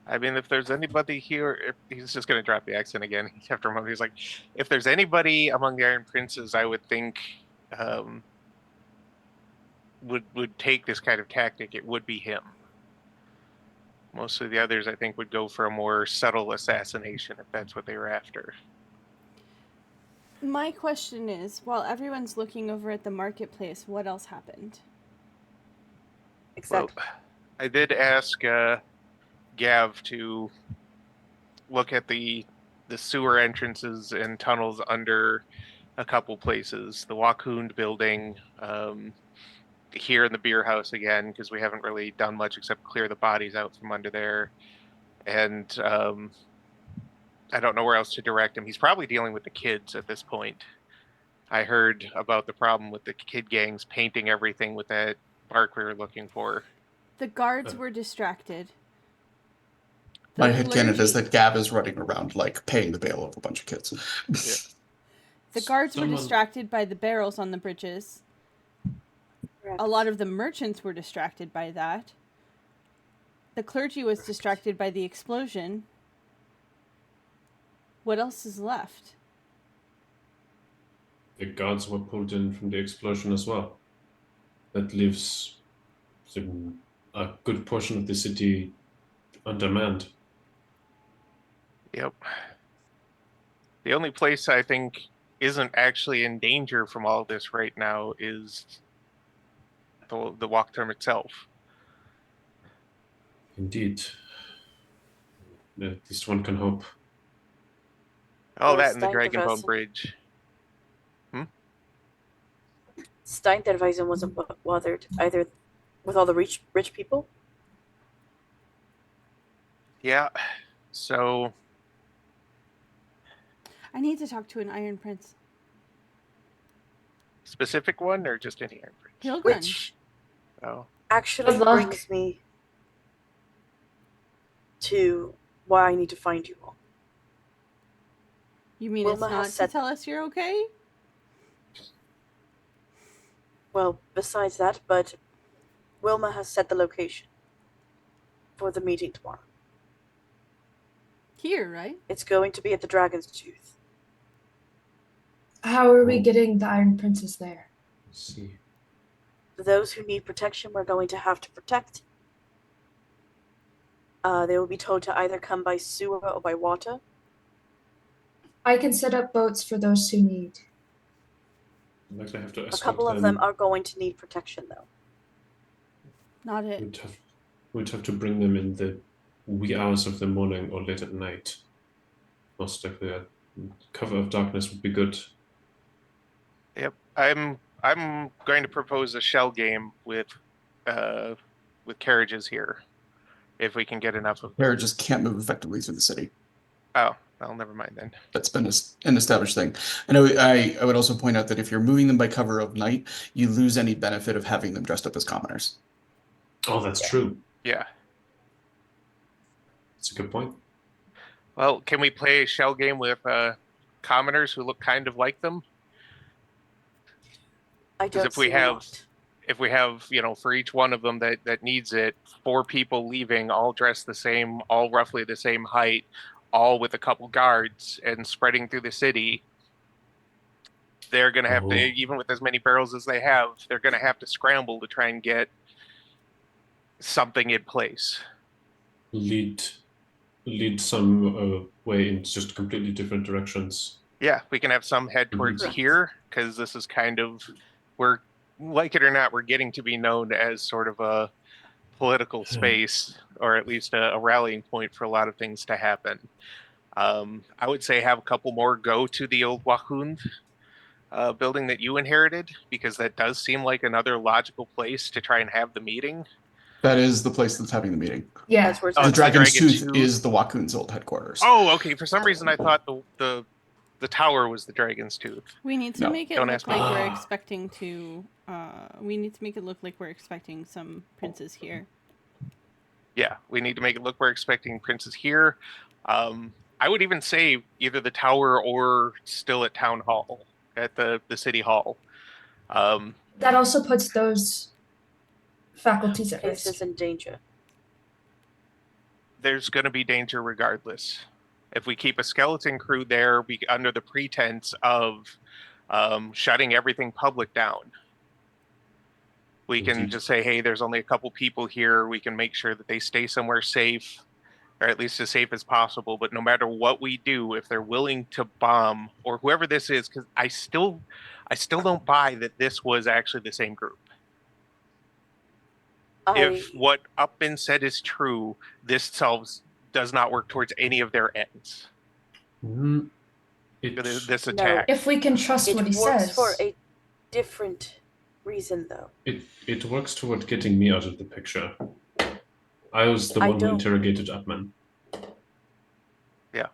I mean, if there's anybody here, if he's just going to drop the accent again after a moment. He's like, if there's anybody among the Iron Princes, I would think would take this kind of tactic, it would be him. Most of the others, I think, would go for a more subtle assassination if that's what they were after. My question is, while everyone's looking over at the marketplace, what else happened? Exactly. Well, I did ask Gav to look at the sewer entrances and tunnels under a couple places. The Wachtturm building, here in the beer house again, because we haven't really done much except clear the bodies out from under there. And I don't know where else to direct him. He's probably dealing with the kids at this point. I heard about the problem with the kid gangs painting everything with that bark we were looking for. The guards were distracted. The My headcanon is clergy- that Gav is running around like paying the bail of a bunch of kids. The guards were Someone- distracted by the barrels on the bridges. Correct. A lot of the merchants were distracted by that. The clergy was distracted by the explosion. What else is left? the guards were pulled in from the explosion as well. That leaves a good portion of the city undermanned. Yep. The only place I think isn't actually in danger from all this right now is the Wachtturm itself. Indeed. At least one can hope. Oh, Or that and the Steinterweisen. Dragonbone Bridge. Steinterweisen wasn't bothered either with all the rich people. Yeah. So I need to talk to an Iron Prince. specific one or just any Iron Prince? Hilgren. Which Oh. actually Good luck. brings me to why I need to find you all. You mean Wilma it's has not to said- tell us you're okay? Well, besides that, but Wilma has set the location for the meeting tomorrow. Here, right? It's going to be at the Dragon's Tooth. How are we getting the Iron Princess there? Let's see. Those who need protection, we're going to have to protect. They will be told to either come by sewer or by water. I can set up boats for those who need. I'd likely have to A escort couple of them are going to need protection, though. Not it. We'd have to bring them in the wee hours of the morning or late at night. Most likely, cover of darkness would be good. Yep. I'm going to propose a shell game with carriages here. If we can get enough of them. Carriages can't move effectively through the city. Oh, Well, never mind then. That's been an established thing. And I would also point out that if you're moving them by cover of night, you lose any benefit of having them dressed up as commoners. Oh, that's true. Yeah. That's a good point. Well, can we play a shell game with commoners who look kind of like them? I Because don't see why not. if we have, for each one of them that needs it, 4 people leaving, all dressed the same, all roughly the same height, all with a couple guards and spreading through the city, they're going to have to, even with as many barrels as they have, they're going to have to scramble to try and get something in place. Lead some way in just completely different directions. Yeah, we can have some head towards here, because this is kind of, we're, like it or not, we're getting to be known as sort of a political space, or at least a rallying point for a lot of things to happen. I would say have a couple more go to the old Wachtturm building that you inherited, because that does seem like another logical place to try and have the meeting. That is the place that's having the meeting. Yeah. That's where it's Oh, The it's the Dragon's Dragon's Tooth Tooth? is the Wachtturm's old headquarters. Oh, okay. For some reason, I thought the tower was the Dragon's Tooth. We need to No, make it don't look ask me. like we're expecting to. We need to make it look like we're expecting some princes here. Yeah, we need to make it look we're expecting princes here. I would even say either the tower or still at town hall, at the city hall. That also puts those faculties at risk. Places in danger. There's going to be danger regardless. If we keep a skeleton crew there under the pretense of shutting everything public down, we can just say, hey, there's only a couple people here. We can make sure that they stay somewhere safe, or at least as safe as possible. But no matter what we do, if they're willing to bomb, or whoever this is, because I still don't buy that this was actually the same group. If what Upman said is true, this does not work towards any of their ends. This attack. If we can trust what he says. It works for a different reason, though. It works toward getting me out of the picture. I was the one who interrogated Upman. Yeah.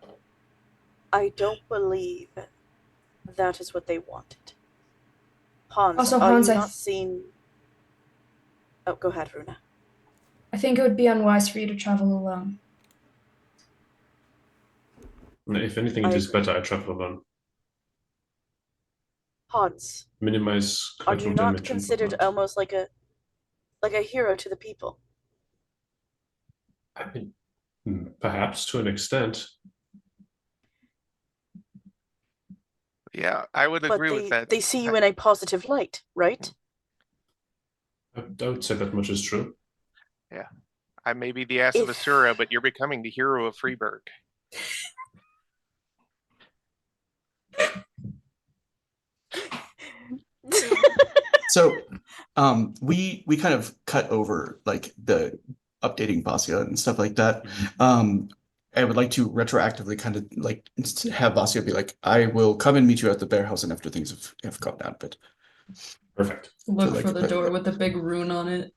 I don't believe that is what they wanted. Hans, Also, are Hans, you not seen... Oh, go ahead, Runa. I think it would be unwise for you to travel alone. If anything, it is better I travel alone. Hans, Minimize are you collateral not damage. considered almost like a hero to the people? I mean, perhaps to an extent. Yeah, I would agree with that. They see you in a positive light, right? I would say that much is true. Yeah. I may be the ass of Asura, but you're becoming the hero of Freeburg. So we kind of cut over like the updating Vasya and stuff like that. I would like to retroactively kind of like have Vasya be like, I will come and meet you at the bear house and after things have gone down a bit. Perfect. Look So, like, for the door with the big rune on it.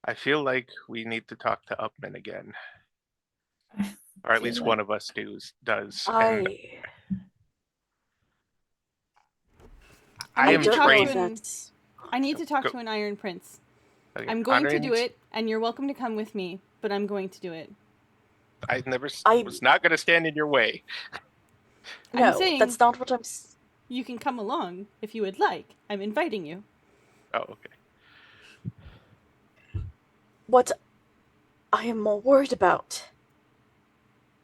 I feel like we need to talk to Upman again. Or at least one of us does. I am trained. I need to talk to an Iron Prince. Okay. I'm going to do it, and you're welcome to come with me, but I'm going to do it. I was not going to stand in your way. No, I'm saying that's not what I'm... You can come along if you would like. I'm inviting you. Oh, okay. What I am more worried about,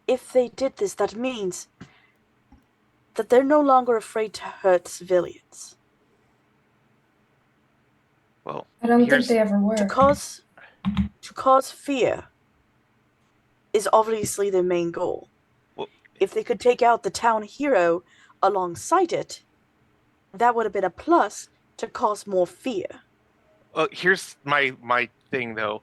if they did this, that means that they're no longer afraid to hurt civilians. Well, I don't think they ever were. To cause fear is obviously their main goal. Well, if they could take out the town hero alongside it, that would have been a plus to cause more fear. Well, here's my thing though.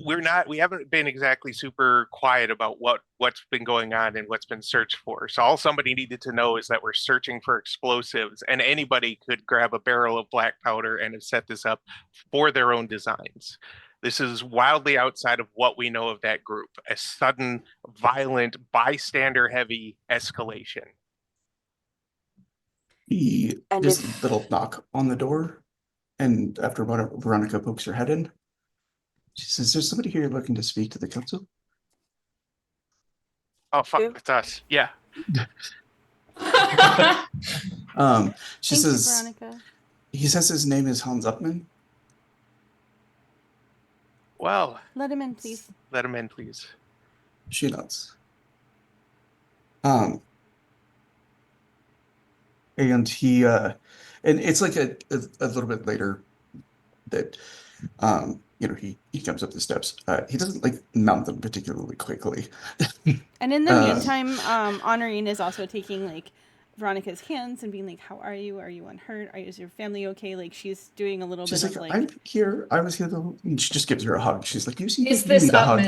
We haven't been exactly super quiet about what's been going on and what's been searched for. So all somebody needed to know is that we're searching for explosives, and anybody could grab a barrel of black powder and have set this up for their own designs. This is wildly outside of what we know of that group. A sudden, violent, bystander-heavy escalation. And There's a if little knock on the door, and after Veronica pokes her head in, she says, "There's somebody here looking to speak to the council." Oh, fuck, Who? it's us. Yeah. She Thank you, says, Veronica. he says his name is Hans Upman. Well, Let him in, please. let him in, please. She nods. And he and it's like a little bit later that he comes up the steps. He doesn't like mount them particularly quickly. And in the Uh, meantime, Honorine is also taking like Veronica's hands and being like, "How are you? Are you unhurt? Is your family okay?" Like she's doing a little She's bit like, of like, "I'm here. I was here the whole," and she just gives her a hug. She's like, "You seem Is like you this need a hug."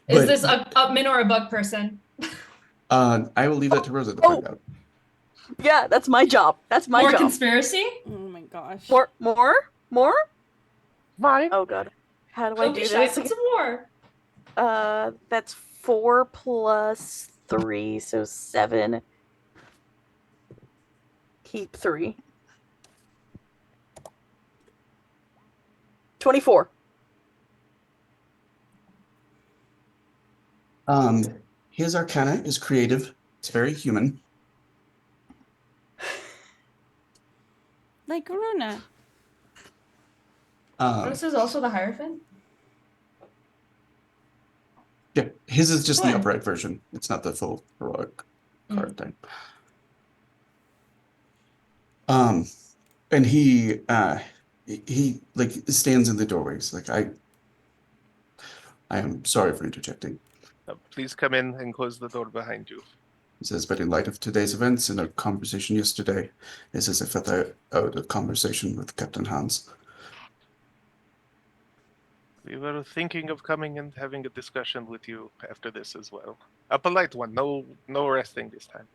Is But this a Upman or a bug person? I will leave that to Rosa to find out. yeah, that's my job. That's my More job. conspiracy? "Oh my gosh." More? Fine. Oh god. How do I Don't do be shy. this? Put some more. That's 4 plus 3, so 7. Keep 3. 24. His arcana is creative. It's very human. Like Runa. This is also the Hierophant? Yeah, his is just the Fun. upright version. It's not the full heroic card thing. And he like stands in the doorway. He's like, I am sorry for interjecting. Please come in and close the door behind you. He says, but in light of today's events and our conversation yesterday, it's as if I owed a conversation with Captain Hans. We were thinking of coming and having a discussion with you after this as well. A polite one. No arresting this time.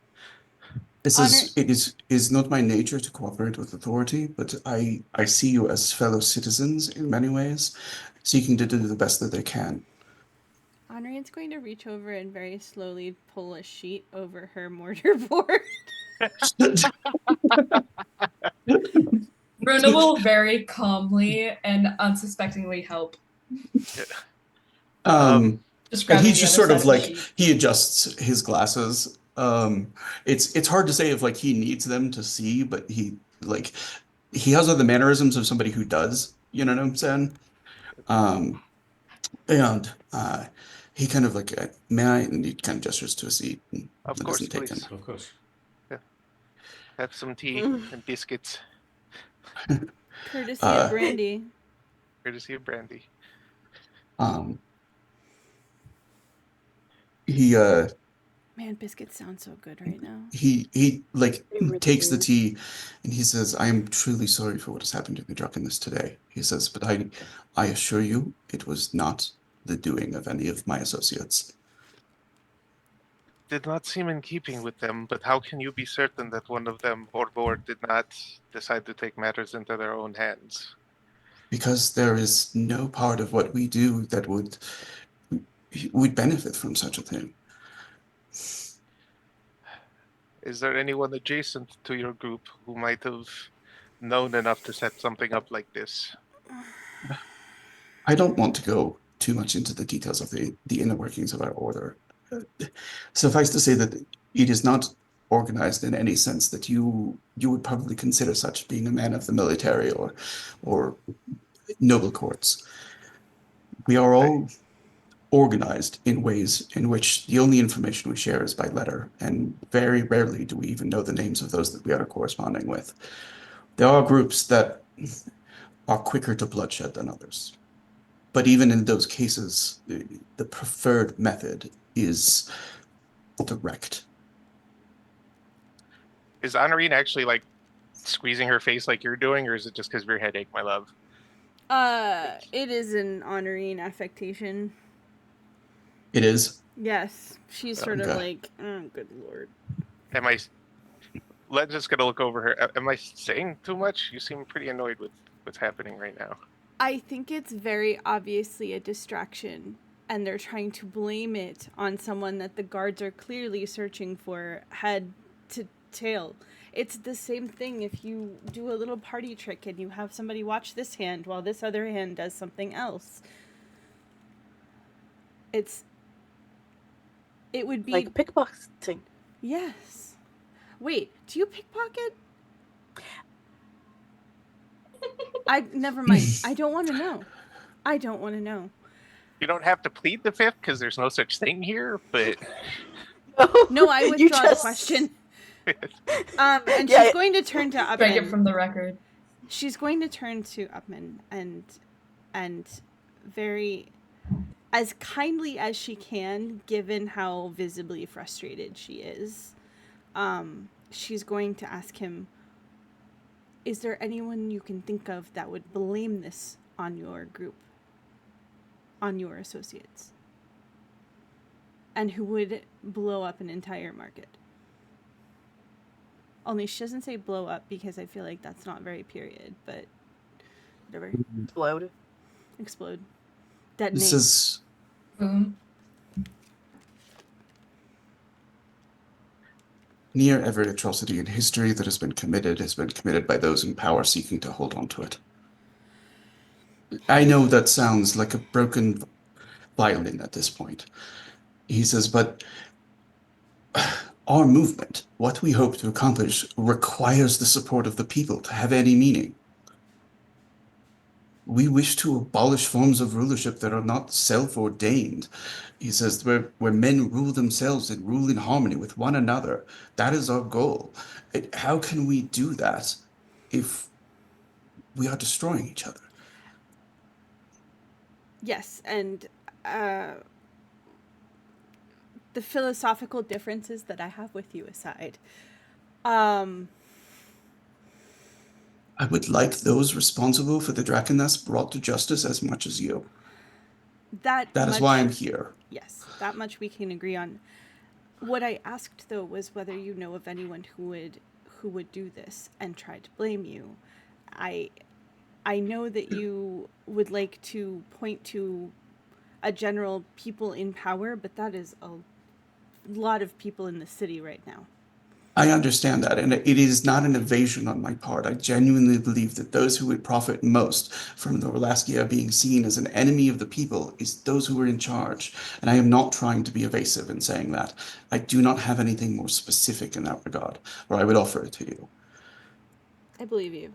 It is not my nature to cooperate with authority, but I see you as fellow citizens in many ways, seeking to do the best that they can. Honorine's going to reach over and very slowly pull a sheet over her mortar board. Runa will very calmly and unsuspectingly help. Just And grabbing he's the just other sort side of the like, sheet. he adjusts his glasses. It's hard to say if like he needs them to see, but he has all the mannerisms of somebody who does, you know what I'm saying? And he kind of like, may I? And he kind of gestures to a seat and Of that course, isn't taken. please. Of course. Have some tea and biscuits. Courtesy of Brandy. Courtesy of Brandy. He Man, biscuits sound so good right now. he like They really takes the do. tea and he says, I am truly sorry for what has happened to the drunkenness today. He says, but I assure you it was not the doing of any of my associates. Did not seem in keeping with them, but how can you be certain that one of them or more did not decide to take matters into their own hands? Because there is no part of what we do that would benefit from such a thing. Is there anyone adjacent to your group who might have known enough to set something up like this? I don't want to go too much into the details of the inner workings of our order. Suffice to say that it is not organized in any sense that you would probably consider such, being a man of the military or noble courts. We are all organized in ways in which the only information we share is by letter, and very rarely do we even know the names of those that we are corresponding with. There are groups that are quicker to bloodshed than others. But even in those cases, the preferred method is direct. Is Honorine actually like squeezing her face like you're doing, or is it just because of your headache, my love? It is an Honorine affectation. It is. Yes, she's sort of Okay. like, oh, good lord. Let's just gonna look over her. Am I saying too much? You seem pretty annoyed with what's happening right now. I think it's very obviously a distraction, and they're trying to blame it on someone that the guards are clearly searching for head to tail. It's the same thing if you do a little party trick and you have somebody watch this hand while this other hand does something else. It would be like pickpocketing. Yes. Wait, do you pickpocket? Never mind. I don't want to know. You don't have to plead the fifth because there's no such thing here, but No, I You withdraw the just- question. And Yeah, she's going to turn to Strike it Upman. from the record. She's going to turn to Upman and very as kindly as she can, given how visibly frustrated she is. She's going to ask him, is there anyone you can think of that would blame this on your group, on your associates, and who would blow up an entire market? Only she doesn't say blow up because I feel like that's not very period, but whatever. Explode. Detonate. This is Boom. near every atrocity in history that has been committed by those in power seeking to hold on to it. I know that sounds like a broken violin at this point. He says, but our movement, what we hope to accomplish, requires the support of the people to have any meaning. We wish to abolish forms of rulership that are not self-ordained. He says, where men rule themselves and rule in harmony with one another. That is our goal. How can we do that if we are destroying each other? Yes, and the philosophical differences that I have with you aside, I would like those responsible for the Drakennest brought to justice as much as you. That is why I'm here. Yes, that much we can agree on. What I asked, though, was whether you know of anyone who would do this and try to blame you. I know that you would like to point to a general people in power, but that is a lot of people in the city right now. I understand that, and it is not an evasion on my part. I genuinely believe that those who would profit most from the Orlaskia being seen as an enemy of the people is those who are in charge, and I am not trying to be evasive in saying that. I do not have anything more specific in that regard, or I would offer it to you. I believe you.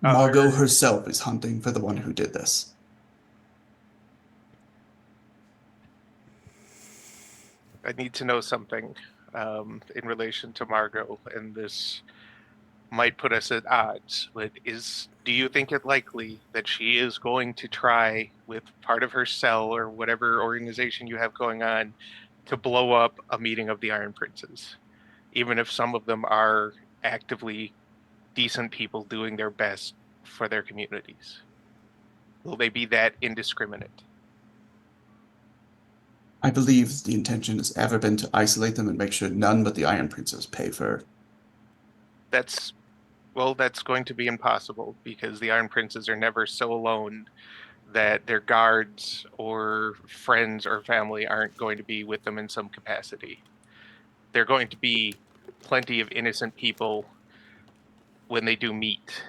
Margot herself is hunting for the one who did this. I need to know something in relation to Margot, and this might put us at odds. But do you think it likely that she is going to try, with part of her cell or whatever organization you have going on, to blow up a meeting of the Iron Princes, even if some of them are actively decent people doing their best for their communities? Will they be that indiscriminate? I believe the intention has ever been to isolate them and make sure none but the Iron Princes pay for it. That's going to be impossible, because the Iron Princes are never so alone that their guards or friends or family aren't going to be with them in some capacity. There are going to be plenty of innocent people when they do meet.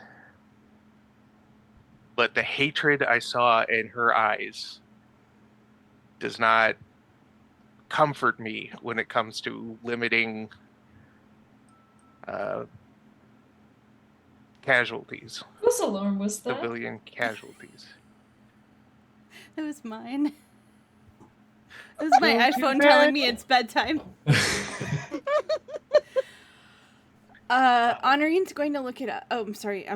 But the hatred I saw in her eyes does not comfort me when it comes to limiting casualties, Whose alarm was that? civilian casualties. It was mine. It was my iPhone telling me it's bedtime. Honorine's going to look it up. Oh, I'm sorry.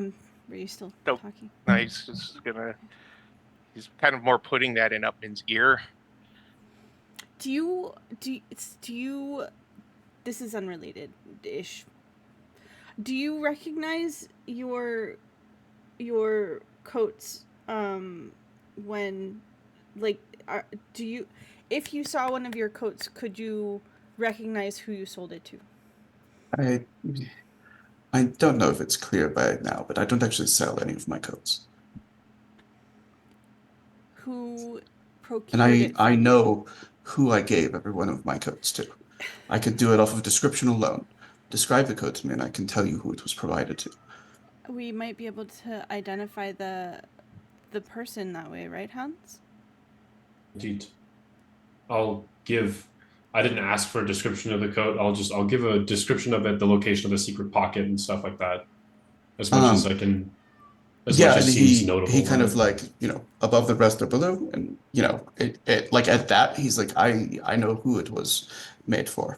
Were you still talking? No, he's just gonna. He's kind of more putting that in Upman's ear. Do you? This is unrelated-ish. Do you recognize your coats when, like, do you? If you saw one of your coats, could you recognize who you sold it to? I I don't know if it's clear by now, but I don't actually sell any of my coats. Who And procured it I from you? know who I gave every one of my coats to. I could do it off of description alone. Describe the coat to me, and I can tell you who it was provided to. We might be able to identify the person that way, right, Hans? Indeed. I didn't ask for a description of the coat. I'll give a description of it, the location of the secret pocket and stuff like that. As much as I can, as much Yeah, and as seems he notable kind about of it. like, above the rest or below, and it like at that he's like, I know who it was made for.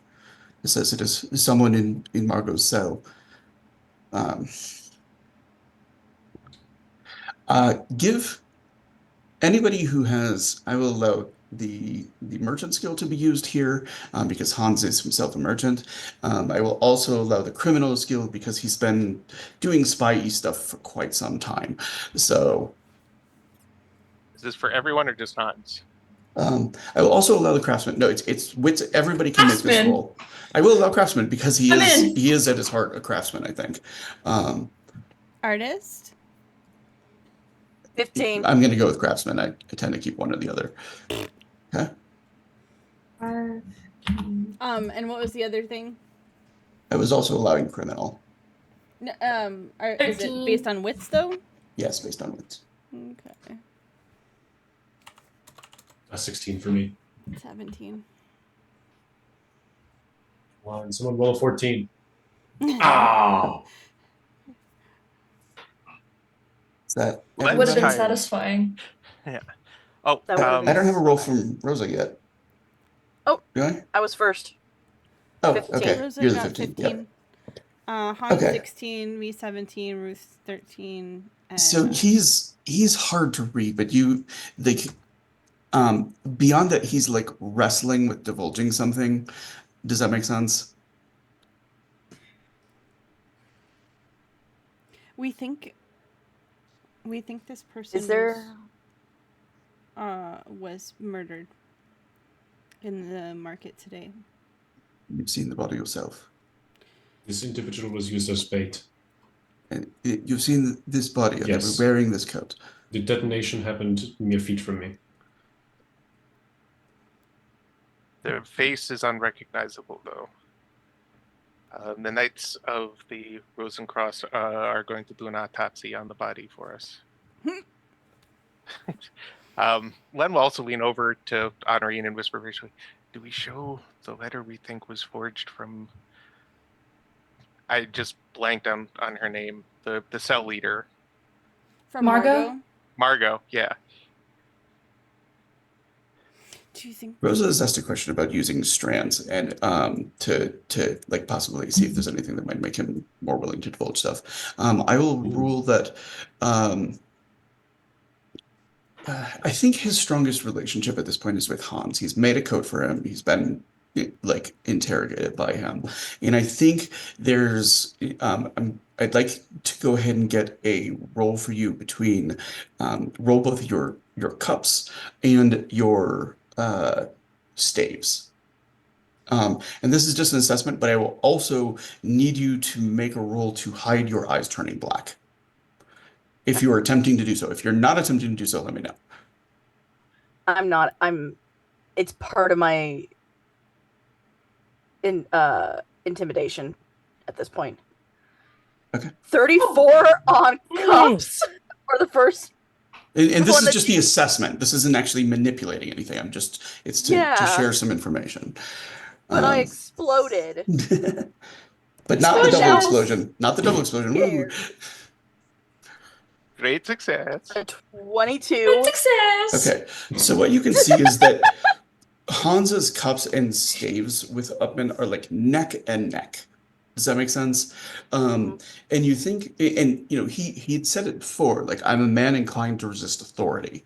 It says it is someone in Margot's cell. Um, give anybody who has, I will allow the merchant skill to be used here, because Hans is himself a merchant. I will also allow the criminal skill because he's been doing spy stuff for quite some time. So Is this for everyone or just Hans? I will also allow the craftsman. No, it's wits. Everybody can make this Craftsman. roll. I will allow craftsman because I'm in. he is at his heart a craftsman, I think. Artist? 15. I'm going to go with craftsman. I tend to keep one or the other. Okay. And what was the other thing? I was also allowing criminal. Is it 13. based on wits though? Yes, based on wits. Okay. A 16 for me. 17. Come on, someone roll a 14. Oh, Is that Well, Would have been Tired. satisfying. Oh, That would've I don't have a roll from Rosa yet. Oh. Do I? I was first. Oh, 15. okay. Rosa You're the got 15. 15. Yep. Hans Okay. 16, me 17, Ruth 13. And, So he's hard to read, but you like beyond that he's like wrestling with divulging something. Does that make sense? we think this person Is there? was murdered in the market today. You've seen the body yourself. this individual was used as bait. And you've seen this body, and Yes. they were wearing this coat. The detonation happened mere feet from me. the face is unrecognizable, though. The Knights of the Rosencross are going to do an autopsy on the body for us. Len will also lean over to Honorine and whisper briefly, do we show the letter we think was forged from... I just blanked on her name. The cell leader. From Margot? Margot, yeah. Do you think Rosa has asked a question about using strands and to like possibly see if there's anything that might make him more willing to divulge stuff. I will rule that I think his strongest relationship at this point is with Hans. He's made a coat for him. He's been like interrogated by him, and I think there's I'd like to go ahead and get a roll for you between roll both your cups and your staves. And this is just an assessment, but I will also need you to make a roll to hide your eyes turning black. If you are attempting to do so. If you're not attempting to do so, let me know. I'm not. It's part of my intimidation at this point. Okay. 34 on cups for the first. And this One is that just the assessment. This isn't actually manipulating anything. It's to Yeah. share some information. But I exploded. But not the double Explosions! explosion. Not the double explosion. Woo. Great success. A 22. Success! Okay. So what you can see is that Hans's cups and staves with Upman are like neck and neck. Does that make sense? And you think, and you know, he'd said it before, like, I'm a man inclined to resist authority.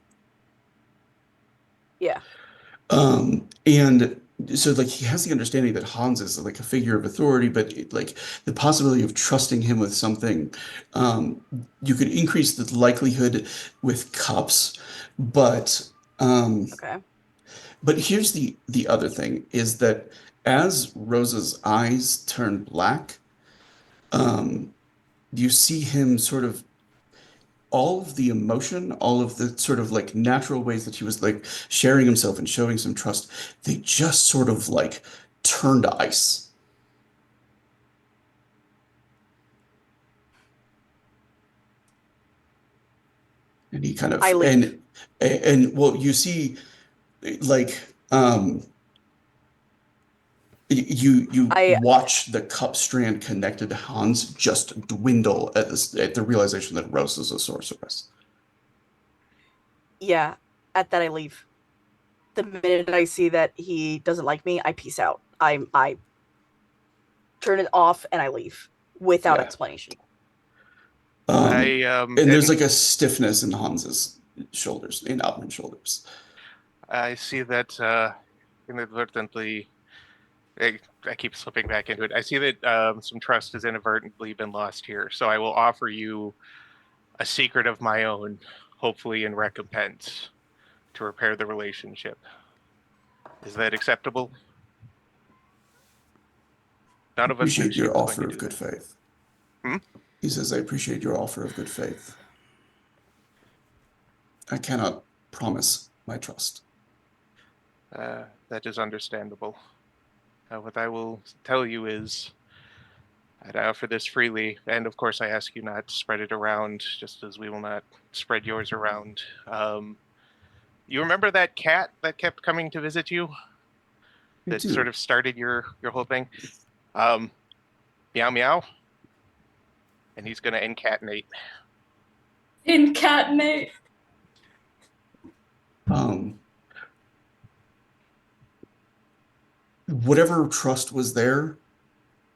Yeah. And so like he has the understanding that Hans is like a figure of authority, but like the possibility of trusting him with something, you could increase the likelihood with cups, but Okay. but here's the other thing is that as Rosa's eyes turn black, you see him sort of all of the emotion, all of the sort of like natural ways that he was like sharing himself and showing some trust, they just sort of like turn to ice. And he kind of I leave. and well, you see like you I watch the cup strand connected to Hans just dwindle at this at the realization that Rose is a sorceress. Yeah, at that I leave. The minute I see that he doesn't like me, I peace out. I turn it off and I leave without Yeah. explanation. I And there's like a stiffness in Hans's shoulders, in Outman's shoulders. I see that inadvertently. I keep slipping back into it. I see that some trust has inadvertently been lost here, so I will offer you a secret of my own, hopefully in recompense, to repair the relationship. Is that acceptable? None of us knew Appreciate she your was going offer to of do good that. faith. Hmm? He says, I appreciate your offer of good faith. I cannot promise my trust. That is understandable. What I will tell you is, I'd offer this freely, and of course, I ask you not to spread it around, just as we will not spread yours around. You remember that cat that kept coming to visit you? I That do. sort of started your whole thing? Meow meow. And he's gonna incatenate. Incatenate. Whatever trust was there,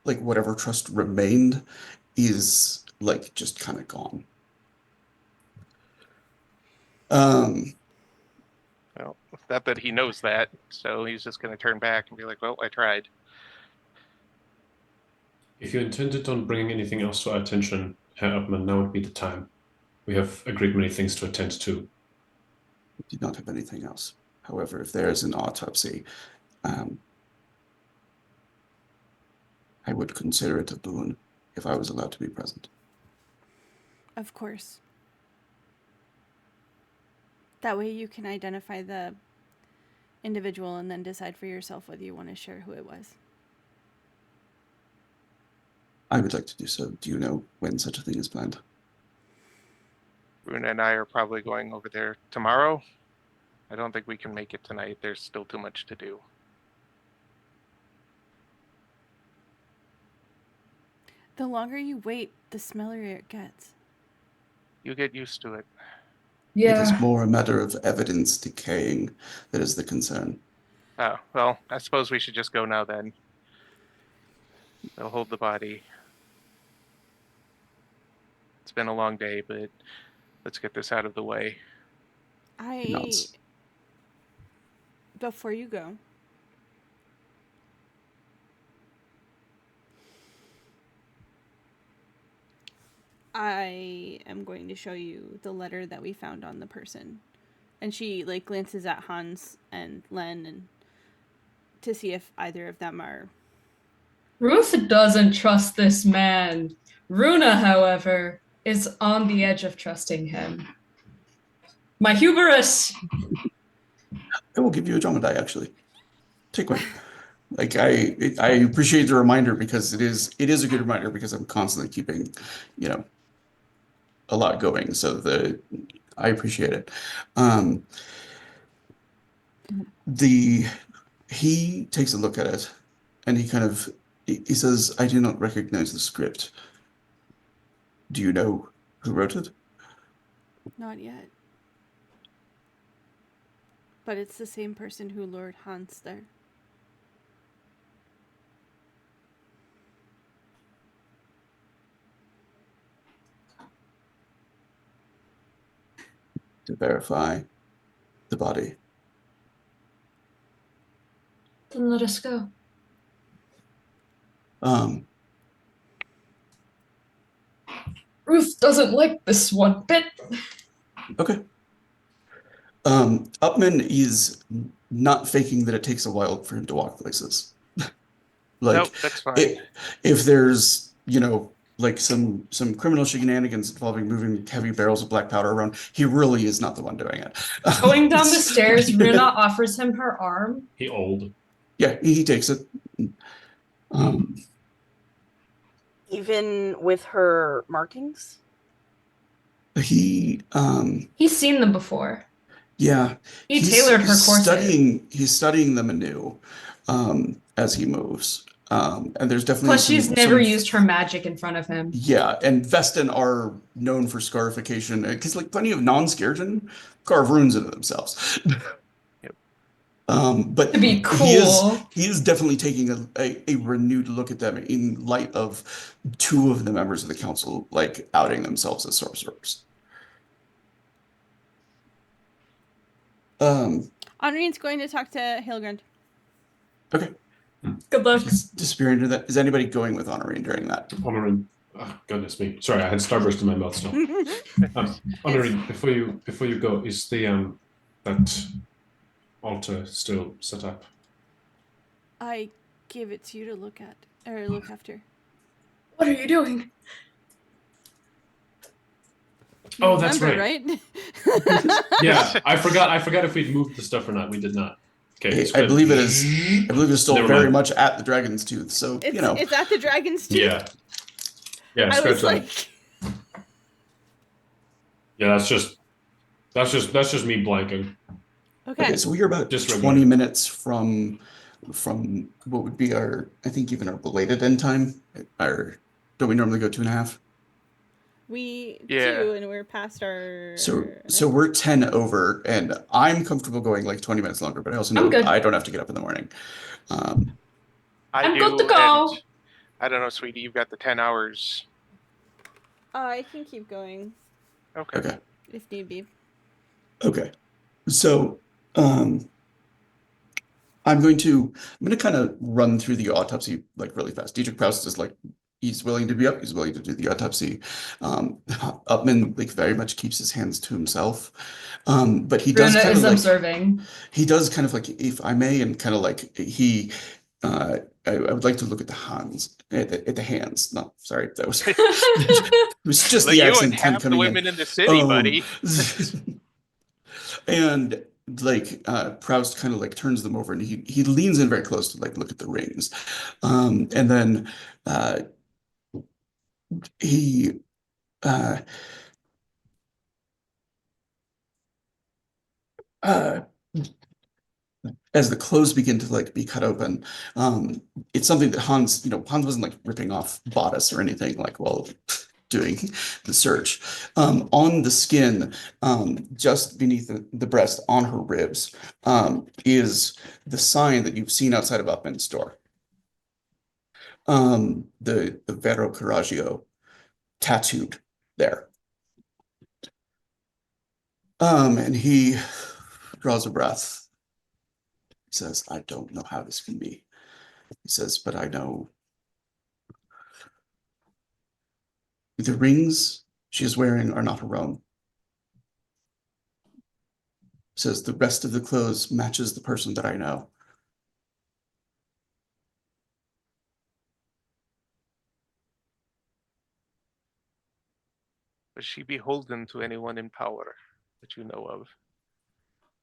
like whatever trust remained, is like just kind of gone. Well, not that he knows that, so he's just gonna turn back and be like, "Well, I tried." If you intended on bringing anything else to our attention, Herr Upman, now would be the time. We have a great many things to attend to. I do not have anything else. However, if there is an autopsy, I would consider it a boon if I was allowed to be present. Of course. That way you can identify the individual and then decide for yourself whether you want to share who it was. I would like to do so. Do you know when such a thing is planned? Runa and I are probably going over there tomorrow. I don't think we can make it tonight. There's still too much to do. The longer you wait, the smellier it gets. You get used to it. It is Yeah. more a matter of evidence decaying that is the concern. Oh, well, I suppose we should just go now then. They'll hold the body. It's been a long day, but let's get this out of the way. Nods. Before you go, I am going to show you the letter that we found on the person. And she like glances at Hans and Len and to see if either of them are. Ruth doesn't trust this man. Runa, however, is on the edge of trusting him. My hubris! I will give you a drama die, actually. Take one. Like I appreciate the reminder because it is a good reminder because I'm constantly keeping, a lot going. So I appreciate it. He takes a look at it and he says, I do not recognize the script. Do you know who wrote it? Not yet. But it's the same person who lured Hans there. To verify the body. Then let us go. Ruth doesn't like this one bit. Okay. Upman is not faking that it takes a while for him to walk places. Like Nope, that's fine. if there's, like some criminal shenanigans involving moving heavy barrels of black powder around, he really is not the one doing it. Going down the stairs, Runa offers him her arm. He old. Yeah, he takes it. Um, Even with her markings? he He's seen them before. Yeah, He tailored her corset. he's studying them anew, as he moves. And there's definitely Plus, she's never some, used her magic in front of him. yeah, and Vestin are known for scarification because like plenty of non-Scaregen carve runes into themselves. Yep. But To be cool. he is definitely taking a renewed look at them in light of two of the members of the council like outing themselves as sorcerers. Honorin's going to talk to Hilgrund. Okay. Good luck. Disappear into that. Is anybody going with Honorine during that? Honorin, oh, goodness me. Sorry, I had Starburst in my mouth still. Honorin, before you go, is the that altar still set up? I gave it to you to look at or look after. What are you doing? You Oh, that's remember, right. Yeah, I forgot if we'd moved the stuff or not. We did not. Okay, I believe it is. I believe it's still Never very mind. much at the Dragon's Tooth. So it's at the Dragon's Tooth. Yeah. Yeah, I scratch was that. like, Yeah, that's just me blanking. okay. So we are about Just 20 minutes from what would be our, I think even our belated end time. Don't we normally go 2.5? We Yeah. do, and we're past our. So we're 10 over, and I'm comfortable going like 20 minutes longer, but I also know I'm good. I don't have to get up in the morning. I I'm do, good to go. and I don't know, sweetie. You've got the 10 hours. I can keep going Okay. if need be. Okay. So, I'm going to kind of run through the autopsy like really fast. Dietrich Proust is like, he's willing to be up. He's willing to do the autopsy. Upman like very much keeps his hands to himself. But he does Runa kind is of like, observing. he does kind of like, if I may, and kind of like I would like to look at the hands, at the hands. No, sorry, that was it was just Like the you accent and kind half of the coming women in the city, Um, buddy. And like Proust kind of like turns them over and he leans in very close to like look at the rings. And then he as the clothes begin to like be cut open, it's something that Hans wasn't like ripping off bodice or anything like while doing the search. On the skin, just beneath the breast, on her ribs, is the sign that you've seen outside of Upman's store. The Vero Coraggio tattooed there. And he draws a breath. He says, I don't know how this can be. He says, but I know the rings she is wearing are not her own. He says, the rest of the clothes matches the person that I know. Was she beholden to anyone in power that you know of?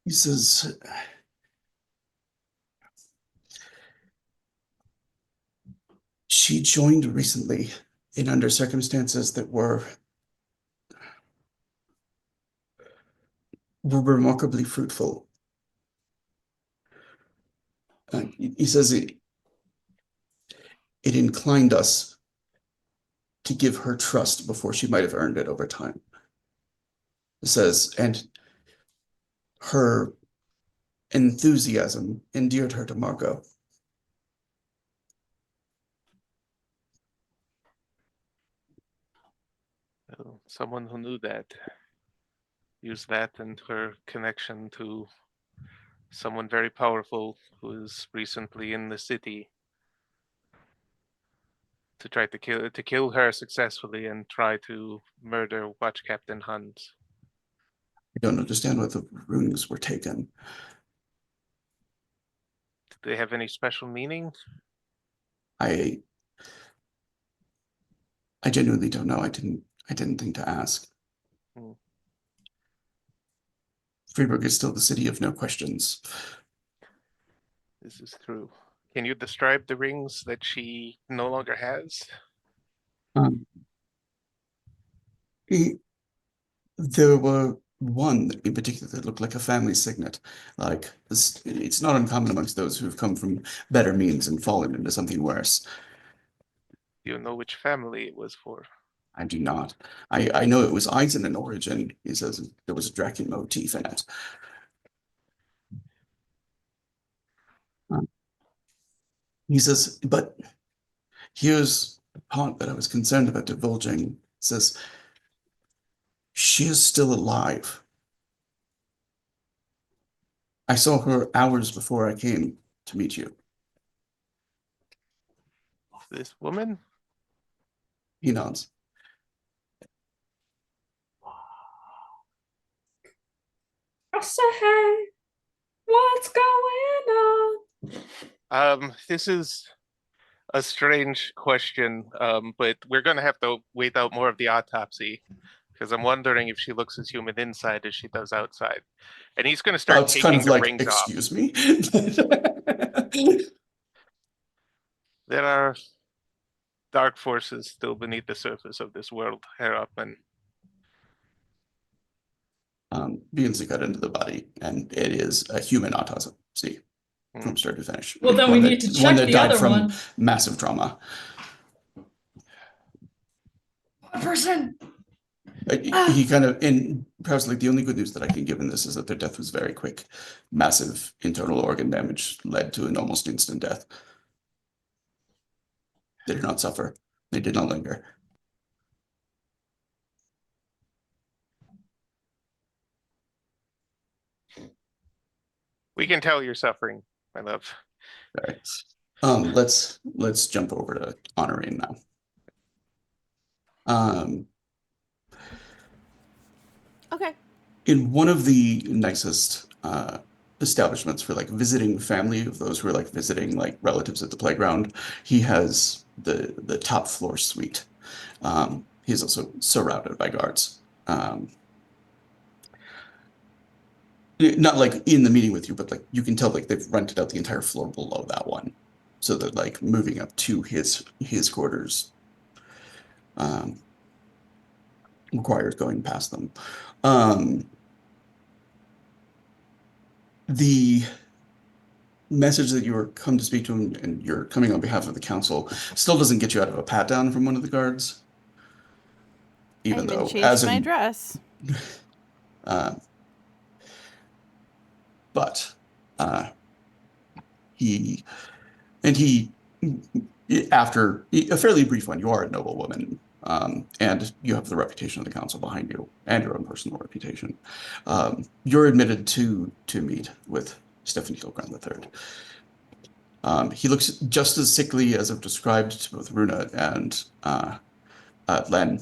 He says, she joined recently in under circumstances that were remarkably fruitful. He says it inclined us to give her trust before she might have earned it over time. He says, and her enthusiasm endeared her to Margot. Well, someone who knew that. Used that and her connection to someone very powerful who is recently in the city to try to kill her successfully and try to murder Watch Captain Hans. I don't understand why the runes were taken. Do they have any special meaning? I genuinely don't know. I didn't think to ask. Hmm. Freiburg is still the city of no questions. This is true. Can you describe the rings that she no longer has? Um, he- there were one in particular that looked like a family signet. Like, it's not uncommon amongst those who've come from better means and fallen into something worse. Do you know which family it was for? I do not. I know it was Eisen in origin. He says there was a Draken motif in it. He says, but here's the part that I was concerned about divulging. He says, she is still alive. I saw her hours before I came to meet you. This woman? He nods. Hey, what's going on? This is a strange question, but we're gonna have to wait out more of the autopsy because I'm wondering if she looks as human inside as she does outside. And he's gonna Oh, start it's kind taking of the like, rings off. excuse me. There are dark forces still beneath the surface of this world, Herr Upman. Begins to cut into the body, and it is a human autopsy from Hmm. start to finish. Well, then we One need to one check that the died other from one. massive trauma. Person. He kind of, and perhaps like the only good news that I can give in this is that their death was very quick. Massive internal organ damage led to an almost instant death. They did not suffer. They did not linger. We can tell you're suffering, my love. Sorry. Let's jump over to Honorine now. Okay. In one of the nicest establishments for like visiting family of those who are like visiting like relatives at the playground, he has the top floor suite. He's also surrounded by guards. Not like in the meeting with you, but like you can tell like they've rented out the entire floor below that one, so that like moving up to his quarters requires going past them. The message that you were come to speak to him and you're coming on behalf of the council still doesn't get you out of a pat down from one of the guards, even I even though changed as my in, dress. but he after a fairly brief one, you are a noble woman, and you have the reputation of the council behind you and your own personal reputation. You're admitted to meet with Stefan Kilgren III. He looks just as sickly as I've described to both Runa and Len.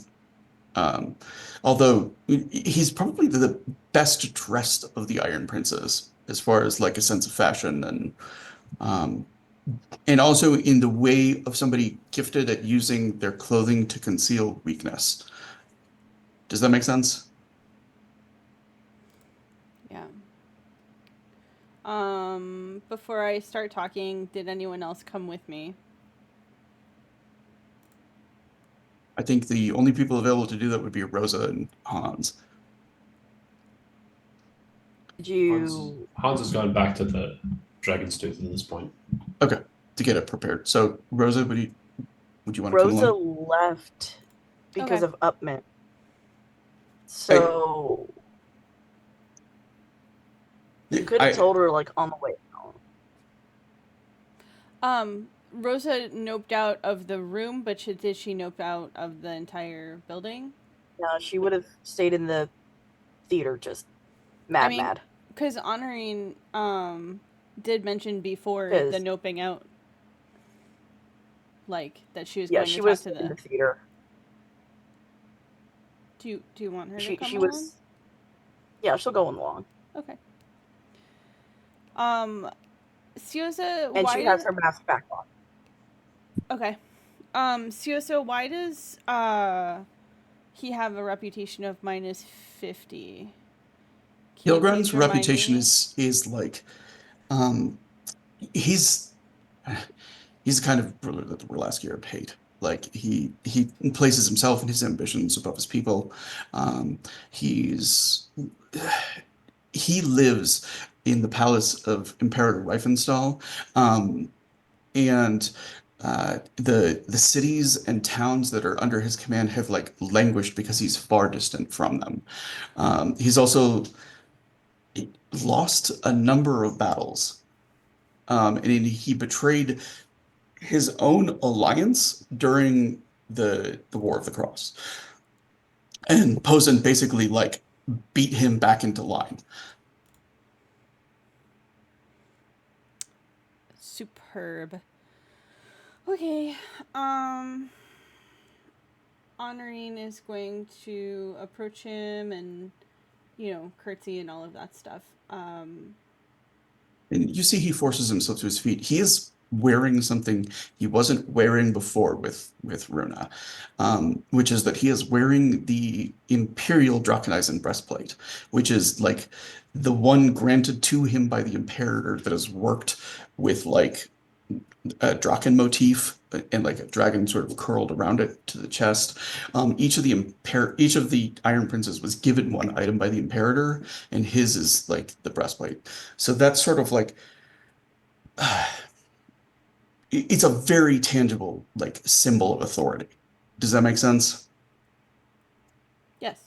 Although he's probably the best dressed of the Iron Princes as far as like a sense of fashion and also in the way of somebody gifted at using their clothing to conceal weakness. Does that make sense? Yeah. Before I start talking, did anyone else come with me? I think the only people available to do that would be Rosa and Hans. Did you? Hans has gone back to the Dragon's Tooth at this point. Okay, to get it prepared. So Rosa, would you want to come Rosa along? left because Okay. of Upman. So you could have told her like on the way out. Rosa noped out of the room, but did she nope out of the entire building? No, she would have stayed in the theater, just mad. Because Honorine did mention before the noping out, like that she was going to talk to in the theater. Do you want her to come she along? was. Yeah, she'll go along. Okay. Sioza, And why she has her mask back on. Okay. So why does he have a reputation of -50? Can you please Hilgren's remind reputation me? is like um he's he's the kind of ruler that the Burlesque hate. Like he places himself and his ambitions above his people. Um, he's he lives in the palace of Imperator Reifenstahl, um, and the cities and towns that are under his command have like languished because he's far distant from them. He's also lost a number of battles, and he betrayed his own alliance during the War of the Cross. And Posen basically like beat him back into line. Superb. Okay. Um, Honorine is going to approach him and, curtsy and all of that stuff. And you see he forces himself to his feet. He is wearing something he wasn't wearing before with Runa, which is that he is wearing the Imperial Draconism breastplate, which is like the one granted to him by the Imperator that has worked with like a Draken motif and like a dragon sort of curled around it to the chest. Each of the Iron Princes was given one item by the Imperator, and his is like the breastplate. So that's sort of like it's a very tangible like symbol of authority. Does that make sense? Yes.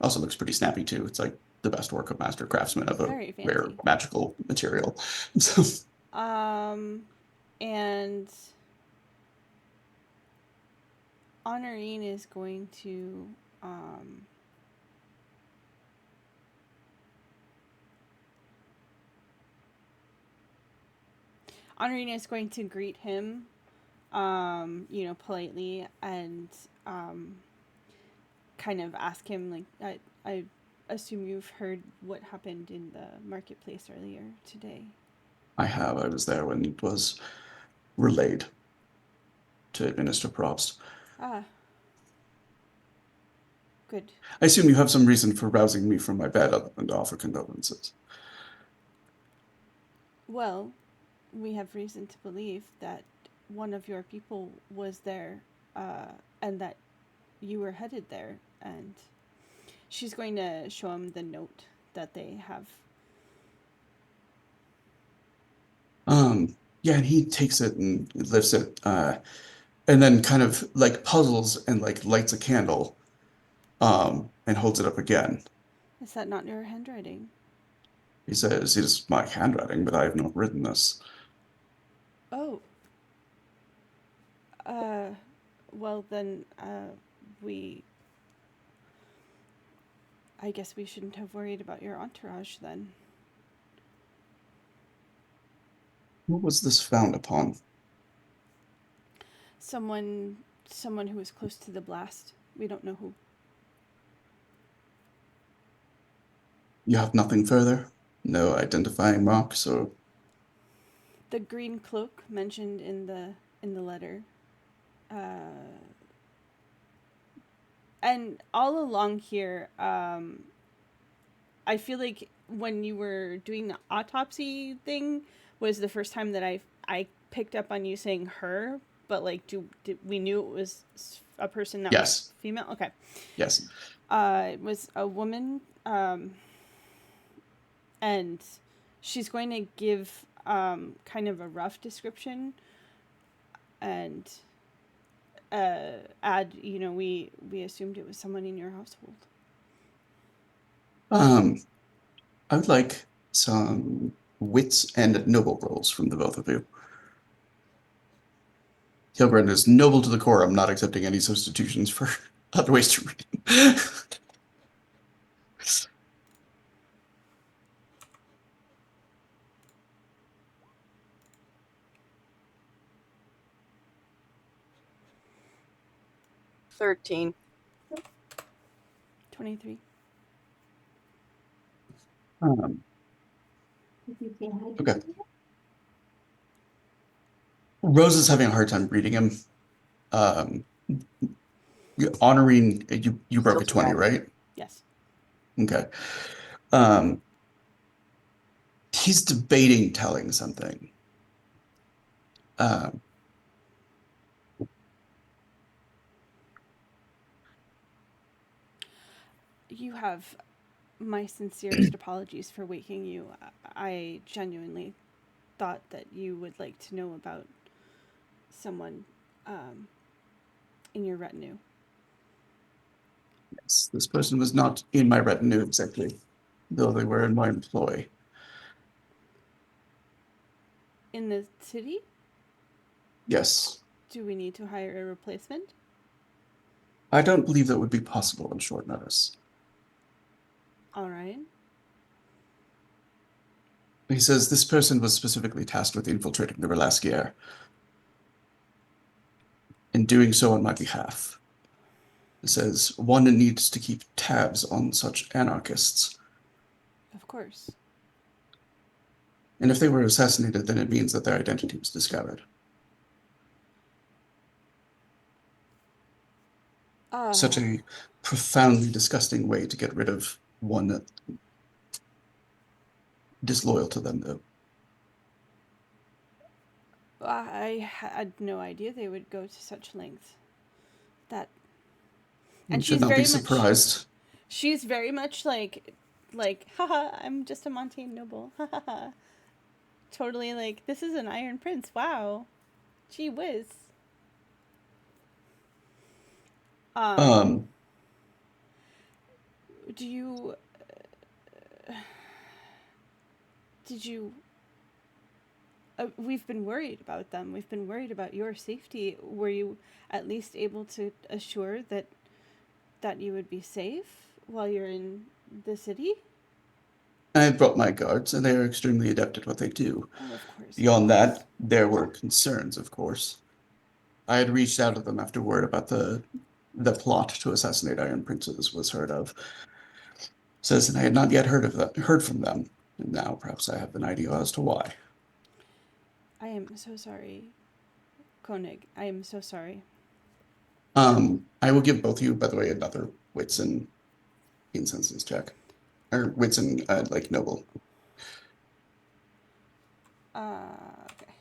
Also looks pretty snappy too. It's like the best work of master craftsman of a Very rare fancy. magical material. So And Honorine is going to Honorine is going to greet him, politely and kind of ask him like I assume you've heard what happened in the marketplace earlier today. I was there when it was relayed to administer props. Ah, good. I assume you have some reason for rousing me from my bed other than to offer condolences. Well, we have reason to believe that one of your people was there, and that you were headed there, and she's going to show him the note that they have. Yeah, and he takes it and lifts it, and then kind of like puzzles and like lights a candle, and holds it up again. Is that not your handwriting? He says, "It is my handwriting, but I have not written this." Oh. Uh, well then, we. I guess we shouldn't have worried about your entourage then. What was this found upon? Someone who was close to the blast. We don't know who. You have nothing further? No identifying marks or The green cloak mentioned in the letter. And all along here, I feel like when you were doing the autopsy thing was the first time that I picked up on you saying her, but like we knew it was a person that was yes, female. Okay. yes. It was a woman, and she's going to give kind of a rough description and add, we assumed it was someone in your household. I would like some wits and noble rolls from the both of you. Hilgren is noble to the core. I'm not accepting any substitutions for other ways to read. 13. 23. Okay. Rose is having a hard time reading him. Honoring you broke a 20, right? Yes. Okay. He's debating telling something. You have my sincerest apologies for waking you. I genuinely thought that you would like to know about someone in your retinue. Yes, this person was not in my retinue exactly, though they were in my employ. In the city? Yes. Do we need to hire a replacement? I don't believe that would be possible on short notice. All right. He says this person was specifically tasked with infiltrating the Relaskier and doing so on my behalf. He says one needs to keep tabs on such anarchists. Of course. And if they were assassinated, then it means that their identity was discovered. Such a profoundly disgusting way to get rid of one disloyal to them, though. I had no idea they would go to such lengths. That. You And should she's not very be much. surprised. She's very much like, haha, I'm just a Montaigne noble. Haha. Totally like, this is an Iron Prince. Wow. Gee whiz. Do you. Did you. We've been worried about them. We've been worried about your safety. Were you at least able to assure that you would be safe while you're in the city? I brought my guards, and they are extremely adept at what they do. Oh, of course. Beyond that, there were concerns, of course. I had reached out to them after word about the plot to assassinate Iron Princes was heard of. Says that I had not yet heard from them, and now perhaps I have an idea as to why. I am so sorry, Koenig. I am so sorry. I will give both of you, by the way, another wits and insenses check, or wits and like noble. Okay.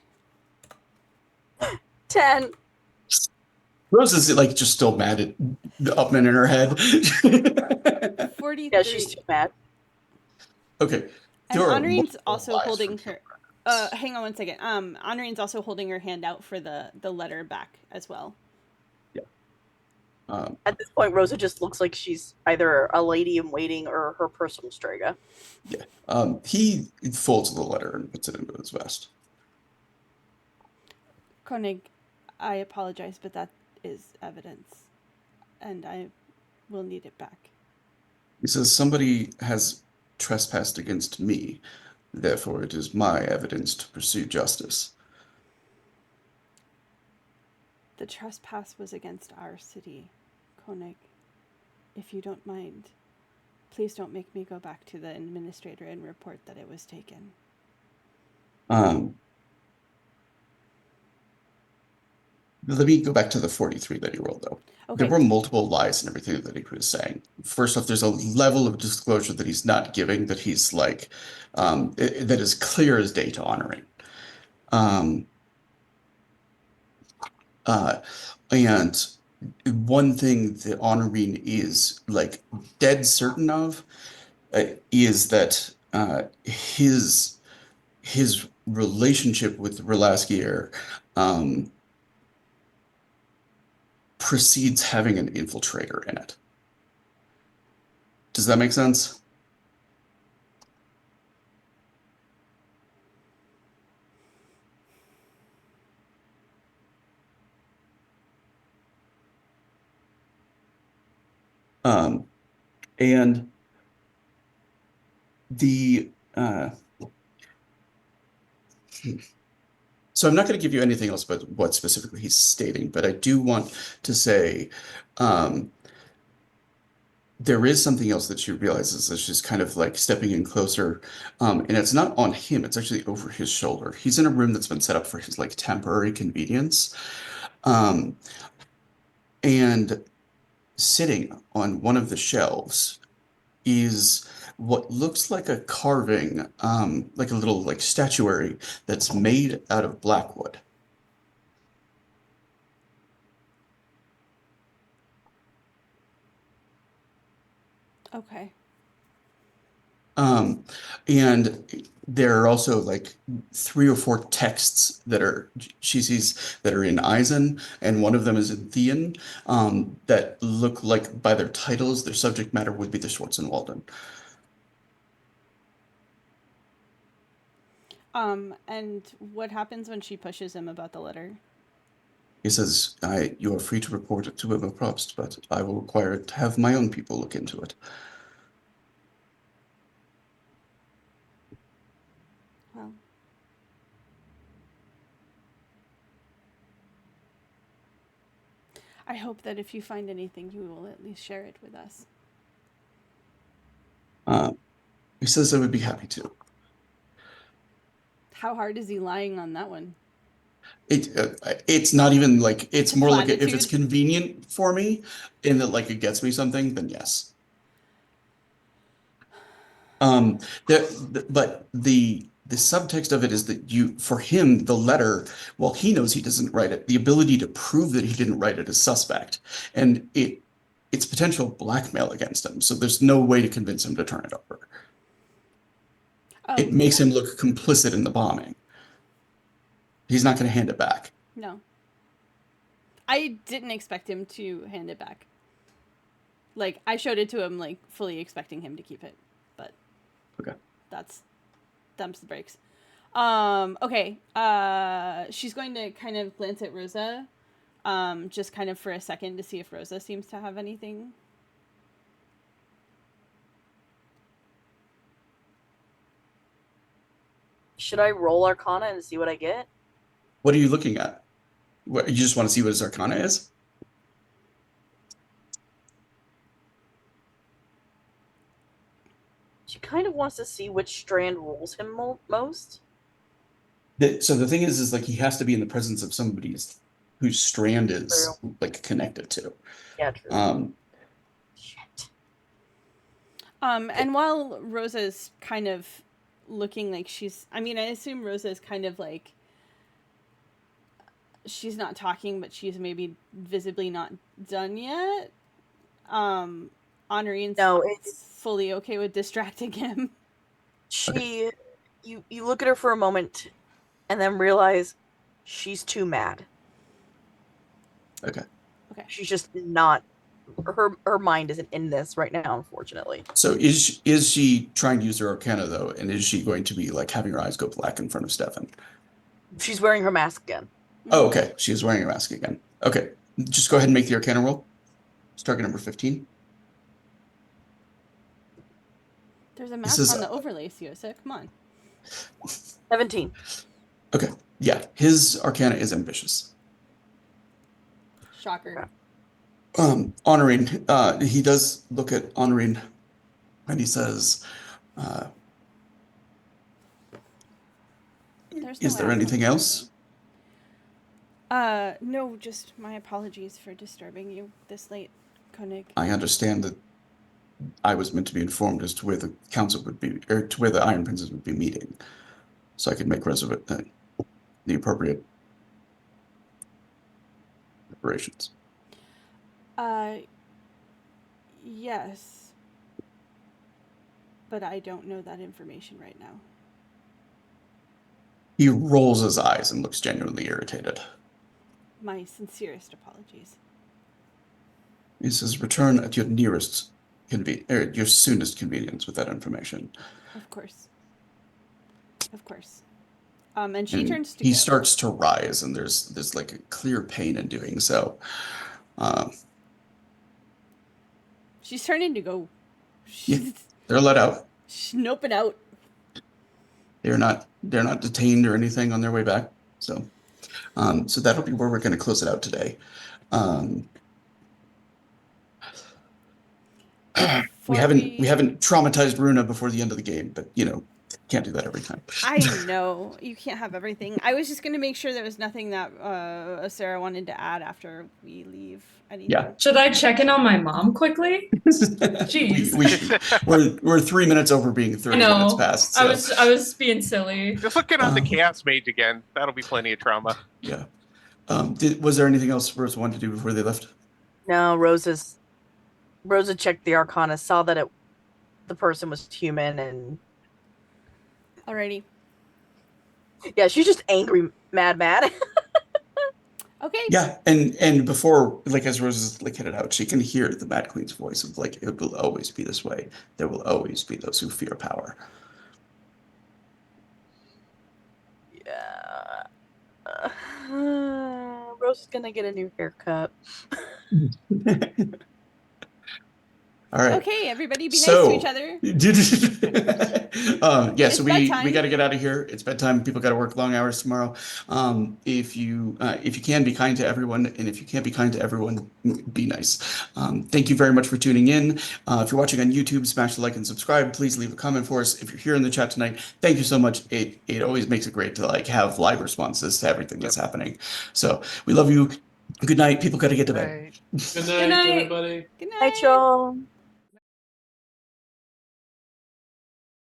10. Rose is like just still mad at Upman in her head. 43. Yeah, she's too mad. Okay. And There are Honoring's multiple also lies holding from her. here. Hang on one second. Honoring's also holding her hand out for the letter back as well. Yeah. At this point, Rosa just looks like she's either a lady in waiting or her personal Strega. Yeah. He folds the letter and puts it into his vest. Koenig, I apologize, but that is evidence, and I will need it back. He says somebody has trespassed against me, therefore it is my evidence to pursue justice. The trespass was against our city, Koenig. If you don't mind, please don't make me go back to the administrator and report that it was taken. Let me go back to the 43 that he rolled, though. Okay. There were multiple lies and everything that he was saying. First off, there's a level of disclosure that he's not giving that he's like, that is clear as day to Honoring. And one thing that Honoring is like dead certain of is that his relationship with Relaskier precedes having an infiltrator in it. Does that make sense? And the so I'm not going to give you anything else about what specifically he's stating, but I do want to say there is something else that she realizes as she's kind of like stepping in closer, and it's not on him, it's actually over his shoulder. He's in a room that's been set up for his like temporary convenience. Um, and sitting on one of the shelves is what looks like a carving, like a little like statuary that's made out of blackwood. Okay. And there are also like 3 or 4 texts that she sees that are in Eisen, and one of them is in Thean, that look like by their titles, their subject matter would be the Schwarzenwalden. And what happens when she pushes him about the letter? He says, you are free to report it to Wibber Probst, but I will require to have my own people look into it. Well, I hope that if you find anything, you will at least share it with us. He says I would be happy to. How hard is he lying on that one? It's not even like, it's A more like if it's platitude? convenient for me and that like it gets me something, then yes. But the subtext of it is that for him, the letter, well, he knows he doesn't write it. The ability to prove that he didn't write it is suspect, and it's potential blackmail against him. So there's no way to convince him to turn it over. Oh, It makes him look complicit in the bombing. He's not going to hand it back. no. I didn't expect him to hand it back. Like, I showed it to him, like, fully expecting him to keep it. But Okay. That's them's the breaks. Okay. She's going to kind of glance at Rosa, just kind of for a second to see if Rosa seems to have anything. Should I roll Arcana and see what I get? What are you looking at? What, you just want to see what his Arcana is? She kind of wants to see which strand rolls him most. So the thing is like he has to be in the presence of somebody whose strand is True. like connected to. Yeah, true. Shit. And while Rosa's kind of looking like I assume Rosa's kind of like, she's not talking, but she's maybe visibly not done yet. Honoring's fully okay with distracting him. You look at her for a moment and then realize she's too mad. Okay. She's just not, her mind isn't in this right now, unfortunately. So is she trying to use her Arcana though, and is she going to be like having her eyes go black in front of Stefan? She's wearing her mask again. Oh, okay. She is wearing her mask again. Okay. Just go ahead and make the Arcana roll. It's target number 15. There's a mask on the overlay, Siosa. Come on. 17. Okay. Yeah. His Arcana is ambitious. Shocker. Honoring, he does look at Honoring and he says, is there anything else? No, just my apologies for disturbing you this late, Koenig. I understand that I was meant to be informed as to where the council would be, or to where the Iron Princes would be meeting, so I could make the appropriate preparations. Yes. But I don't know that information right now. He rolls his eyes and looks genuinely irritated. My sincerest apologies. He says, return at your nearest your soonest convenience with that information. Of course. Of course. And she turns to he go. starts to rise, and there's like a clear pain in doing so. She's turning to go. They're let out. She's noping out. They're not detained or anything on their way back. So that'll be where we're going to close it out today. We haven't traumatized Runa before the end of the game, but can't do that every time. I know you can't have everything. I was just going to make sure there was nothing that Sarah wanted to add after we leave. Anything. Yeah. Should I check in on my mom quickly? Jeez. We're 3 minutes over being 30 minutes past. So. I was being silly. Just looking on the Chaos Mage again. That'll be plenty of trauma. Yeah. Was there anything else Rose wanted to do before they left? No, Rosa checked the Arcana, saw that the person was human, and Alrighty. yeah, she's just angry, mad. Okay. Yeah, and before, as Rose is headed out, she can hear the Mad Queen's voice of it will always be this way. There will always be those who fear power. Yeah. Rose is gonna get a new haircut. All right. Okay, everybody be nice to each other. So we got to get out of here. It's bedtime. People got to work long hours tomorrow. If you can, be kind to everyone, and if you can't be kind to everyone, be nice. Thank you very much for tuning in. If you're watching on YouTube, smash the like and subscribe. Please leave a comment for us. If you're here in the chat tonight, thank you so much. It always makes it great to have live responses to everything that's happening. So we love you. Good night. People got to get to bed. Good night, everybody. Good night. Night, y'all.